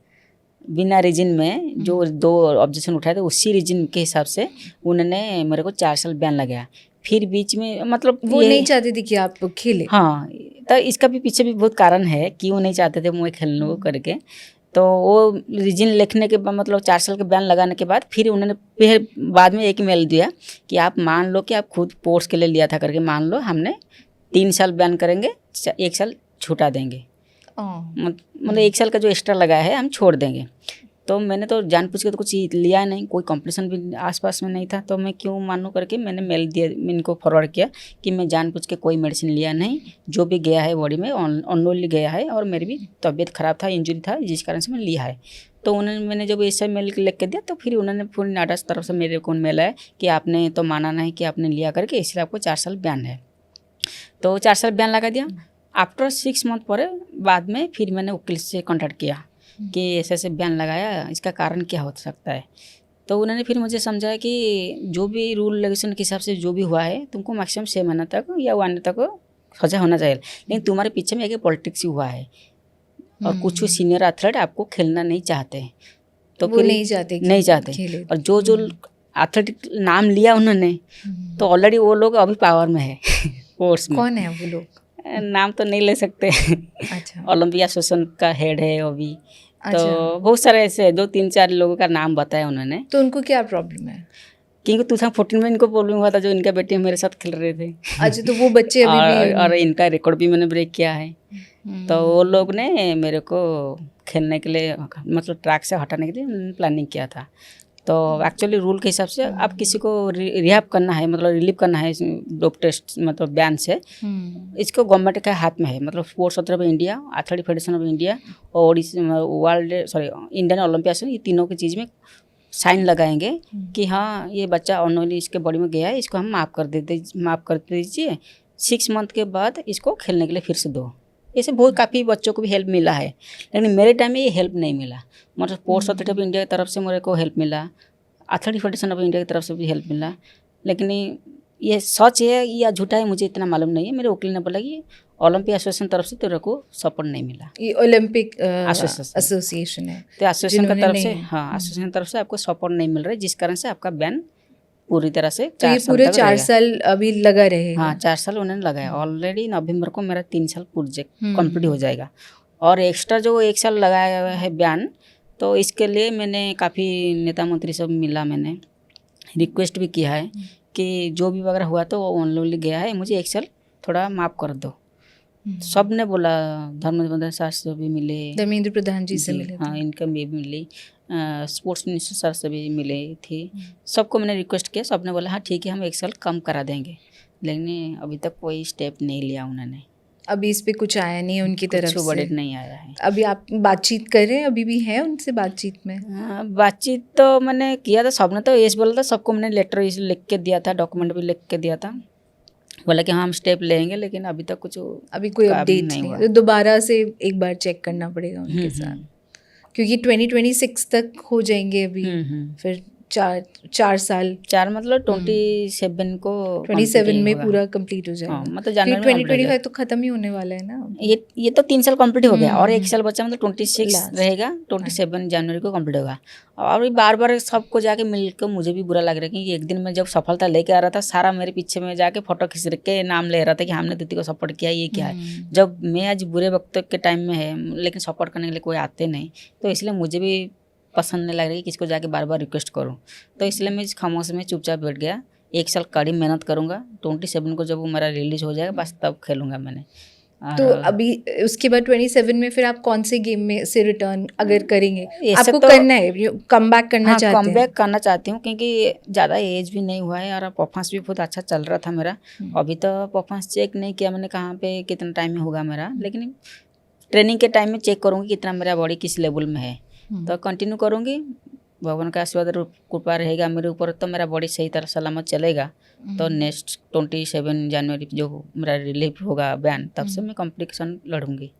Speaker 2: बिना रीजन में। जो 2 ऑब्जेक्शन उठाए थे उसी रीजन के हिसाब से उन्होंने मेरे को 4 साल बैन लगाया। फिर बीच में मतलब
Speaker 4: वो नहीं चाहते थे कि आप खेले।
Speaker 2: हाँ, तो इसका भी पीछे भी बहुत कारण है कि वो नहीं चाहते थे मैं खेलने को करके। तो वो रीजन लिखने के बाद, मतलब 4 साल के बैन लगाने के बाद, फिर उन्होंने फिर बाद में एक मेल दिया कि आप मान लो कि आप खुद स्पोर्ट्स के लिए लिया था करके मान लो, हमने 3 साल बैन करेंगे, 1 साल छुटा देंगे, मतलब 1 साल का जो एक्स्ट्रा लगाया है हम छोड़ देंगे। तो मैंने तो जानबूझ के तो कुछ लिया नहीं, कोई कंपटीशन भी आसपास में नहीं था, तो मैं क्यों मानूं करके मैंने मेल दिया, इनको फॉरवर्ड किया कि मैं जानबूझ के कोई मेडिसिन लिया नहीं, जो भी गया है बॉडी में अननोनली गया है, और मेरी भी तबीयत ख़राब था, इंजरी था, जिस कारण से मैंने लिया है। तो मैंने जब ऐसा मेल लिख के दिया, तो फिर उन्होंने पूरी नाडा तरफ से मेरे को मेल आया कि आपने तो माना नहीं कि आपने लिया करके, इसलिए आपको 4 साल बैन है। तो 4 साल बैन लगा दिया। आफ्टर 6 मंथ पर बाद में फिर मैंने वकील से कॉन्टैक्ट किया कि ऐसे ऐसे बैन लगाया, इसका कारण क्या हो सकता है। तो उन्होंने फिर मुझे समझाया कि जो भी रूल रेगुलेशन के हिसाब से जो भी हुआ है तुमको मैक्सिमम 6 महीना तक या 1 ईयर तक सजा होना चाहिए, लेकिन तुम्हारे पीछे में एक पॉलिटिक्स हुआ है और कुछ सीनियर एथलीट आपको खेलना नहीं चाहते हैं, तो
Speaker 4: वो
Speaker 2: फिर
Speaker 4: नहीं चाहते
Speaker 2: खेले। और जो एथलीट नाम लिया उन्होंने तो ऑलरेडी वो लोग अभी पावर में है स्पोर्ट्स में।
Speaker 4: कौन है वो लोग?
Speaker 2: नाम तो नहीं ले सकते।
Speaker 4: अच्छा।
Speaker 2: ओलंपिया एसोसिएशन का हेड है अभी।
Speaker 4: अच्छा।
Speaker 2: तो बहुत सारे ऐसे 2-3-4 लोगों का नाम बताया उन्होंने।
Speaker 4: तो उनको क्या प्रॉब्लम है?
Speaker 2: क्योंकि 2014 में इनको प्रॉब्लम हुआ था, जो इनका बेटे मेरे साथ खेल रहे थे।
Speaker 4: अच्छा, तो वो बच्चे अभी भी
Speaker 2: और इनका रिकॉर्ड भी मैंने ब्रेक किया है। तो वो लोग ने मेरे को खेलने के लिए मतलब ट्रैक से हटाने के लिए प्लानिंग किया था। तो एक्चुअली रूल के हिसाब से आप किसी को रिहैब करना है, मतलब रिलीव करना है डोप टेस्ट मतलब बैन से, इसको गवर्नमेंट के हाथ में है। मतलब sports authority of India, athletic federation of India और इंडियन ओलंपिया से, ये तीनों की चीज़ में साइन लगाएंगे कि हाँ ये बच्चा अनोइंगली इसके बॉडी में गया है, इसको हम माफ़ कर दीजिए 6 मंथ के बाद इसको खेलने के लिए फिर से दो। ऐसे बहुत काफ़ी बच्चों को भी हेल्प मिला है, लेकिन मेरे टाइम में ये हेल्प नहीं मिला। मतलब स्पोर्ट्स अथॉरिटी ऑफ इंडिया की तरफ से मेरे को हेल्प मिला, एथलेटिक फेडरेशन ऑफ इंडिया की तरफ से भी हेल्प मिला, लेकिन ये सच है या झूठा है मुझे इतना मालूम नहीं है। मेरे वकील ने बोला कि ओलंपिक एसोसिएशन तरफ से तेरे को सपोर्ट नहीं मिला।
Speaker 4: ये ओलंपिक एसोसिएशन है,
Speaker 2: तो एसोसिएशन की तरफ से, हाँ एसोसिएशन की तरफ से आपको सपोर्ट नहीं मिल रहा है, जिस कारण से आपका बैन पूरी तरह से
Speaker 4: तो ये पूरे 4 साल अभी लगा रहेगा।
Speaker 2: हाँ 4 साल उन्होंने लगाया। ऑलरेडी नवंबर को मेरा 3 साल प्रोजेक्ट कंप्लीट हो जाएगा, और एक्स्ट्रा जो 1 साल लगाया हुआ है बैन, तो इसके लिए मैंने काफ़ी नेता मंत्री सब मिला, मैंने रिक्वेस्ट भी किया है कि जो भी वगैरह हुआ तो वो ऑनलाइन गया है, मुझे 1 साल थोड़ा माफ़ कर दो। सब ने बोला, धर्मेंद्र सर से भी मिले,
Speaker 4: धर्मेंद्र प्रधान जी से मिले,
Speaker 2: हाँ इनका भी मिली, स्पोर्ट्स मिनिस्टर सर से भी मिले थे। सबको मैंने रिक्वेस्ट किया, सब ने बोला हाँ ठीक है हम 1 साल कम करा देंगे, लेकिन अभी तक कोई स्टेप नहीं लिया उन्होंने।
Speaker 4: अभी इस पे कुछ आया नहीं है उनकी तरफ से?
Speaker 2: बड़े नहीं आया है।
Speaker 4: अभी आप बातचीत कर रहे हैं, अभी भी है उनसे बातचीत में?
Speaker 2: हाँ बातचीत तो मैंने किया था, सबने तो ये बोला था, सबको मैंने लेटर लिख के दिया था, डॉक्यूमेंट भी लिख के दिया था, बोला कि हाँ हम स्टेप लेंगे, लेकिन अभी तक कुछ
Speaker 4: अभी कोई अपडेट नहीं हुआ। तो दोबारा से एक बार चेक करना पड़ेगा उनके साथ, क्योंकि 2026 तक हो जाएंगे अभी, फिर 4 साल,
Speaker 2: 4 मतलब 27
Speaker 4: में पूरा कंप्लीट हो जाएगा।
Speaker 2: मतलब
Speaker 4: 2025 तो खत्म ही होने वाला है ना।
Speaker 2: ये तो 3 साल कंप्लीट हो गया, और 1 साल बचा, मतलब 26 रहेगा, 27 जनवरी को कंप्लीट होगा। और बार बार सबको जाके मिलकर मुझे भी बुरा लग रहा है कि एक दिन मैं जब सफलता लेके आ रहा था, सारा मेरे पीछे में जाके फोटो खींच के नाम ले रहा था कि हमने दीदी को सपोर्ट किया, ये क्या है, जब मैं आज बुरे वक्त के टाइम में है, लेकिन सपोर्ट करने के लिए कोई आते नहीं, तो इसलिए मुझे भी पसंद नहीं लग रही कि किसको जाके बार बार रिक्वेस्ट करूं। तो इसलिए मैं खामोश में चुपचाप बैठ गया। 1 साल कड़ी मेहनत करूंगा, 27 को जब वो मेरा रिलीज हो जाएगा बस तब खेलूंगा मैंने।
Speaker 4: तो अभी उसके बाद 27 में फिर आप कौन से गेम में से रिटर्न अगर करेंगे? आपको
Speaker 2: तो
Speaker 4: करना है, कम बैक करना चाहते हैं?
Speaker 2: कम बैक करना चाहती हूँ, क्योंकि ज़्यादा एज भी नहीं हुआ है और परफॉर्मेंस भी बहुत अच्छा चल रहा था मेरा। अभी तो परफॉर्मेंस चेक नहीं किया मैंने कहाँ पे कितना टाइम में होगा मेरा, लेकिन ट्रेनिंग के टाइम में चेक करूँगी कितना मेरा बॉडी किस लेवल में है, तो कंटिन्यू करूँगी। भगवान का आशीर्वाद कृपा रहेगा मेरे ऊपर, तो मेरा बॉडी सही तरह सलामत चलेगा। तो नेक्स्ट 27 जनवरी जो मेरा रिलीफ होगा बैन, तब से मैं कंपटीशन लड़ूंगी।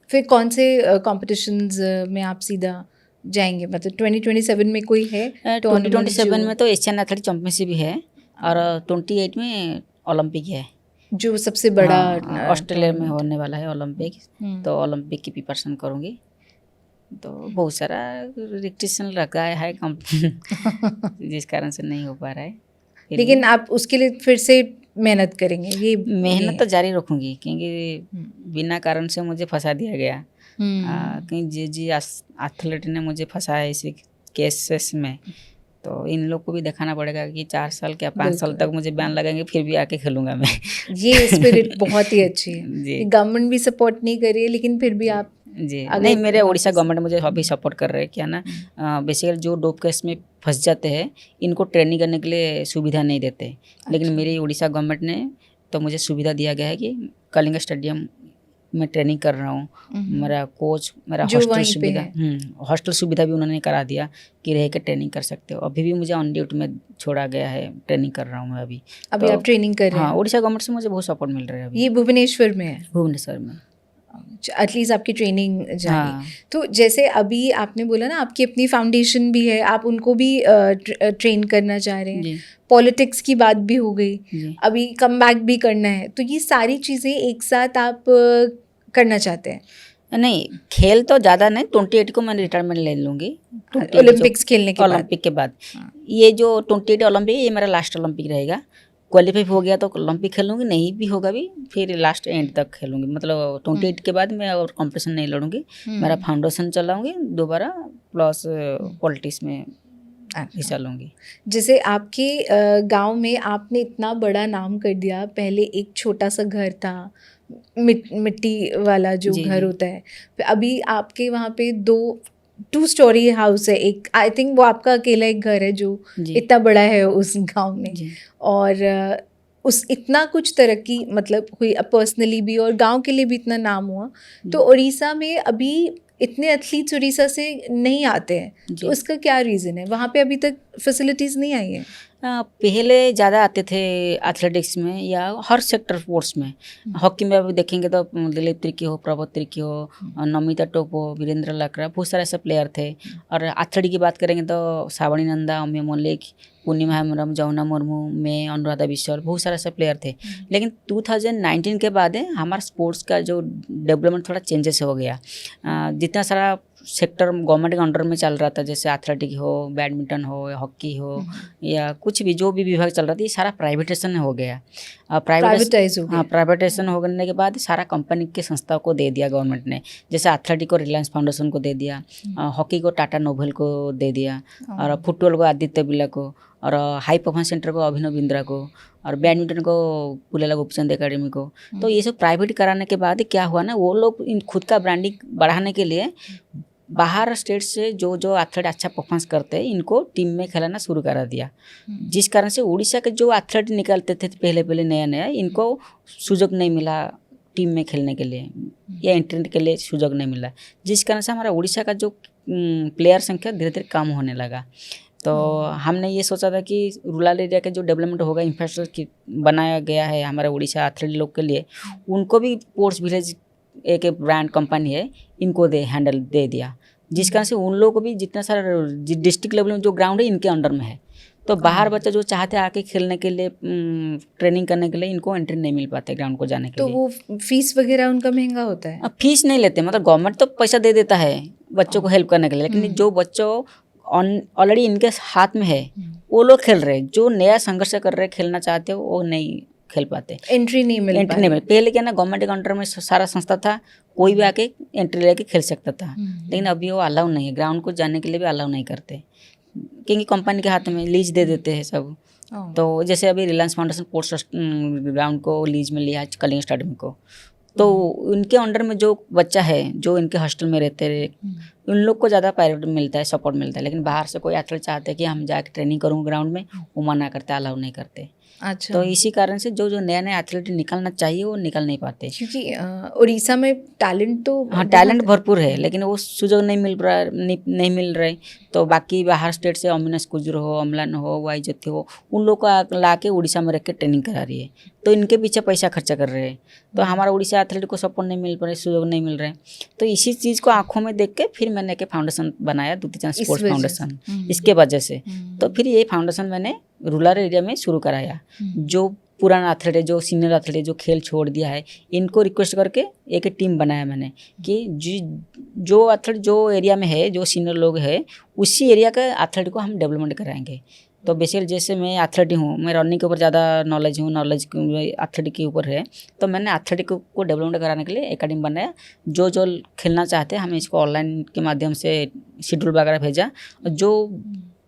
Speaker 4: फिर कौन से कॉम्पिटिशन्स में आप सीधा जाएंगे? मतलब 2027 में कोई है?
Speaker 2: 2027 में तो एशियन एथलेटिक चैंपियनशिप भी है, और 28 में ओलंपिक है,
Speaker 4: जो सबसे बड़ा
Speaker 2: ऑस्ट्रेलिया में होने वाला है ओलंपिक। तो ओलंपिक की प्रिपरेशन करूँगी। तो बहुत सारा रिस्ट्रिक्शन लगा है जिस कारण से नहीं हो पा रहा है,
Speaker 4: लेकिन आप उसके लिए फिर से मेहनत करेंगे? ये
Speaker 2: मेहनत तो जारी रखूंगी, क्योंकि बिना कारण से मुझे फंसा दिया गया। क्योंकि जी एथलीट ने मुझे फंसाया इसी केसेस में, तो इन लोग को भी दिखाना पड़ेगा कि 4 साल क्या 5 साल तक मुझे बैन लगेंगे, फिर भी आके खेलूंगा मैं।
Speaker 4: ये स्पिरिट बहुत ही अच्छी है। गवर्नमेंट भी सपोर्ट नहीं कर रही है, लेकिन फिर भी आप
Speaker 2: जी नहीं, मेरे उड़ीसा गवर्नमेंट मुझे अभी सपोर्ट कर रहे हैं। क्या ना, बेसिकली जो डोप केस में फंस जाते हैं इनको ट्रेनिंग करने के लिए सुविधा नहीं देते, लेकिन मेरी उड़ीसा गवर्नमेंट ने तो मुझे सुविधा दिया गया है कि कलिंग स्टेडियम में ट्रेनिंग कर रहा हूँ। मेरा कोच, मेरा हॉस्टल सुविधा भी उन्होंने करा दिया कि रह के ट्रेनिंग कर सकते हो। अभी भी मुझे ऑन ड्यूटी में छोड़ा गया है, ट्रेनिंग कर रहा हूँ मैं अभी
Speaker 4: तो आप ट्रेनिंग कर रहे हैं?
Speaker 2: हाँ, उड़ीसा गवर्नमेंट से मुझे बहुत सपोर्ट मिल रहा है अभी।
Speaker 4: ये भुवनेश्वर में है?
Speaker 2: भुवनेश्वर में।
Speaker 4: एटलीस्ट आपकी ट्रेनिंग जारी।
Speaker 2: हाँ।
Speaker 4: तो जैसे अभी आपने बोला ना आपकी अपनी फाउंडेशन भी है, आप उनको भी ट्रेन करना चाह रहे हैं,
Speaker 2: जी
Speaker 4: पॉलिटिक्स की बात भी हो गई,
Speaker 2: जी
Speaker 4: अभी कम बैक भी करना है, तो ये सारी चीज़ें एक साथ आप करना चाहते हैं?
Speaker 2: नहीं, खेल तो ज़्यादा नहीं, 28 को मैं रिटायरमेंट ले लूँगी। 28
Speaker 4: ओलंपिक्स खेलने के बाद?
Speaker 2: ओलंपिक के बाद। ये जो 28 ओलंपिक है, ये मेरा लास्ट ओलंपिक रहेगा। क्वालिफाई हो गया तो ओलंपिक खेलूँगी, नहीं भी होगा भी फिर लास्ट एंड तक खेलूँगी। मतलब 28 के बाद मैं और कॉम्पिटिशन नहीं लड़ूँगी। मेरा फाउंडेशन चलाऊँगी दोबारा, प्लस पॉलिटिक्स में हिस्सा लूँगी।
Speaker 4: जैसे आपके गांव में आपने इतना बड़ा नाम कर दिया, पहले एक छोटा सा घर था, मिट्टी वाला जो
Speaker 2: जी,
Speaker 4: घर
Speaker 2: जी।
Speaker 4: होता है, फिर अभी आपके वहाँ पे 2 स्टोरी हाउस है, एक आई थिंक वो आपका अकेला एक घर है जो
Speaker 2: जी।
Speaker 4: इतना बड़ा है उस गांव में।
Speaker 2: जी।
Speaker 4: और उस इतना कुछ तरक्की मतलब हुई पर्सनली भी और गांव के लिए भी इतना नाम हुआ। तो उड़ीसा में अभी इतने एथलीट्स उड़ीसा से नहीं आते हैं,
Speaker 2: जी।
Speaker 4: तो उसका क्या रीज़न है? वहाँ पे अभी तक फैसिलिटीज़ नहीं आई हैं?
Speaker 2: पहले ज़्यादा आते थे एथलेटिक्स में या हर सेक्टर स्पोर्ट्स में। हॉकी में अभी देखेंगे तो दिलीप तिर्की हो, प्रभो तिर्की हो, नमिता टोपो, वीरेंद्र लाकड़ा, बहुत सारे ऐसे प्लेयर थे। और एथलेटिक की बात करेंगे तो सावनी नंदा, अम्य मल्लिक, पूर्णिमा हेम्ब्रम, जमुना मुर्मू, मैं, अनुराधा विश्वाल, बहुत सारे ऐसे प्लेयर थे। लेकिन 2019 के बाद हमारा स्पोर्ट्स का जो डेवलपमेंट थोड़ा चेंजेस हो गया। जितना सारा सेक्टर गवर्नमेंट के अंडर में चल रहा था, जैसे एथलेटिक हो, बैडमिंटन हो, हॉकी हो या कुछ भी जो भी विभाग चल रहा था, ये सारा प्राइवेटेशन हो गया।
Speaker 4: प्राइवेटाइज हो गया।
Speaker 2: हाँ, प्राइवेटेशन होने के बाद सारा कंपनी के संस्था को दे दिया गवर्नमेंट ने। जैसे एथलेटिक को रिलायंस फाउंडेशन को दे दिया, हॉकी को टाटा नोबेल को दे दिया, और फुटबॉल को आदित्य बिरला को, और हाई परफॉर्मेंस सेंटर को अभिनव बिंद्रा को, और बैडमिंटन को पुलेला गोपीचंद एकेडमी को। तो ये सब प्राइवेट कराने के बाद क्या हुआ ना, वो लोग खुद का ब्रांडिंग बढ़ाने के लिए बाहर स्टेट से जो जो एथलीट अच्छा परफॉर्मेंस करते हैं, इनको टीम में खिलाना शुरू करा दिया। जिस कारण से उड़ीसा के जो एथलीट निकलते थे पहले नया, इनको सुযোগ नहीं मिला टीम में खेलने के लिए या एंट्री के लिए सुযোগ नहीं मिला, जिस कारण से हमारा उड़ीसा का जो प्लेयर संख्या धीरे धीरे कम होने लगा। तो हमने ये सोचा था कि रूरल एरिया के जो डेवलपमेंट होगा, इंफ्रास्ट्रक्चर बनाया गया है हमारे उड़ीसा एथलीट लोग के लिए, उनको भी स्पोर्ट्स विलेज एक ब्रांड कंपनी है, इनको हैंडल दे दिया, जिस कारण से उन लोगों को भी जितना सारा डिस्ट्रिक्ट लेवल में जो ग्राउंड है इनके अंडर में है। तो बाहर बच्चा जो चाहते हैं आके खेलने के लिए, ट्रेनिंग करने के लिए, इनको एंट्री नहीं मिल पाते ग्राउंड को जाने के
Speaker 4: तो
Speaker 2: लिए।
Speaker 4: वो फीस वगैरह उनका महंगा होता है?
Speaker 2: अब फीस नहीं लेते, मतलब गवर्नमेंट तो पैसा दे देता है बच्चों को हेल्प करने के लिए, लेकिन जो बच्चों ऑलरेडी इनके हाथ में है वो लोग खेल रहे हैं। जो नया संघर्ष कर रहे खेलना चाहते हो वो नहीं खेल पाते,
Speaker 4: एंट्री नहीं मिल
Speaker 2: एंट्री नहीं मिले। पहले क्या ना, गवर्नमेंट के अंडर में सारा संस्था था, कोई भी आके एंट्री लेके खेल सकता था, लेकिन अभी वो अलाउ नहीं है, ग्राउंड को जाने के लिए भी अलाउ नहीं करते, क्योंकि कंपनी के हाथ में लीज दे देते हैं सब। तो जैसे अभी रिलायंस फाउंडेशन स्पोर्ट्स ग्राउंड को लीज में लिया कलिंग स्टेडियम को, तो उनके अंडर में जो बच्चा है, जो इनके हॉस्टल में रहते रहे, उन लोग को ज़्यादा प्रायोरिटी मिलता है, सपोर्ट मिलता है। लेकिन बाहर से कोई एथलीट चाहते हैं कि हम जाके ट्रेनिंग करूँ ग्राउंड में, वो मना करते, अलाउ नहीं करते।
Speaker 4: अच्छा।
Speaker 2: तो इसी कारण से जो जो नया एथलीट निकलना चाहिए वो निकल नहीं पाते,
Speaker 4: क्योंकि उड़ीसा में टैलेंट तो
Speaker 2: हाँ टैलेंट भरपूर है, लेकिन वो सुযোগ नहीं मिल रहा, नहीं मिल रहे। तो बाकी बाहर स्टेट से अमिनाश कुजूर हो, अमलान हो, वाई ज्योति हो, उन लोग को ला के उड़ीसा में रख के ट्रेनिंग करा रही है, तो इनके पीछे पैसा खर्चा कर रहे हैं। तो हमारा उड़ीसा एथलीट को सपोर्ट नहीं मिल पा रहा, सुযোগ नहीं मिल रहे। तो इसी चीज़ को आंखों में देख के फिर मैंने एक फाउंडेशन बनाया, दूती चंद स्पोर्ट्स फाउंडेशन। इसके वजह से तो फिर ये फाउंडेशन मैंने रूरल एरिया में शुरू कराया। जो पुराना एथलीट है, जो सीनियर एथलीट है, जो खेल छोड़ दिया है, इनको रिक्वेस्ट करके एक टीम बनाया मैंने कि जो एथलीट जो एरिया में है, जो सीनियर लोग है, उसी एरिया के एथलीट को हम डेवलपमेंट कराएंगे। तो बेसिकली जैसे मैं एथलीट हूँ, मैं रनिंग के ऊपर ज़्यादा नॉलेज एथलीट के ऊपर है, तो मैंने एथलीट को डेवलपमेंट कराने के लिए एकेडमी बनाया। जो जो खेलना चाहते हैं, हमें इसको ऑनलाइन के माध्यम से शेड्यूल वगैरह भेजा। जो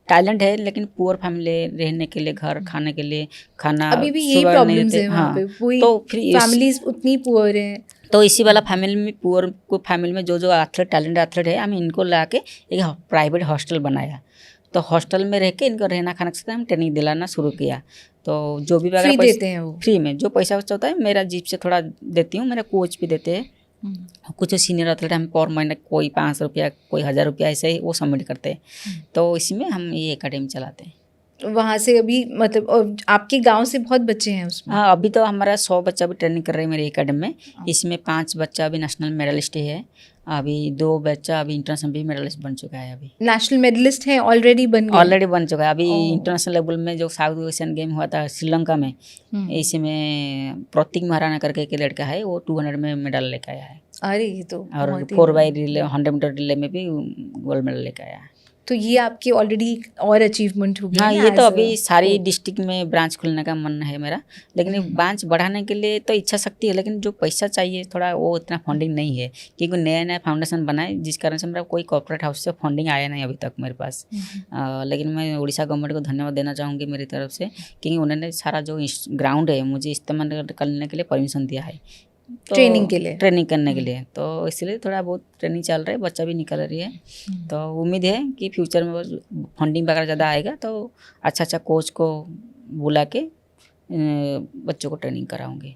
Speaker 2: टैलेंट है लेकिन पुअर फैमिली, रहने के लिए घर, खाने के लिए खाना,
Speaker 4: अभी भी यही प्रॉब्लम्स है वहाँ पे,
Speaker 2: तो फिर
Speaker 4: फैमिलीज उतनी पुअर है।
Speaker 2: तो इसी वाला फैमिली में, पुअर को फैमिली में जो जो एथलीट टैलेंट एथलीट है, हम इनको ला के एक प्राइवेट हॉस्टल बनाया। तो हॉस्टल में रह के इनको रहना खाना से हम ट्रेनिंग दिलाना शुरू किया। तो जो भी
Speaker 4: फ्री देते हैं वो,
Speaker 2: फ्री में जो पैसा बचता होता है, मेरा जीप से थोड़ा देती हूँ, मेरा कोच भी देते हैं। कुछ सीनियर एथलीट हम पर महीने कोई 500 रुपया, कोई 1000 रुपया ऐसे ही वो सबमिट करते हैं। तो इसी में हम ये एकेडमी चलाते हैं।
Speaker 4: वहाँ से अभी मतलब और आपके गांव से बहुत बच्चे हैं उसमें?
Speaker 2: हाँ, अभी तो हमारा 100 बच्चा भी ट्रेनिंग कर रहे हैं मेरे एकेडमी में। इसमें 5 बच्चा अभी नेशनल मेडलिस्ट ही है, अभी 2 बच्चा अभी इंटरनेशनल भी मेडलिस्ट बन चुका है। अभी
Speaker 4: नेशनल मेडलिस्ट हैं, ऑलरेडी बन गए?
Speaker 2: ऑलरेडी बन चुका है। अभी इंटरनेशनल लेवल में जो साउथ एशियन गेम हुआ था श्रीलंका में, इसमें प्रतीक महाराणा करके एक लड़का है, वो 200 में मेडल लेकर आया है।
Speaker 4: अरे ये तो
Speaker 2: और
Speaker 4: बहुत ही
Speaker 2: 4x रिले 100 मीटर रिले में भी गोल्ड मेडल लेकर आया है।
Speaker 4: तो ये आपकी ऑलरेडी और अचीवमेंट हो गई
Speaker 2: हाँ,
Speaker 4: ना
Speaker 2: ये तो
Speaker 4: as a
Speaker 2: अभी सारी
Speaker 4: coach?
Speaker 2: डिस्ट्रिक्ट में ब्रांच खोलने का मन है मेरा, लेकिन ब्रांच बढ़ाने के लिए तो इच्छा शक्ति है, लेकिन जो पैसा चाहिए थोड़ा वो इतना फंडिंग नहीं है, क्योंकि नया नया फाउंडेशन बना है, जिस कारण से मेरा कोई कॉर्पोरेट हाउस से फंडिंग आया नहीं अभी तक मेरे पास। लेकिन मैं उड़ीसा गवर्नमेंट को धन्यवाद देना चाहूँगी मेरी तरफ से, क्योंकि उन्होंने सारा जो ग्राउंड है मुझे इस्तेमाल करने के लिए परमिशन दिया है, तो
Speaker 4: ट्रेनिंग के लिए?
Speaker 2: ट्रेनिंग करने के लिए, तो इसलिए थोड़ा बहुत ट्रेनिंग चल रहा है, बच्चा भी निकल रही है। तो उम्मीद है कि फ्यूचर में फंडिंग वगैरह ज़्यादा आएगा तो अच्छा अच्छा कोच को बुला के बच्चों को ट्रेनिंग कराऊंगी।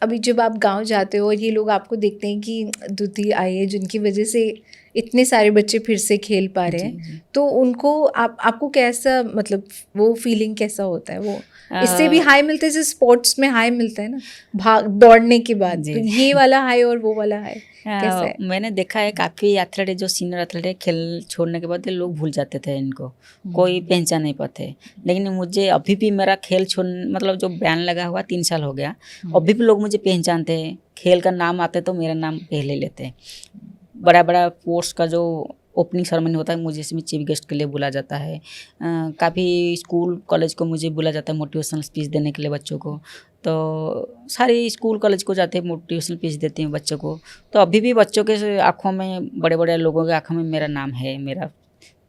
Speaker 4: अभी जब आप गांव जाते हो और ये लोग आपको देखते हैं कि द्युति आई है जिनकी वजह से इतने सारे बच्चे फिर से खेल पा रहे हैं, तो उनको आपको कैसा मतलब वो फीलिंग कैसा होता है? वो इससे भी हाई मिलता है जैसे स्पोर्ट्स में हाई मिलता है ना भाग दौड़ने के बाद, तो ये वाला हाई और वो वाला हाई कैसा है?
Speaker 2: मैंने देखा है काफ़ी एथलीट जो सीनियर एथलीट है, खेल छोड़ने के बाद लोग भूल जाते थे इनको, कोई पहचान नहीं पाते, लेकिन मुझे अभी भी मेरा खेल छोड़ मतलब जो बैन लगा हुआ 3 साल हो गया, अभी भी लोग मुझे पहचानते हैं। खेल का नाम आते तो मेरा नाम पहले लेते हैं। बड़ा बड़ा पोस्ट का जो ओपनिंग सेरेमनी होता है मुझे इसमें चीफ गेस्ट के लिए बुला जाता है। काफ़ी स्कूल कॉलेज को मुझे बुला जाता है मोटिवेशनल स्पीच देने के लिए बच्चों को, तो सारे स्कूल कॉलेज को जाते हैं मोटिवेशनल स्पीच देते हैं बच्चों को। तो अभी भी बच्चों के आँखों में, बड़े बड़े लोगों के आँखों में मेरा नाम है, मेरा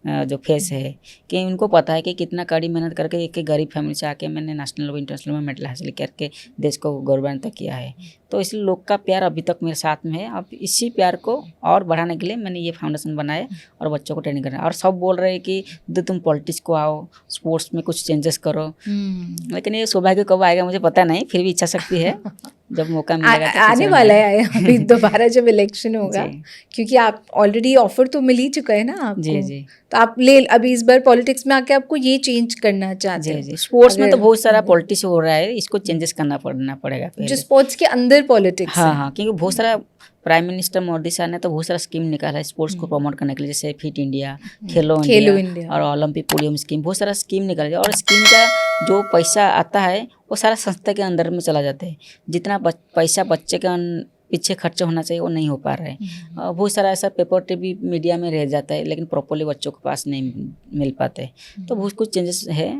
Speaker 2: जो फेस है, कि उनको पता है कि कितना कड़ी मेहनत करके एक गरीब फैमिली से आके मैंने नेशनल और इंटरनेशनल में मेडल हासिल करके देश को गौरवान्वित किया है। तो इसलिए लोग का प्यार अभी तक मेरे साथ में है। अब इसी प्यार को और बढ़ाने के लिए मैंने ये फाउंडेशन बनाया और बच्चों को ट्रेनिंग करना। और सब बोल रहे हैं कि तुम पॉलिटिक्स को आओ, स्पोर्ट्स में कुछ चेंजेस करो, लेकिन ये सौभाग्य कब आएगा मुझे पता नहीं, फिर भी इच्छा शक्ति है, जब मौका मिलेगा तो
Speaker 4: आने वाला है अभी दोबारा जब इलेक्शन होगा, क्योंकि आप ऑलरेडी ऑफर तो मिल ही चुका है ना आपको।
Speaker 2: जी।
Speaker 4: तो आप अभी इस बार पॉलिटिक्स में आके आपको ये चेंज करना चाहते हैं?
Speaker 2: जी। स्पोर्ट्स में तो बहुत सारा पॉलिटिक्स हो रहा है, इसको चेंजेस करना पड़ेगा पहले।
Speaker 4: जो स्पोर्ट्स के अंदर पॉलिटिक्स?
Speaker 2: हाँ, क्योंकि बहुत सारा प्राइम मिनिस्टर मोदी साहब ने तो बहुत सारा स्कीम निकाला है स्पोर्ट्स को प्रमोट करने के लिए, जैसे फिट इंडिया, खेलो इंडिया और ओलंपिक पोडियम स्कीम, बहुत सारा स्कीम निकाला है। और स्कीम का जो पैसा आता है वो सारा संस्था के अंदर में चला जाता है। जितना पैसा बच्चे के पीछे खर्च होना चाहिए वो नहीं हो पा रहा है। बहुत सारा ऐसा पेपर टीवी मीडिया में रह जाता है, लेकिन प्रॉपर्ली बच्चों के पास नहीं मिल पाते। तो बहुत कुछ चेंजेस है।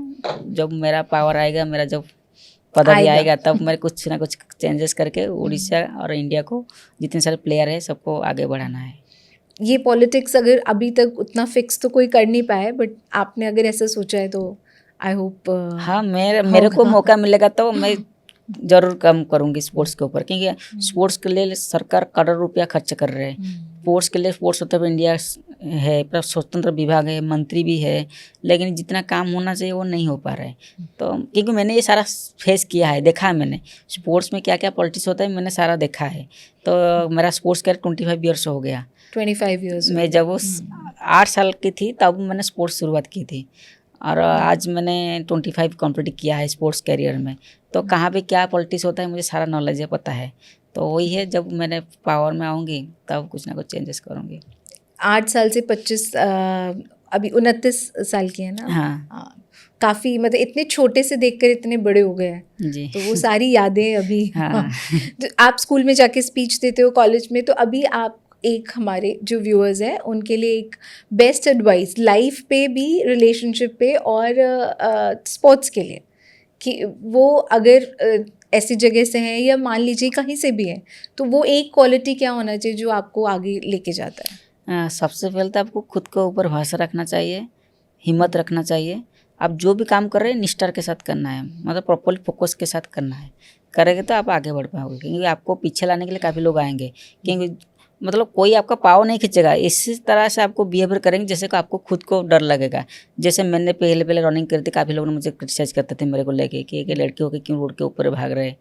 Speaker 2: जब मेरा पावर आएगा, मेरा जब पदवी आएगा, तब मैं कुछ ना कुछ चेंजेस करके उड़ीसा और इंडिया को, जितने सारे प्लेयर है सबको आगे बढ़ाना है।
Speaker 4: ये पॉलिटिक्स अगर अभी तक उतना फिक्स तो कोई कर नहीं पाया, बट आपने अगर ऐसा सोचा है तो आई होप
Speaker 2: हाँ, मेरे को मौका मिलेगा तो मैं जरूर काम करूँगी स्पोर्ट्स के ऊपर, क्योंकि स्पोर्ट्स के लिए सरकार करोड़ रुपया खर्च कर रहे हैं। स्पोर्ट्स के लिए स्पोर्ट्स ऑफ इंडिया है, प्लस स्वतंत्र विभाग है, मंत्री भी है, लेकिन जितना काम होना चाहिए वो नहीं हो पा रहा है। तो क्योंकि मैंने ये सारा फेस किया है, देखा है मैंने स्पोर्ट्स में क्या क्या पॉलिटिक्स होता है, मैंने सारा देखा है। तो मेरा स्पोर्ट्स कैरियर 25 ईयर्स हो गया।
Speaker 4: 25 ईयर्स
Speaker 2: मैं जब वो 8 साल की थी तब मैंने स्पोर्ट्स शुरुआत की थी, और आज मैंने 25 कंप्लीट किया है स्पोर्ट्स कैरियर में। तो कहाँ पे क्या पॉलिटिक्स होता है मुझे सारा नॉलेज है, पता है। तो वही है, जब मैंने पावर में आऊँगी तब कुछ ना कुछ चेंजेस करूँगी।
Speaker 4: 8 साल से 25 अभी 29 साल की है ना?
Speaker 2: हाँ।
Speaker 4: काफ़ी मतलब इतने छोटे से देखकर इतने बड़े हो गए हैं
Speaker 2: जी।
Speaker 4: तो वो सारी यादें अभी
Speaker 2: हाँ।
Speaker 4: तो आप स्कूल में जाके स्पीच देते हो, कॉलेज में, तो अभी आप एक हमारे जो व्यूअर्स हैं उनके लिए एक बेस्ट एडवाइस लाइफ पे भी, रिलेशनशिप पे और स्पोर्ट्स के लिए, कि वो अगर ऐसी जगह से हैं या मान लीजिए कहीं से भी हैं, तो वो एक क्वालिटी क्या होना चाहिए जो आपको आगे लेके जाता है?
Speaker 2: सबसे पहले तो आपको खुद के ऊपर भरोसा रखना चाहिए, हिम्मत रखना चाहिए। आप जो भी काम कर रहे हैं निष्ठा के साथ करना है, मतलब प्रॉपर्ली फोकस के साथ करना है। करेंगे तो आप आगे बढ़ पाओगे, क्योंकि आपको पीछे लाने के लिए काफ़ी लोग आएंगे, क्योंकि मतलब कोई आपका पाव नहीं खींचेगा। इसी तरह से आपको बिहेवियर करेंगे जैसे कि आपको खुद को डर लगेगा। जैसे मैंने पहले रनिंग करी थी, काफ़ी लोग ने मुझे क्रिटिसाइज करते थे मेरे को लेके कि लड़की होकर क्यों रोड के ऊपर भाग रहे।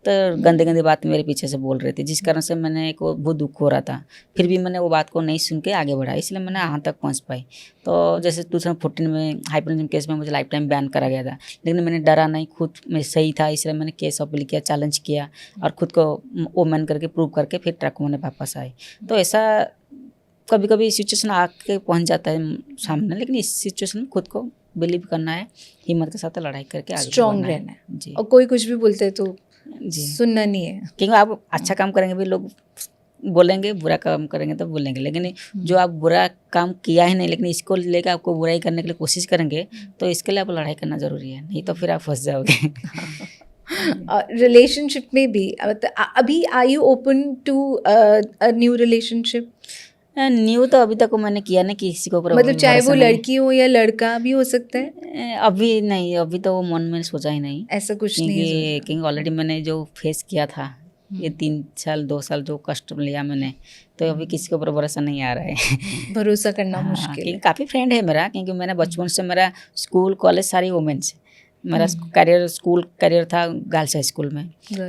Speaker 2: तो गंदे गंदे बात मेरे पीछे से बोल रहे थे, जिस कारण से मैंने को बहुत दुख हो रहा था। फिर भी मैंने वो बात को नहीं सुन के आगे बढ़ा, इसलिए मैंने यहाँ तक पहुँच पाई। तो जैसे 2014 में हाइपरटेंशन केस में मुझे लाइफ टाइम बैन करा गया था, लेकिन मैंने डरा नहीं, खुद में सही था, इसलिए मैंने केस अपील किया, चैलेंज किया और खुद को ओमन करके प्रूव करके फिर ट्रक में वापस आए। तो ऐसा कभी कभी सिचुएशन आके पहुँच जाता है सामने, लेकिन इस सिचुएशन में खुद को बिलीव करना है, हिम्मत के साथ लड़ाई करके आगे
Speaker 4: स्ट्रॉन्ग रहना है
Speaker 2: जी।
Speaker 4: और कोई कुछ भी बोलते हैं तो
Speaker 2: जी,
Speaker 4: सुनना नहीं है।
Speaker 2: क्योंकि आप अच्छा काम करेंगे भी लोग बोलेंगे, बुरा काम करेंगे तो बोलेंगे, लेकिन जो आप बुरा काम किया ही नहीं लेकिन इसको लेकर आपको बुराई करने के लिए कोशिश करेंगे, तो इसके लिए आप लड़ाई करना जरूरी है, नहीं तो फिर आप फंस जाओगे।
Speaker 4: रिलेशनशिप में भी अभी are you open to a new relationship?
Speaker 2: New तो अभी तक मैंने किया नहीं किसी को,
Speaker 4: मतलब चाहे वो लड़की हो या लड़का भी हो सकता है?
Speaker 2: अभी नहीं, अभी तो वो मन में सोचा ही नहीं,
Speaker 4: ऐसा कुछ नहीं है?
Speaker 2: क्योंकि ऑलरेडी मैंने जो फेस किया था ये 3 साल 2 साल जो कष्ट लिया मैंने, तो अभी किसी के ऊपर भरोसा नहीं आ रहा है।
Speaker 4: भरोसा करना
Speaker 2: हाँ,
Speaker 4: मुश्किल है।
Speaker 2: क्योंकि काफ़ी फ्रेंड है मेरा, क्योंकि मैंने बचपन से मेरा स्कूल कॉलेज सारी वुमेन्स, मेरा करियर स्कूल करियर था गर्ल्स हाई स्कूल में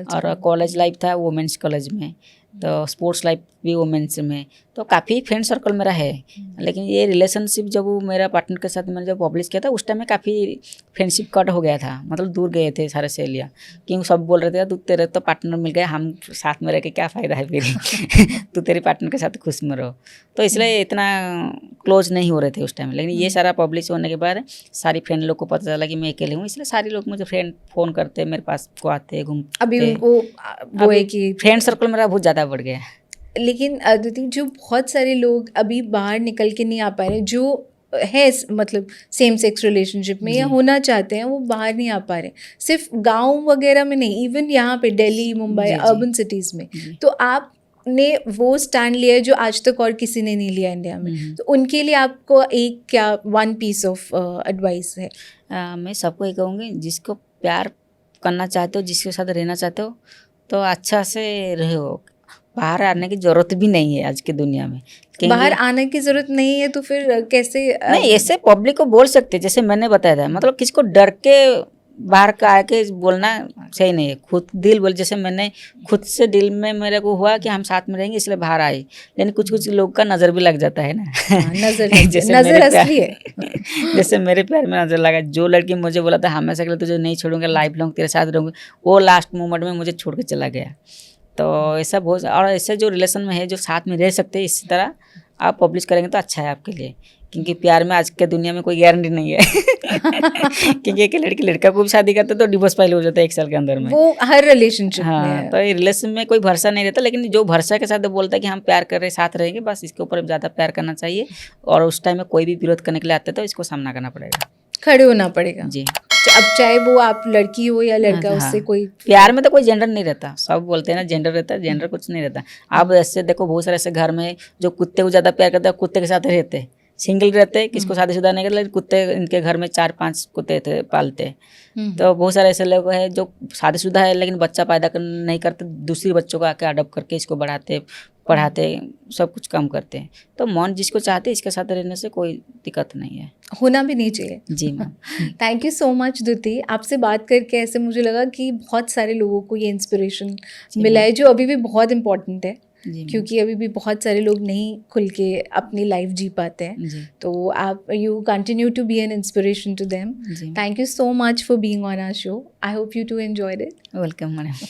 Speaker 2: और कॉलेज लाइफ था वुमेन्स कॉलेज में, तो स्पोर्ट्स लाइफ भी वुमेन्स में, तो काफ़ी फ्रेंड सर्कल मेरा है। लेकिन ये रिलेशनशिप जब वो मेरा पार्टनर के साथ मैंने जब पब्लिश किया था उस टाइम में काफ़ी फ्रेंडशिप कट हो गया था, मतलब दूर गए थे सारे सहेलियाँ, क्योंकि सब बोल रहे थे तू तेरे तो पार्टनर मिल गया, हम साथ में रह के क्या फ़ायदा है फिर तू तेरे पार्टनर के साथ खुश में रहो, तो इसलिए इतना क्लोज नहीं हो रहे थे उस टाइम। लेकिन ये सारा पब्लिश होने के बाद सारी फ्रेंड लोग को पता चला कि मैं अकेले हूँ, इसलिए सारे लोग मुझे फ्रेंड फ़ोन करते, मेरे पास को आते घूमते।
Speaker 4: अभी उनको वो है कि
Speaker 2: फ्रेंड सर्कल मेरा बहुत ज़्यादा बढ़ गया है।
Speaker 4: लेकिन अदिति, जो बहुत सारे लोग अभी बाहर निकल के नहीं आ पा रहे, जो है मतलब सेम सेक्स रिलेशनशिप में या होना चाहते हैं, वो बाहर नहीं आ पा रहे, सिर्फ गांव वगैरह में नहीं, इवन यहाँ पे दिल्ली मुंबई अर्बन सिटीज़ में। तो आपने वो स्टैंड लिया है जो आज तक और किसी ने नहीं लिया इंडिया में, तो उनके लिए आपको एक क्या 1 पीस ऑफ एडवाइस है?
Speaker 2: मैं सबको ये कहूँगी, जिसको प्यार करना चाहते हो, जिसके साथ रहना चाहते हो, तो अच्छा से रहो, बाहर आने की ज़रूरत भी नहीं है आज की दुनिया में।
Speaker 4: बाहर आने की ज़रूरत नहीं है तो फिर कैसे?
Speaker 2: नहीं, ऐसे पब्लिक को बोल सकते, जैसे मैंने बताया था, मतलब किसी को डर के बाहर का आके बोलना सही नहीं है। खुद दिल बोल, जैसे मैंने खुद से दिल में मेरे को हुआ कि हम साथ में रहेंगे इसलिए बाहर आए, लेकिन कुछ कुछ लोग का नज़र भी लग जाता है ना।
Speaker 4: नजर असली है।
Speaker 2: जैसे मेरे प्यार में नज़र लगा, जो लड़की मुझे बोला था हमेशा के लिए तुझे नहीं छोड़ूंगा, लाइफ लॉन्ग तेरे साथ रहूँगी, वो लास्ट मोमेंट में मुझे छोड़ के चला गया। तो ऐसा बहुत, और ऐसे जो रिलेशन में है जो साथ में रह सकते हैं, इसी तरह आप पब्लिश करेंगे तो अच्छा है आपके लिए, क्योंकि प्यार में आज के दुनिया में कोई गारंटी नहीं है। क्योंकि एक लड़की लड़का को भी शादी करते तो डिवोर्स फाइल हो जाता है 1 साल के अंदर में,
Speaker 4: वो हर रिलेशनशिप में है।
Speaker 2: तो ये रिलेशन में कोई भरोसा नहीं रहता, लेकिन जो भरोसा के साथ बोलता है कि हम प्यार कर रहे साथ रहेंगे, बस इसके ऊपर ज़्यादा प्यार करना चाहिए, और उस टाइम में कोई भी विरोध करने के लिए आते तो इसको सामना करना पड़ेगा,
Speaker 4: खड़े होना पड़ेगा
Speaker 2: जी।
Speaker 4: अब चाहे वो आप लड़की हो या लड़का, उससे कोई
Speaker 2: प्यार में तो कोई जेंडर नहीं रहता, सब बोलते हैं ना जेंडर रहता है, जेंडर कुछ नहीं रहता। आप ऐसे देखो, बहुत सारे ऐसे घर में जो कुत्ते को ज़्यादा प्यार करते हैं, कुत्ते के साथ रहते हैं, सिंगल रहते हैं, किसको शादीशुदा नहीं करते, लेकिन कुत्ते इनके घर में 4-5 कुत्ते थे पालते। तो बहुत सारे ऐसे लोग हैं जो शादीशुदा है लेकिन बच्चा पैदा नहीं करते, दूसरे बच्चों को आके अडॉप्ट करके इसको बढ़ाते पढ़ाते, सब कुछ काम करते हैं। तो मन जिसको चाहते इसके साथ रहने से कोई दिक्कत नहीं है,
Speaker 4: होना भी नहीं चाहिए।
Speaker 2: जी ma'am.
Speaker 4: Thank you so much Dyuti, आपसे बात करके ऐसे मुझे लगा कि बहुत सारे लोगों को ये इंस्पिरेशन मिला है, जो अभी भी बहुत इम्पोर्टेंट है, क्योंकि अभी भी बहुत सारे लोग नहीं खुल के अपनी लाइफ जी पाते हैं। तो आप you continue to be an inspiration to them. Thank you so much for being on our show. I hope you two enjoyed it.
Speaker 2: Welcome madam.